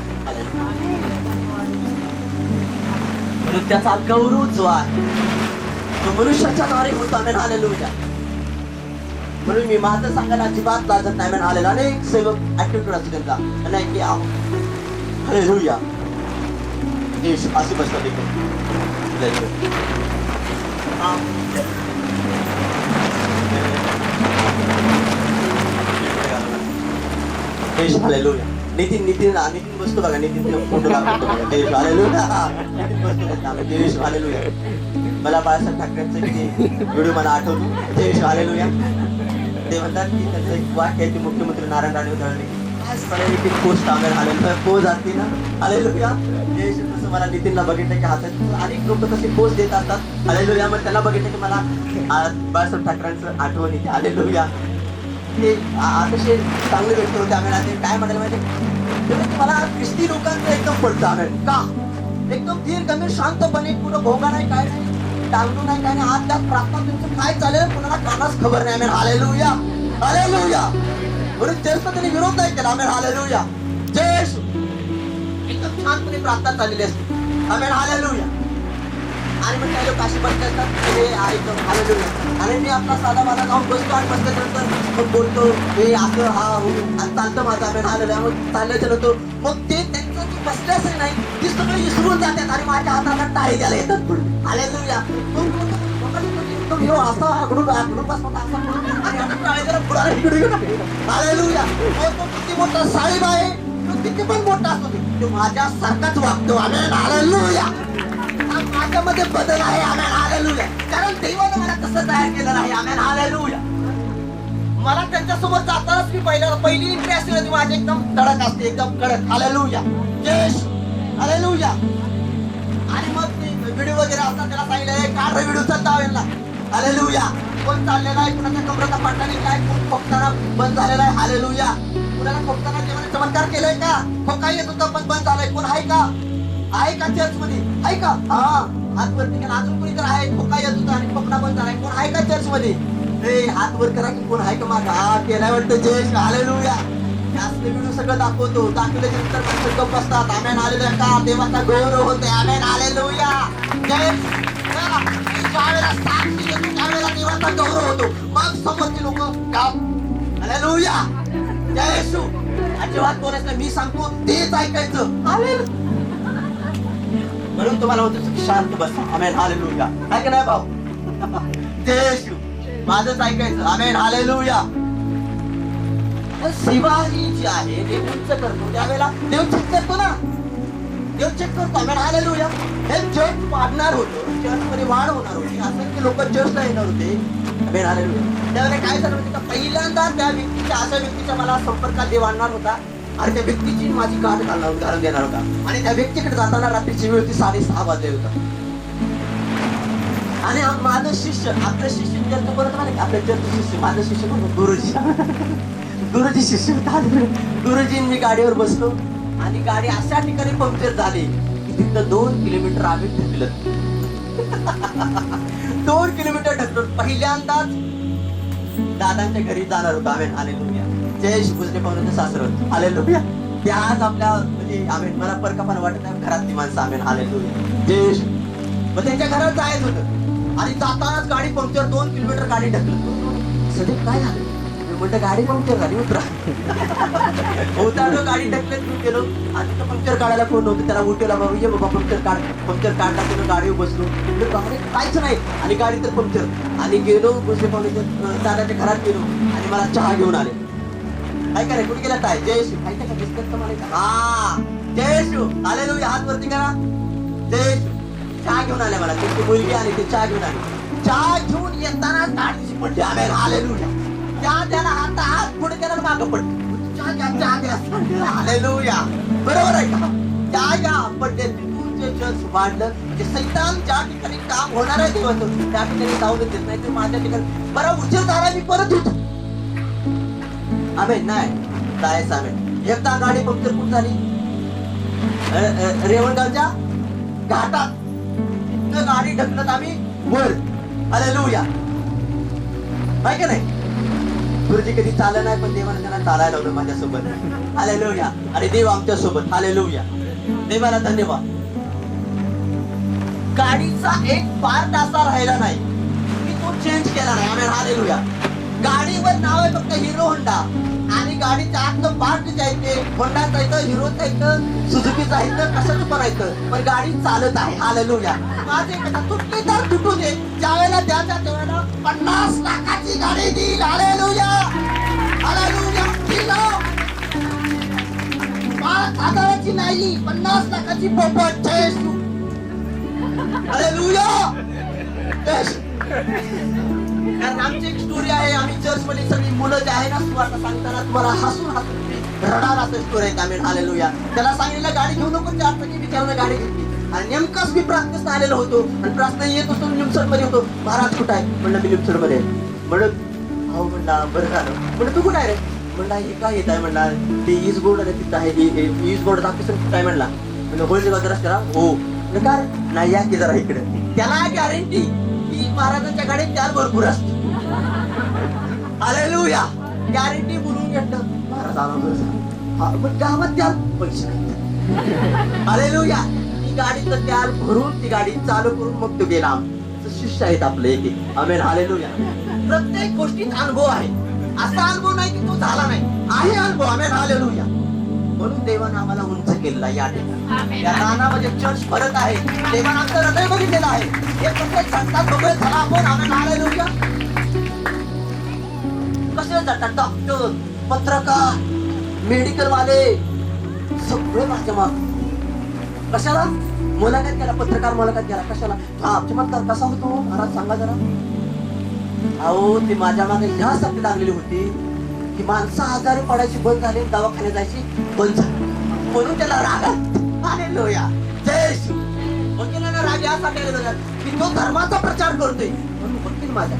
म्हणून त्याचा गौरव जो आहे तो मनुष्याच्या द्वारे होतो आमेन हालेलुया म्हणून मी माझं सांगायला अजिबात लाजत नाही आमेन हालेलुया अनेक सेवक ऍटिट्यूड असतो त्यांचा नाही की हालेलुया देश असे बसतात देश हालेलुया नितीन बसतो बघा नितीन फोटो लागतो देश हालेलुया नितीन बसतो देश हालेलुया मला बाळासाहेब ठाकरेंचा व्हिडिओ मला आठवतो देश हालेलुया ते म्हणतात की त्यांचं एक वाक्य आहे की मुख्यमंत्री नारायण राणे उधळले पोस्ट आमेन हालेलुया पोज असते ना हालेलुया देश तसं मला नितीनला बघितलं की हातात अनेक लोक तसे पोस्ट देत असतात हालेलुया मग त्याला बघितलं की मला बाळासाहेब ठाकरेंचं आठवण येते हालेलुया ते अतिशय चांगले व्यक्ती होते आम्ही ते काय म्हणायला माहिती मला ख्रिस्ती लोकांचं एकदम पडतं आम्ही का एकदम धीर गंभीर शांतपणे कुठं भोगा नाही काय नाही टांगू नाही काय नाही आज त्यात प्रार्थना तुमचं काय चालेल कुणाला कानाच खबर नाही आम्ही हालेलुया हालेलुया म्हणून जास्त त्यांनी विरोध नाही केला आम्ही हालेलुया जय येशू शांतपणे प्रार्थना चाललेली असते. Amen hallelujah. आणि मग काही लोक असे बसले असतात, हे ऐकतो हालेलुया. आणि मी आपला साधा माझा जाऊन बसतो आणि बसल्यानंतर मग बोलतो हे असं हा हो आणि चालतं माझं. Amen hallelujah. मग चालल्याच्या नंतर मग ते त्यांचं जे बसले असेल नाही ते सगळं विसरून जातात आणि माझ्या हाताला टाळी द्यायला येतात पुढे. हालेलुया. असा आकडून आकडून बसतो असा करून आणि आता टाळी द्यायला पुढे इकडे हालेलुया. तो किती मोठा साहेब आहे, तो किती पण मोठा असतो तो माझ्या सारखाच वागतो. Amen hallelujah. माझ्यामध्ये बदल आहे. Amen hallelujah. कारण देवानं मला तसं तयार केलं आहे. Amen hallelujah. मला त्यांच्यासोबत जातानाच मी पहिली एंट्री असते ना ती माझी एकदम कडक असते, एकदम कडक. हालेलुया. जय हालेलुया. आणि मग ते व्हिडिओ वगैरे असतात त्याला सांगितलं काढ रे व्हिडिओ चल दावेला. हालेलुया. कोण चाललेला आहे, कुणाच्या कमरेचा पाटा नाही काय, कोण खोकताना बंद झालेला आहे. हालेलुया. कुणाला खोकताना जेवण चमत्कार केलंय का, खोका येत होता पण बंद झालाय. कोण आहे का, आहे का चर्च मध्ये, आहे का? हा हात वरती करा. अजून कोणी तर आहे खोका येत होता आणि खोकणा बंद झालाय. कोण आहे का चर्च मध्ये? हात वर करा की कोण आहे का माझा. हा केलाय वाटतं जय. हालेलुया. जास्त व्हिडिओ सगळं दाखवतो, दाखवल्याच्या नंतर माणसं गप्प बसतात. Amen hallelujah. का देवाचा गौरव होते. Amen hallelujah. जय. ज्यावेळेला साक्षी देतो त्यावेळेला देवाचा गौरव होतो. मग समोरचे लोक का हालेलुया. जय येशू. अजिबात बोलायचं मी सांगतो तेच ऐकायचं. हालेलुया. म्हणून तुम्हाला होतं शांत बसा. Amen hallelujah. आहे का नाही भाऊ? जय येशू. माझंच ऐकायचं. Amen hallelujah. सेवा ही जी आहे ते उंच करतो त्यावेळेला देव चेक करतो ना, देव चेक करतो. Amen hallelujah. हे चर्च वाढणार होतं, चर्चमध्ये वाढ होणार होती, असं की लोक चर्चला येणार होते. Amen hallelujah. त्यावेळेला काय झालं माहिती का, पहिल्यांदा त्या व्यक्तीच्या अशा व्यक्तीच्या मला संपर्कात देव आणणार होता आणि त्या व्यक्तीची माझी गाठ घालणार उदाहरण देणार होता. आणि त्या व्यक्तीकडे जाताना रात्रीची वेळ होती 6:30 वाजले होता. आणि माझं शिष्य, आपलं शिष्य चर्च परत आले की आपल्या चर्च शिष्य, माझं शिष्य म्हणून गुरुजी गुरुजी शिष्य गुरुजी. मी गाडीवर बसलो आणि गाडी अशा ठिकाणी पंक्चर झाली की तिथं 2 किलोमीटर आम्ही ढकलत 2 किलोमीटर ढकलत. पहिल्यांदाच दादांच्या घरी जाणार होतो. आमेन हालेलुया. जयेश भुजने पाहुण्याचं सासर. हालेलुया. त्याच आपल्या म्हणजे आमेन मला परकापणा वाटत नाही घरातली माणसं. Amen hallelujah. जयेश. मग त्यांच्या घरात जायचं होतं आणि जातानाच गाडी पंक्चर, 2 किलोमीटर गाडी ढकलत. सध्या काय झालं म्हणतं गाडी पंक्चर झाली. उतरा उतरलो, गाडी ढकलत मी गेलो आणि तिथं पंक्चर काढायला कोण नव्हतं. त्याला उठवला बाबा ये बाबा पंक्चर काढ. पंक्चर काढला गेलो, गाडीवर बसलो. गाडी काहीच नाही आणि गाडी तर पंक्चर. आणि गेलो भुजने पाहुण्याच्या दादाच्या घरात गेलो आणि मला चहा घेऊन आले. काय काय कुठे गेला काय जयेश काय काय बिस्किट मला. हा जयेश हालेलुया. हात वरती करा. जयेश चहा घेऊन आले मला. त्यांची मुलगी आली ते चहा घेऊन आली. चहा घेऊन येताना गाडीची पडली. Amen hallelujah. त्याला हात पुढे केला मागं पडली. हालेलुया. बरोबर आहे का? त्या पडले तुमचे चर्च वाढलं म्हणजे सैतान ज्या ठिकाणी काम होणार आहे देवाचं त्या ठिकाणी जाऊन देत नाही. तर माझ्या ठिकाणी बरा उशीर झाला मी परत येतो. आमेन नाही जायचं. आमेन. एकदा गाडी पंक्चर कुठं झाली, रेवणगावच्या घाटात. गाडी ढकलत आम्ही वर. हालेलुया. आहे का नाही? गुरुजी कधी चाललं नाही पण देवाने त्यांना चालायला लावलं माझ्यासोबत. हालेलुया. आणि देव आमच्या सोबत. हालेलुया. देवाला धन्यवाद. गाडीचा एक पार्ट असा राहिला नाही मी तो चेंज केला नाही. Amen hallelujah. गाडीवर नाव आहे फक्त हिरो होंडा आणि गाडीच्या आतलं पार्ट जे आहे ते होंडाचं येतं, हिरोचं येतं, सुझुकीचं येतं, कशाचं पण येतं, पण गाडी चालत आहे. हालेलुया. माझे कथा तुटली तर तुटू दे. ज्यावेळेला द्यायच्या त्यावेळेला 50 लाखाची गाडी देईल. हालेलुया. हालेलुया. 5,000ची नाही 50 लाखाची पोपट. जय येशू. हालेलुया. कारण आमची एक स्टोरी आहे. आम्ही चर्च मध्ये सगळी मुलं जे आहे ना सुवार्ता सांगताना तुम्हाला हसून रडार असं स्टोरी आहे. Amen hallelujah. त्याला सांगितलं गाडी घेऊ नको, 4 चाकी विचारून गाडी घेतली आणि नेमकाच मी प्रार्थनेस आलेलो होतो आणि प्रार्थना येत होतो लिमसड मध्ये होतो. महाराज कुठं आहे म्हणलं मी लिमसड मध्ये. म्हणलं हो म्हणला बरं झालं. म्हणलं तू कुठं आहे रे म्हणला हे काय येत आहे म्हणला ते ईज बोर्ड आहे तिथं आहे. ईज बोर्ड दाखव कुठं आहे म्हणला. म्हणलं होळी वगैरे रस्त्याला हो काय नाही या की जरा इकडे. त्याला गॅरंटी की महाराजांच्या गाडीत त्याला भरपूर असते. हालेलुया. गॅरंटी बोलून घेतलं महाराज आला. मग गावात त्या पैसे नाही हालेलुया. ती गाडीचं तेल भरून ती गाडी चालू करून मग तो गेला. शिष्य आहेत आपले एक. आमेन. हालेलुया. प्रत्येक गोष्टीत अनुभव आहे. असा अनुभव नाही की तो झाला नाही, आहे अनुभव. आमेन. हालेलुया. म्हणून देवानं आम्हाला उंच केलेला या ठिकाणी. या रानामध्ये चर्च भरत आहे. देवानं आमचं हृदय बघितलेलं आहे. हे कसे झटतात बघत झाला आपण. आमेन. हालेलुया. कसे जातात डॉक्टर, पत्रकार, मेडिकल वाले सगळे माझ्या माग. कशाला मुलाखत केला, पत्रकार मुलाखत केला. कशाला? हा चमत्कार कसा होतो महाराज सांगा जरा. अहो ती माझ्या मागे ह्यासाठी लागलेली होती की माणसं आजारी पडायची बंद झाली, दवाखान्यात जायची बंद झाली, म्हणून त्याला राग आला. हालेलुया. जय श्री. वकिलांना राग यासाठी आलेला की तो धर्माचा प्रचार करतोय म्हणून वकील माझ्या.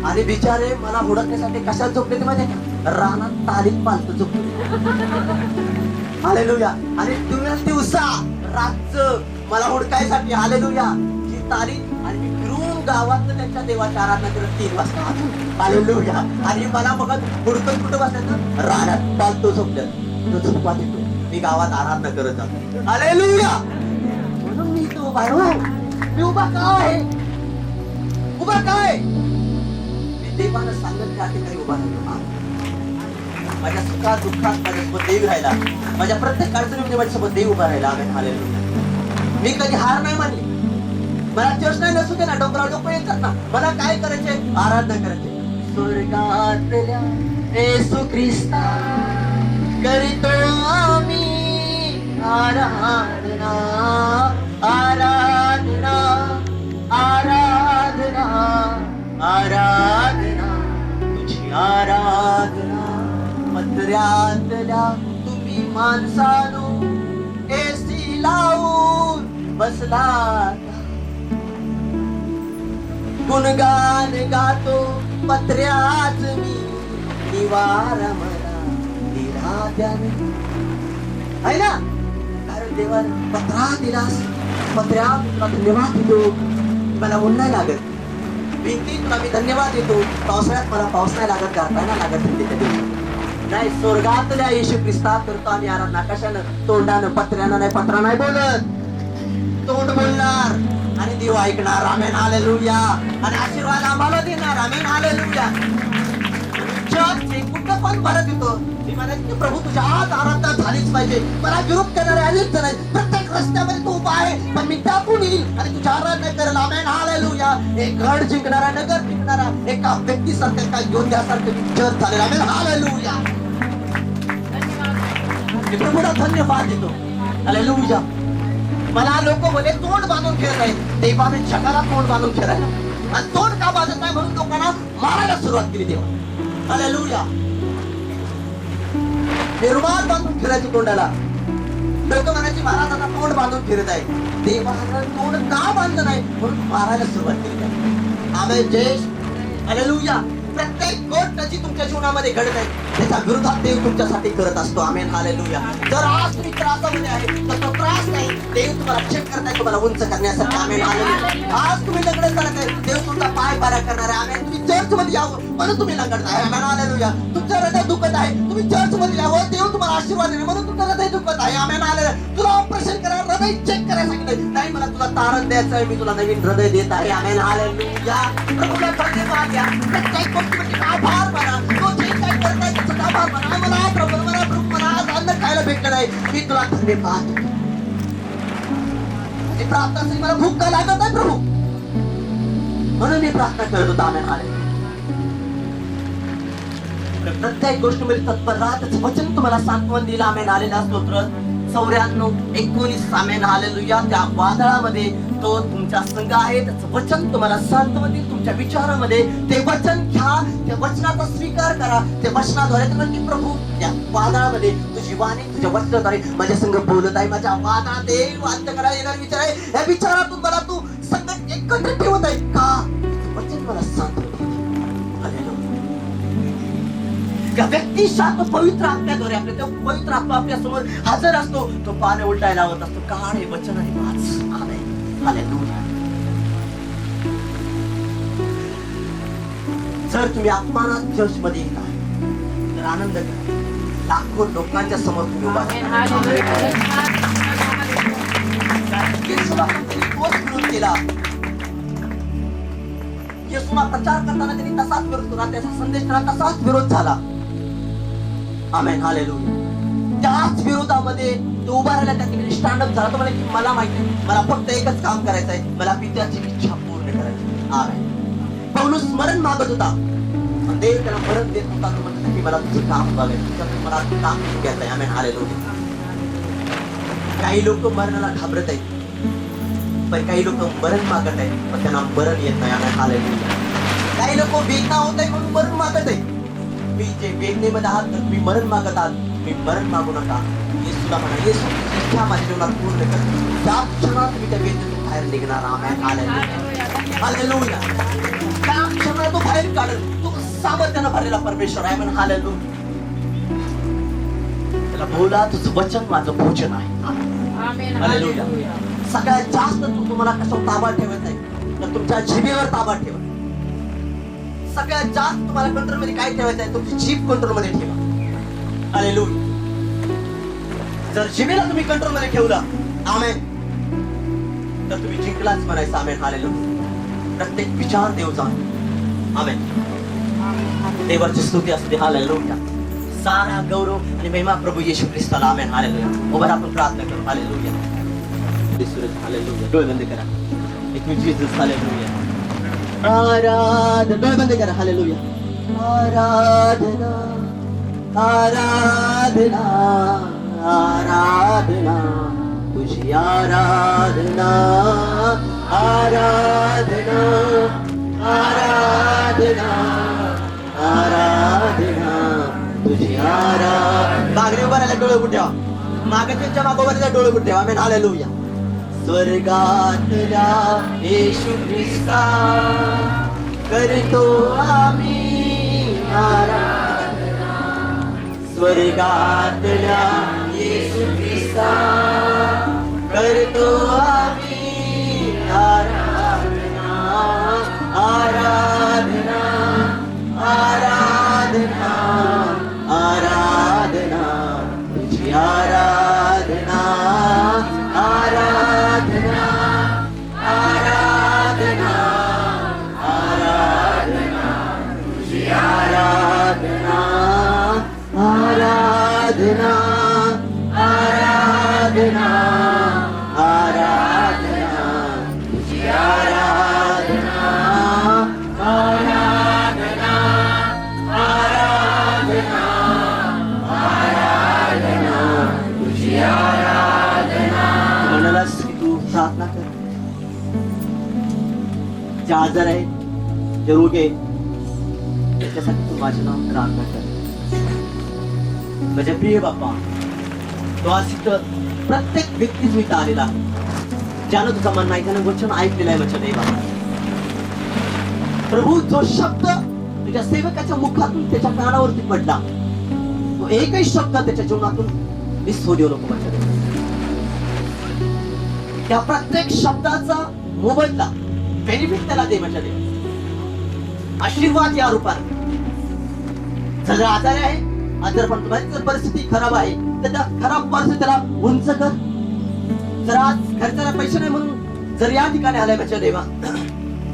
आणि बिचारे मला हुडकण्यासाठी कशात झोपले ते माहिती का? रानात तालीम पालत झोपले. हालेलुया. आणि दिवसा रातचं मला हुडकायसाठी. हालेलुया. ही तालीम. आणि मी फिरून गावात त्यांच्या देवाची आराधना करत 3 वाजता. हालेलुया. आणि मला बघत हुडकत कुठं बसायचं? रानात पालतो झोपल्यात. तो झोपा देतो, मी गावात आराधना करत जातो. हालेलुया. म्हणून मी इथं उभा आहे. मी उभा का आहे? उभा काय? देवानं सांगत त्या ठिकाणी उभा राहिलो. माझ्या सुखात दुःखात माझ्यासोबत देव राहिला. माझ्या प्रत्येक अडचणीमध्ये माझ्यासोबत देव उभा राहिला. आमेन. हालेलुया. मी कधी हार नाही मानली. मला चर्च नाही नसू दे ना, डोंगरावर लोक येतात ना, मला काय करायचे? आराधना करायचे. स्वर्गातल्या येशू ख्रिस्ता करीतो आम्ही आराधना, आराधना, आराधना, आराधना, तुझी आराधना. पत्र्यातल्या तुम्ही माणसानो एसी लावून बसला, गुणगान गातो पत्र्यात मी, निवारा मला दिला त्याने. आहे ना? कारण देवा पत्रा दिलास, पत्र्यात तुला धन्यवाद देतो. मला ऊन नाही लागत, भिंती तुला मी धन्यवाद देतो. पावसाळ्यात मला पाऊस नाही लागत, गारठा लागत नाही. स्वर्गातल्या येशू ख्रिस्ता करतो आम्ही आराधना. कशानं? तोंडानं, पत्र्यानं नाही. पत्रा नाही बोलत, तोंड बोलणार आणि देव ऐकणार. आमेन. हालेलुया. आणि आशीर्वाद आम्हाला देणार. आमेन. हालेलुया. कुठं पण भरत येतो. मी म्हणायचं की प्रभू तुझ्या आज आराधना झालीच पाहिजे. मला विरोध करणारे आलेच नाही. प्रत्येक रस्त्यामध्ये तू उभा आहे, पण मी टाकून येईल आणि तुझ्या आराधना करेल. आमेन. हालेलुया. एक गड जिंकणारा, नगर जिंकणारा, एका व्यक्तीसारखं, एका योद्ध्यासारखं जग झालेला. आमेन. हालेलुया. मी प्रभूला धन्यवाद देतो. हालेलुया. मला लोक बोले तोंड बांधून खेळत आहे. देवाने जगाला तोंड बांधून खेळायला, आणि तोंड का बांधत नाही म्हणून लोकांना मारायला सुरुवात केली देवा. हालेलुया. रुमाल बांधून फिरायची तोंडाला. लोक म्हणायची महाराजांना तोंड बांधून फिरत आहे. देवानं तोंड का बांधलं नाही म्हणून मारायला सुरुवात केली आहे. आमेन. जय. हालेलुया. प्रत्येक गोष्ट जी तुमच्या जीवनामध्ये घडत आहे त्याच्या विरोधात देव तुमच्यासाठी करत असतो. आमेन. हालेलुया. जर आज तुम्ही त्रासामध्ये आहे तर तो त्रास नाही, देव तुम्हाला चेक करताय, तुम्हाला उंच करण्यासाठी. आमेन. हालेलुया. आज तुम्ही लग्न करत आहे, देव तुमचा पाय बारा करणार आहे. आमेन. तुम्ही चर्च मध्ये यावं म्हणून तुम्ही लग्न आहे. आमेन. हालेलुया. तुमचं हृदय दुखत आहे, तुम्ही चर्च मध्ये यावं, देव तुम्हाला आशीर्वाद देणार म्हणून तुमचं हृदय दुखत आहे. आमेन. हालेलुया. तुला ऑपरेशन करा, हृदय चेक करायला सांगितलं नाही, मला तुला तारण द्यायचं आहे, मी तुला नवीन हृदय देत आहे. आमेन. हालेलुया. प्रभूला धन्यवाद द्या. प्रत्येक गोष्टीमध्ये आभार माना. तो जे काय करताय त्याचा आभार माना. मला प्रभू आज अन्न खायला भेटलं नाही, मी तुला धन्यवाद देतो. ही प्रार्थना असेल, मला भूक काय लागत नाही प्रभू, म्हणून मी प्रार्थना करत होतो. आमेन. हालेलुया. प्रत्येक गोष्टीमध्ये तत्पर राहत वचन तुम्हाला सांत्वन दिलं. आमेन. हालेलुया. स्तोत्र. 94:19. आमेन. हालेलुया. त्या वादळामध्ये तो तुमच्या संग आहे. त्याचं वचन तुम्हाला सांत्वन देईल. तुमच्या विचारामध्ये ते वचन घ्या, त्या वचनाचा स्वीकार करा. त्या वचनाद्वारे तुम्ही की प्रभू त्या वादळामध्ये तुझी वाणी तुझ्या वचनाद्वारे माझ्या संग बोलत आहे. माझ्या वादळात अंत करायला येणार विचार आहे. या विचारातून मला तू संगत एकत्र ठेवत आहे का? वचन मला सांत्वन देईल. त्या व्यक्तीच्या तो पवित्र आत्म्याद्वारे आपल्या तो पवित्र आत्मा आपल्या समोर हजर असतो. तो पाने उलटायला लावत असतो. काळ हे वचन आहे वाच. आमेन. हालेलुया. जर तुम्ही आत्मानात चर्च मध्ये येता तर आनंद करा. लाखो लोकांच्या समोर तुम्ही उभा राहता. येशूला पण त्यांनी तोच विरोध केला. येशूला प्रचार करताना त्यांनी तसाच विरोध केला, त्याचा संदेश त्यांना तसाच विरोध झाला. आमेन, हालेलुया. त्याच विरोधामध्ये तो उभा राहिला, त्या ठिकाणी स्टँड अप झाला. तो म्हणे की मला माहिती आहे, मला फक्त एकच काम करायचं आहे, मला पित्याची इच्छा पूर्ण करायची. आमेन. पौलुस मरण मागत होता, पण देव त्याला मरण देत होता. तो म्हणत की मला तुझं काम बघायचं, तुझ्याकडून मला काम घ्यायचं आहे. आमेन, हालेलुया. काही लोक मरणाला घाबरत आहेत, पण काही लोक मरण मागत आहेत, पण त्यांना मरण येत नाही. Amen, hallelujah. काही लोक वेदना होत आहे म्हणून मरण मागत आहेत. मी जे वेदनेमध्ये आहात तर तुम्ही मरण मागत आहात, तुम्ही मरण मागू नका. येशूला म्हणा, येशू तुझी इच्छा माझ्या जीवनात पूर्ण कर. त्या क्षणात तुम्ही त्या वेदनेतून बाहेर निघणार. आमेन, हालेलुया. हालेलुया. त्या क्षणात तो बाहेर काढेल. तो सामर्थ्यानं भरलेला परमेश्वर आहे. आमेन, हालेलुया. त्याला बोला, तुझं वचन माझं भोजन आहे. आमेन, हालेलुया. सगळ्यात जास्त तुम्हाला कशावर ताबा ठेवायचा आहे तर तुमच्या जिभेवर ताबा ठेवा. सगळ्यात जास्त तुम्हाला कंट्रोल मध्ये काय ठेवायचं आहे, तुमची जीभ कंट्रोल मध्ये ठेवा. हालेलुया. जर जिभेला तुम्ही कंट्रोल मध्ये ठेवला, आमेन, तर तुम्ही जिंकलाच म्हणायचं. आमेन, हालेलुया. प्रत्येक विचार देव जाणतो. आमेन. देवाची स्तुती असते. हालेलुया. सारा गौरव आणि महिमा प्रभू येशू ख्रिस्ताला. आमेन, हालेलुया. उभा आपण प्रार्थना करू. हालेलुया. हालेलुया. डोळे बंद करा. एक मिनिट. जीसस. हालेलुया. आराधना. डोळे बंद करा. हालेलुया. आराधना, आराधना, आराधना, तुझी आराधना, आराधना, आराधना, आराधना, तुझी आराधना. मागणी उभा राहिला, डोळे उघडे ठेवा. मागच्या मागोबरच्या डोळे उघडे ठेवा. आमेन, हालेलुया. स्वर्गातल्या येशू ख्रिस्ता करतो आम्ही आराधना. स्वर्गातल्या येशू ख्रिस्ता करतो आम्ही आराधना. आराधना, आराधना, आराधना, तुझी आराधना, आराधना, आराधना, आराधना, तुझी आराधना, आराधना, आराधना, आराधना, तुझी आराधना, आराधना, आराधना, आराधना, तुझी आराधना. म्हणालास की तू प्रार्थना कर. जे आजार आहे, जे रोग आहे, त्याच्यासाठी तू माझ्या नाव प्रार्थना कर. माझ्या प्रिय बाप्पा, तो आज इथं प्रत्येक व्यक्तीच इथं आलेला आहे, ज्यानं तुझं म्हणणं आहे, त्यानं वचन ऐकलेलं आहे. माझ्या देवा प्रभू, जो शब्द तुझ्या सेवकाच्या मुखातून त्याच्या कानावरती पडला, तो एकही शब्द त्याच्या जीवनातून मिस होऊ देऊ नको. माझ्या देवा, त्या प्रत्येक शब्दाचा मोबदला, बेनिफिट त्याला दे. माझ्या देवा, आशीर्वाद या रूपाने. जर आजारी आहे, आजारपण, जर परिस्थिती खराब आहे, तर त्या खराब परिस्थितीला उंच कर. जर आज खर्चाला पैसे नाही म्हणून जर या ठिकाणी आलाय माझ्या देवा,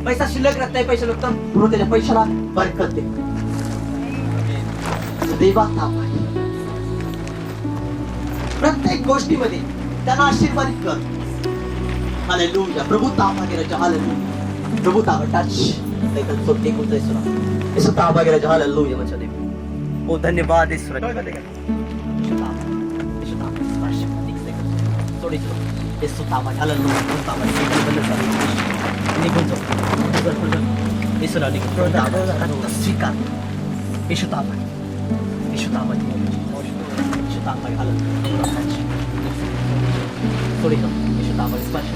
पैसा शिल्लक राहत नाही, पैसे नसतं, म्हणून त्याच्या पैशाला बरकत दे. देवा ताप आहे प्रत्येक गोष्टीमध्ये, त्यांना आशीर्वादित कर. हालेलुया. प्रभू ताप आहे राजा. हालेलुया. प्रभू ताप टच लेकिन तो टेक होता है. इस ताप आहे राजा. हालेलुया. माझ्या देवा, ओ धन्यवाद ईश्वर. थोडी येसू ताप आहे. हालेलुया. ताप आहे. निघून जाऊ. ईश्वरा निघून स्वीकार. येशू ताप आहे. येशू ताप आहे. येशू ताप आहे. हालेलुया. थोडी येशू ताप आहे. स्पर्श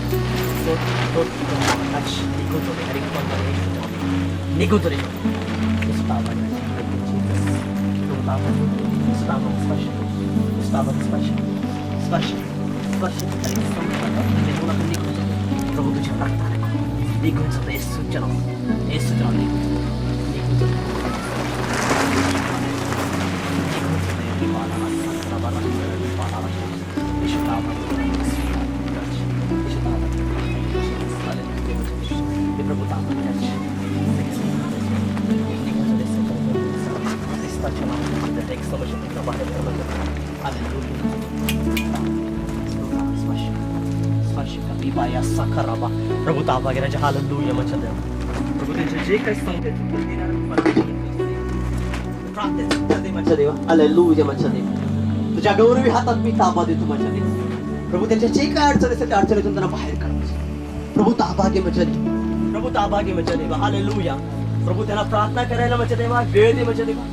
निघून जाऊ. निघून जाऊ. येशू ताप आहे. प्रभू तुझी प्रार्थना निघून जातो. येशूच्या नावात, येशूच्या नावात निघून जातो. प्रभू ताबा घेण्याचे हालेलुया माझ्या देवा. प्रभू त्यांचे जे काही सांगते माझ्या देवा. हालेलुया माझ्या देवा. तुझ्या गौरवी हातात मी ताबा देतो माझ्या देवा. प्रभू त्यांच्या जे काय अडचण असेल त्या अडचणीतून त्यांना बाहेर काढायचं. प्रभू ताबा घे माझ्या देवा. प्रभू ताबा घे माझ्या देवा. हालेलुया. प्रभू त्यांना प्रार्थना करायला माझ्या देवा वेळ दे माझ्या देवा.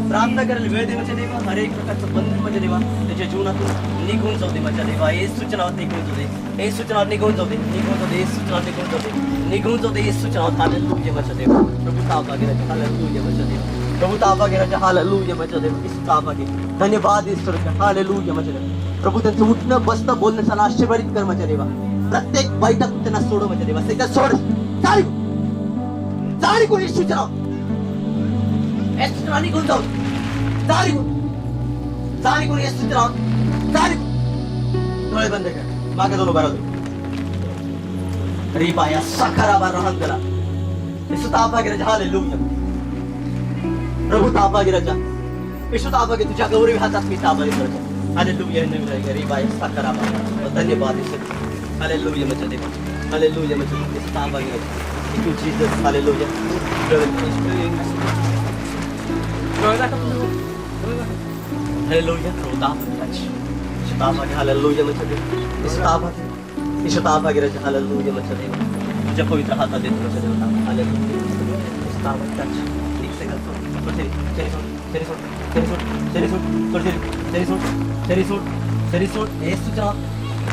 प्रार्थना करायला वेळ दे माझ्या देवा. हर एक प्रकारचं बंधन माझ्या देवा त्याच्या जीवनातून निघून जाऊ दे माझ्या देवा. हे सूचनावर निघून जाऊ दे. हे सूचनावर निघून जाऊ दे. निघून जाऊ दे. हे सूचनावर निघून जाऊ दे. निघून जाऊ दे. हे सूचनावर हालेलुया माझ्या देवा. प्रभू ताबा घे हालेलुया माझ्या देवा. प्रभू ताबा घे हालेलुया माझ्या देवा. इस ताबा घे. धन्यवाद ईश्वर हालेलुया माझ्या देवा. प्रभू त्यांचं उठणं बसणं बोलणं त्याला आशीर्वादित कर माझ्या देवा. प्रत्येक बैठक त्यांना सोड माझ्या देवा. सगळं सोड. चाळी कोणी सूचना निघून जाऊ. चाळी कोणी सूचना चाळी डोळे बंद कर. मागे जाऊन उभा राहतो. रिबाया साखराबा रहन करा. येशू ताबा घे राजा. हालेलुया. प्रभू ताबा घे राजा. येशू ताबा घे. तुझ्या गौरवी हातात मी ताबा घेतो राजा. हालेलुया. रिबाया साखराबा. धन्यवाद ईश्वर. हालेलुया माझ्या देवा. हालेलुया माझ्या देवा. येशू ताबा घे राजा. Thank you Jesus. Hallelujah. Hallelujah. Hallelujah माझ्या देवा. Hallelujah माझ्या देवा. तुझ्या पवित्र हातात देतो माझ्या देवा. Hallelujah.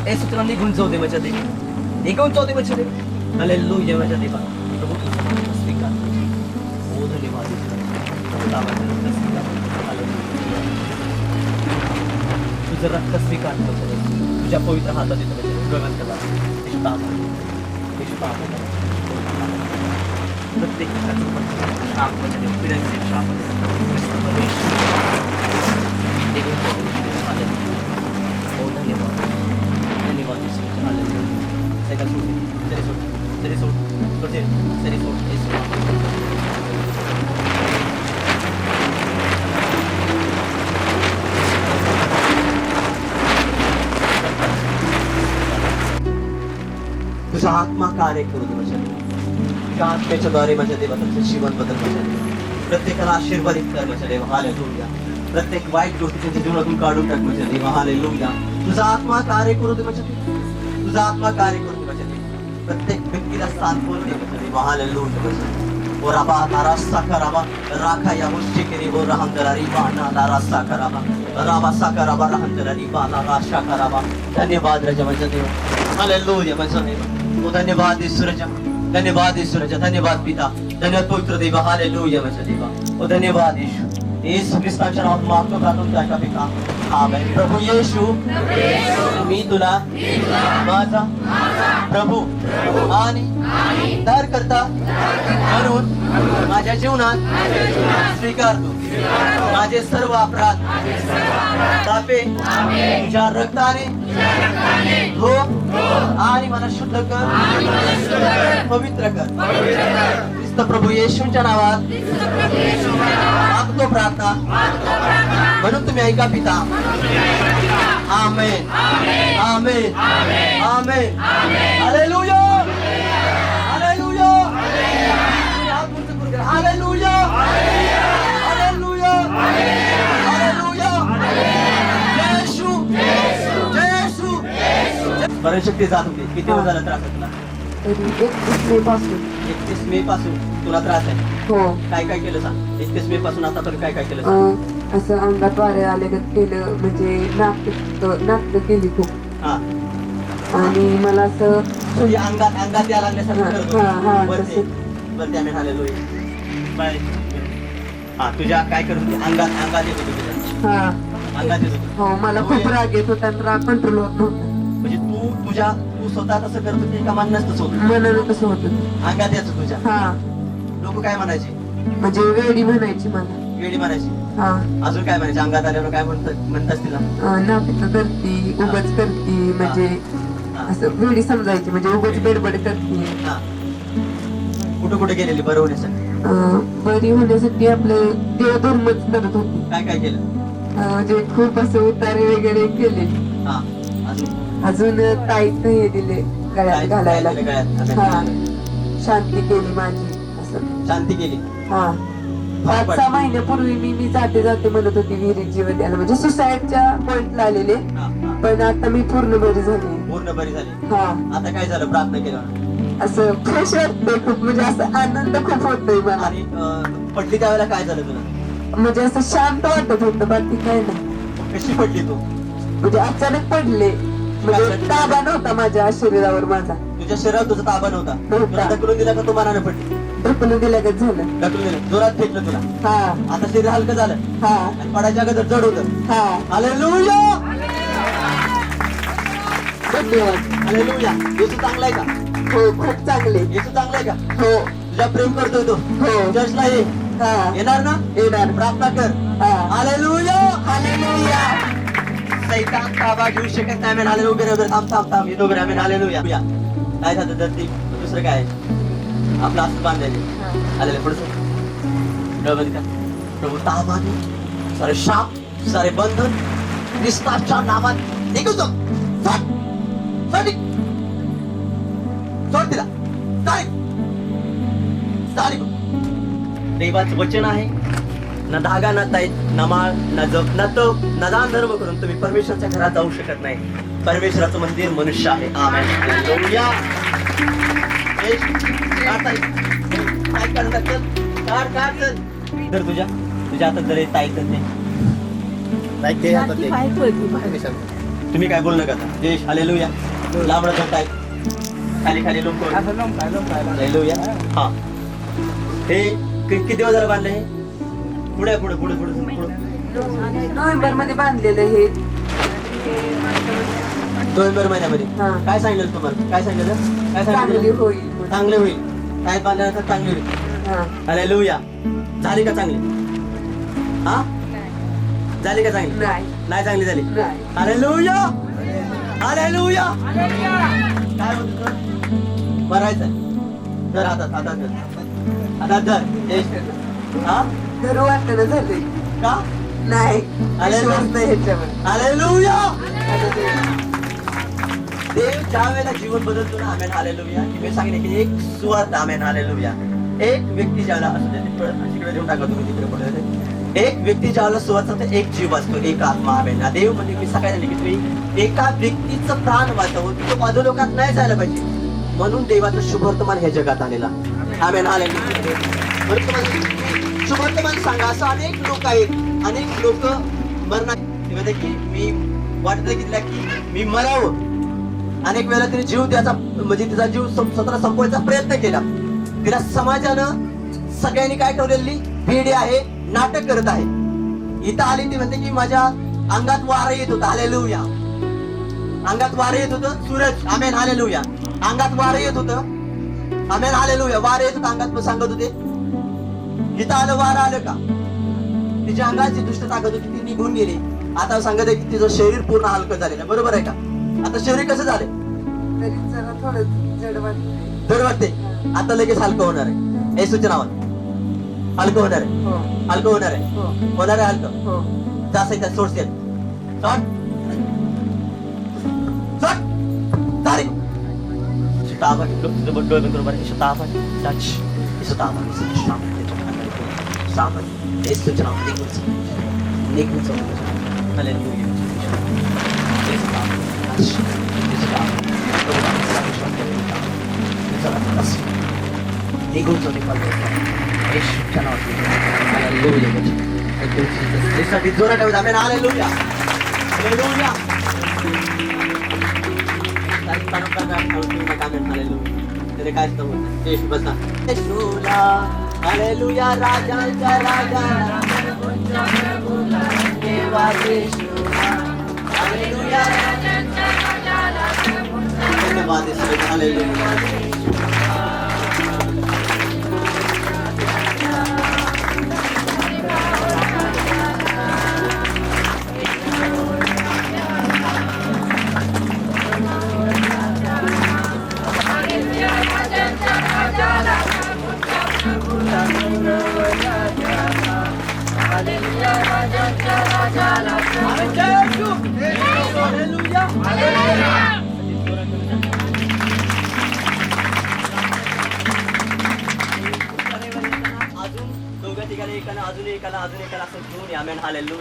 हे सूचना निघून जाऊ दे माझ्या देवा. निघून जाऊ दे माझ्या देवा. हालेलुया माझ्या देवा. प्रभू तुझं रक्त स्वीकार. ओ धन्यवाद ईश्वर. तुझं रक्त स्वीकार तुझ्या पवित्र हातात येतं ग्रहण करा. प्रत्येक धन्यवाद धन्यवाद तुझा आत्मा कार्य करू दे माझ्या देवा. तुझ्या आत्म्याच्या द्वारे माझ्या देवा तुझं जीवन बदल माझ्या देवा. प्रत्येकाला आशीर्वादित कर माझ्या देवा. हालेलुया. प्रत्येक वाईट गोष्टी त्यांच्या जीवनातून काढून टाक माझ्या देवा. हालेलुया. तुझा आत्मा कार्य करू दे माझ्या देवा. तुझा आत्मा कार्य करू दे माझ्या देवा. प्रत्येक व्यक्तीला सांत्वन दे माझ्या देवा. हालेलुया. ओ राबा नारासा कराबा राखा या गोष्टी केली वो रहंदरा रिबा नारासा कराबा राबा साकराबा रहंदरा रिबा नारासा कराबा. धन्यवाद राजा माझ्या देवा. हालेलुया माझ्या देवा. ओ धन्यवाद ईश्वराच्या. धन्यवाद ईश्वराच्या. धन्यवाद पिता. धन्यवाद पवित्र देवा. हालेलुया माझ्या देवा. ओ धन्यवाद ईश्वर. येशू ख्रिस्ताच्या नावात मागतो प्रार्थना त्या पिता. आमेन. प्रभू येशू मी तुला माझा प्रभू आणि उद्धारकर्ता म्हणून माझ्या जीवनात स्वीकारतो. माझे सर्व अपराध तापे तुझ्या रक्ताने धो आणि मला शुद्ध कर. पवित्र कर. ख्रिस्त प्रभू येशूच्या नावात मागतो प्रार्थना म्हणून तुम्ही ऐका पिता. Amen amen amen. Hallelujah hallelujah hallelujah hallelujah hallelujah. येशू येशू. बरेच शक्ती जात होती. किती दिवस झाला त्रास तुला? 31 मे पासून तुला त्रास आहे. हो. काय काय केलं सांग. 31 मे पासून आतापर्यंत काय काय केलं? असं अंगात वारे आले केलं म्हणजे नाटक केली खूप. हा. आणि मला असं तुझ्या अंगात यायला लागल्यासारखं करत होती. हा, हा, वरती तसं. वरती आम्ही हालेलुया. बाय. हा तुझ्या काय करत होती? अंगात येत होती तुझ्या. हा अंगात येत होती. हो. मला खूप राग येत होता आणि राग कंट्रोल होत नव्हता. म्हणजे तू स्वतः तसं करत होती का म्हणणंच तसं होतं? मनानं तसं होतं. अंगात यायचं तुझ्या. हा लोक काय म्हणायचे? म्हणजे वेडी म्हणायची मला. वेडी म्हणायची. हा अजून काय म्हणायचे? अंगात आल्यावर काय म्हणतात तिला? नापित करती, उगाच करती, म्हणजे हा. असं वेडी समजायची, म्हणजे उगाच बडबड करते. हा. कुठं कुठे गेलेली बरं होण्यासाठी? बरी होण्यासाठी आपलं देवधर्मच करत होती. काय काय केलं? म्हणजे खूप असं उतारे वगैरे केले. हा. अजून अजून ताईत हे दिले गळ्यात काय घालायला. केलं गळ्यात? हा शांती केली माझी असं. शांती केली. हा 5-6 महिन्यापूर्वी मी जाते म्हणत होती विहिरीत जीवन द्यायला, म्हणजे सुसाईडच्या पॉइंटला आलेले. हा, हा. पण आता मी पूर्ण बरी झाली. पूर्ण बरी झाली. हा आता काय झालं? प्रार्थना केलं असं फ्रेश वाटतंय खूप, म्हणजे असं आनंद खूप होतोय मला. आणि पडली त्यावेळेला काय झालं तुला? म्हणजे असं शांत वाटत होतं, बाकी काय नाही. कशी पडली तू? म्हणजे अचानक पडले, म्हणजे ताबा नव्हता माझ्या शरीरावर माझा. तुझ्या शरीरात तुझा ताबा नव्हता. नव्हता. तुला ढकलून दिला का तू मनाने पडली? ढकलून दिल्यागत झालं. ढकलून दिलं, जोरात फेकलं तुला. हा आता शरीर हलकं झालं हा आणि पडायच्या अगोदर जड होतं. हा हालेलुया, धन्यवाद. हालेलुया. येशू चांगला आहे का? हो खूप चांगले. येशू चांगला आहे का? हो तुझ्या प्रेम करतोय तो. हो चर्चला ये. हा येणार ना? येणार. प्रार्थना कर. हा हालेलुया, हालेलुया. सैतान ताबा घेऊ शकत नाही. आमेन. हालेलुया. उभे राहा, थांब येतो उभे राहा. आमेन. हालेलुया. काय झालं तर ती दुसरं काय आपलं असं बांधायचे. हालेलुया. पुढचं डोळे बंद कर. प्रभू ताबा घे. सारे शाप, सारे बंधन ख्रिस्ताच्या नामात निघून जाऊ. सोड तिला. देवाचं वचन आहे. ना धागा, ना ताईत, ना माळ, ना जप, ना तप, ना दान धर्म करून तुम्ही परमेश्वराच्या घरात जाऊ शकत नाही. परमेश्वराचं मंदिर मनुष्य आहे. आमेन. हालेलुया. काय करतात? काढ. तर तुझ्या हातात जर ताईत तुम्ही काय बोल नका. देश हालेलुया. लांबडं तर ताईत खाली लोक. हालेलुया. हा हे किती दिवस झालं बांधलं? हे पुढे नोव्हेंबर मध्ये बांधलेलं हे. नोव्हेंबर महिन्यामध्ये. हा. काय सांगितलं तुम्हाला? काय सांगितलं? चांगली होईल. चांगले होईल. काय बांधल्यानंतर चांगली होईल. हा हालेलुया. झाली का चांगली? हा झाली का चांगली? नाही चांगली झाली. नाही. Hallelujah, hallelujah. काय म्हणतो? भरायचं. धर हातात धर. हा धरू वाटणं झालंय का? नाही. हालेलुया. विश्वास नाही ह्याच्यावर. हालेलुया. हालेलुया. देव ज्या वेळेला जीवन बदलतो ना, आमेन. हालेलुया. मी सांगितले की एक सुवार्थ. आमेन. हालेलुया. एक व्यक्ती ज्याला असू दे तिकडे देऊन टाका तुम्ही तिकडे पुढे. एक व्यक्ती ज्याला सुवार्थ तर एक जीव असतो, एक आत्मा. आमेन. देव म्हणजे मी सकाळी सांगितले की तुम्ही एका व्यक्तीचं प्राण वाचवून तो माझ्या लोकात नाही जायला पाहिजे म्हणून देवाचं शुभवर्तमान ह्या जगात आलेला. आमेन. हालेलुया. शुभवर्तमान सांगा. असं अनेक लोक आहेत. अनेक लोक मरणार की मी वाटत की मी मरावं. अनेक वेळा तिने जीव त्याचा म्हणजे तिचा जीव स्वतःला संपवायचा प्रयत्न केला. तिला समाजानं सगळ्यांनी काय ठेवलेली भेडी आहे, नाटक करत आहे. इथं आली ती म्हणते की माझ्या अंगात वारं येत होतं. हालेलुया. अंगात वारं येत होतं. सूरज. आमेन. हालेलुया. अंगात वारं येत होतं. आमेन. हालेलुया. वारं येत होतं अंगात. सांगत होते इथं आलं वारं आलं का? तिच्या अंगाची दुष्ट ताकद होती ती निघून गेली. आता सांगत आहे की तिचं शरीर पूर्ण हलकं झालेलं. बरोबर आहे का? आता शरीर कसं झालंय? तरी जरा थोडं जड वाटतंय. जड वाटते. आता लगेच हलकं होणार आहे. येशूच्या नावात हलकं होणार आहे. हो हलकं होणार आहे. हो होणार आहे हलकं. हो. जास्त आहे सोडते. ताबा डोळे बंद करून बरं. ताबा टच. ताबा ताबा येशूच्या नावात निघून जाऊ. हालेलुया. निघून जाऊ. येशूच्या नावात त्यासाठी जोरात ठेवत. आमेन. हालेलुया. हालेलुया. त्याने काय असतं? येशू बसा. येशूला हालेलुया. राजांचा राजा देवा येशूला हालेलुया. धन्यवाद येशू. हालेलुया. आमेन. जय येशू. हालेलुया. अजून दोघं ठिकाणी एकाला अजून एकाला असं घेऊन या. आमेन. हालेलुया.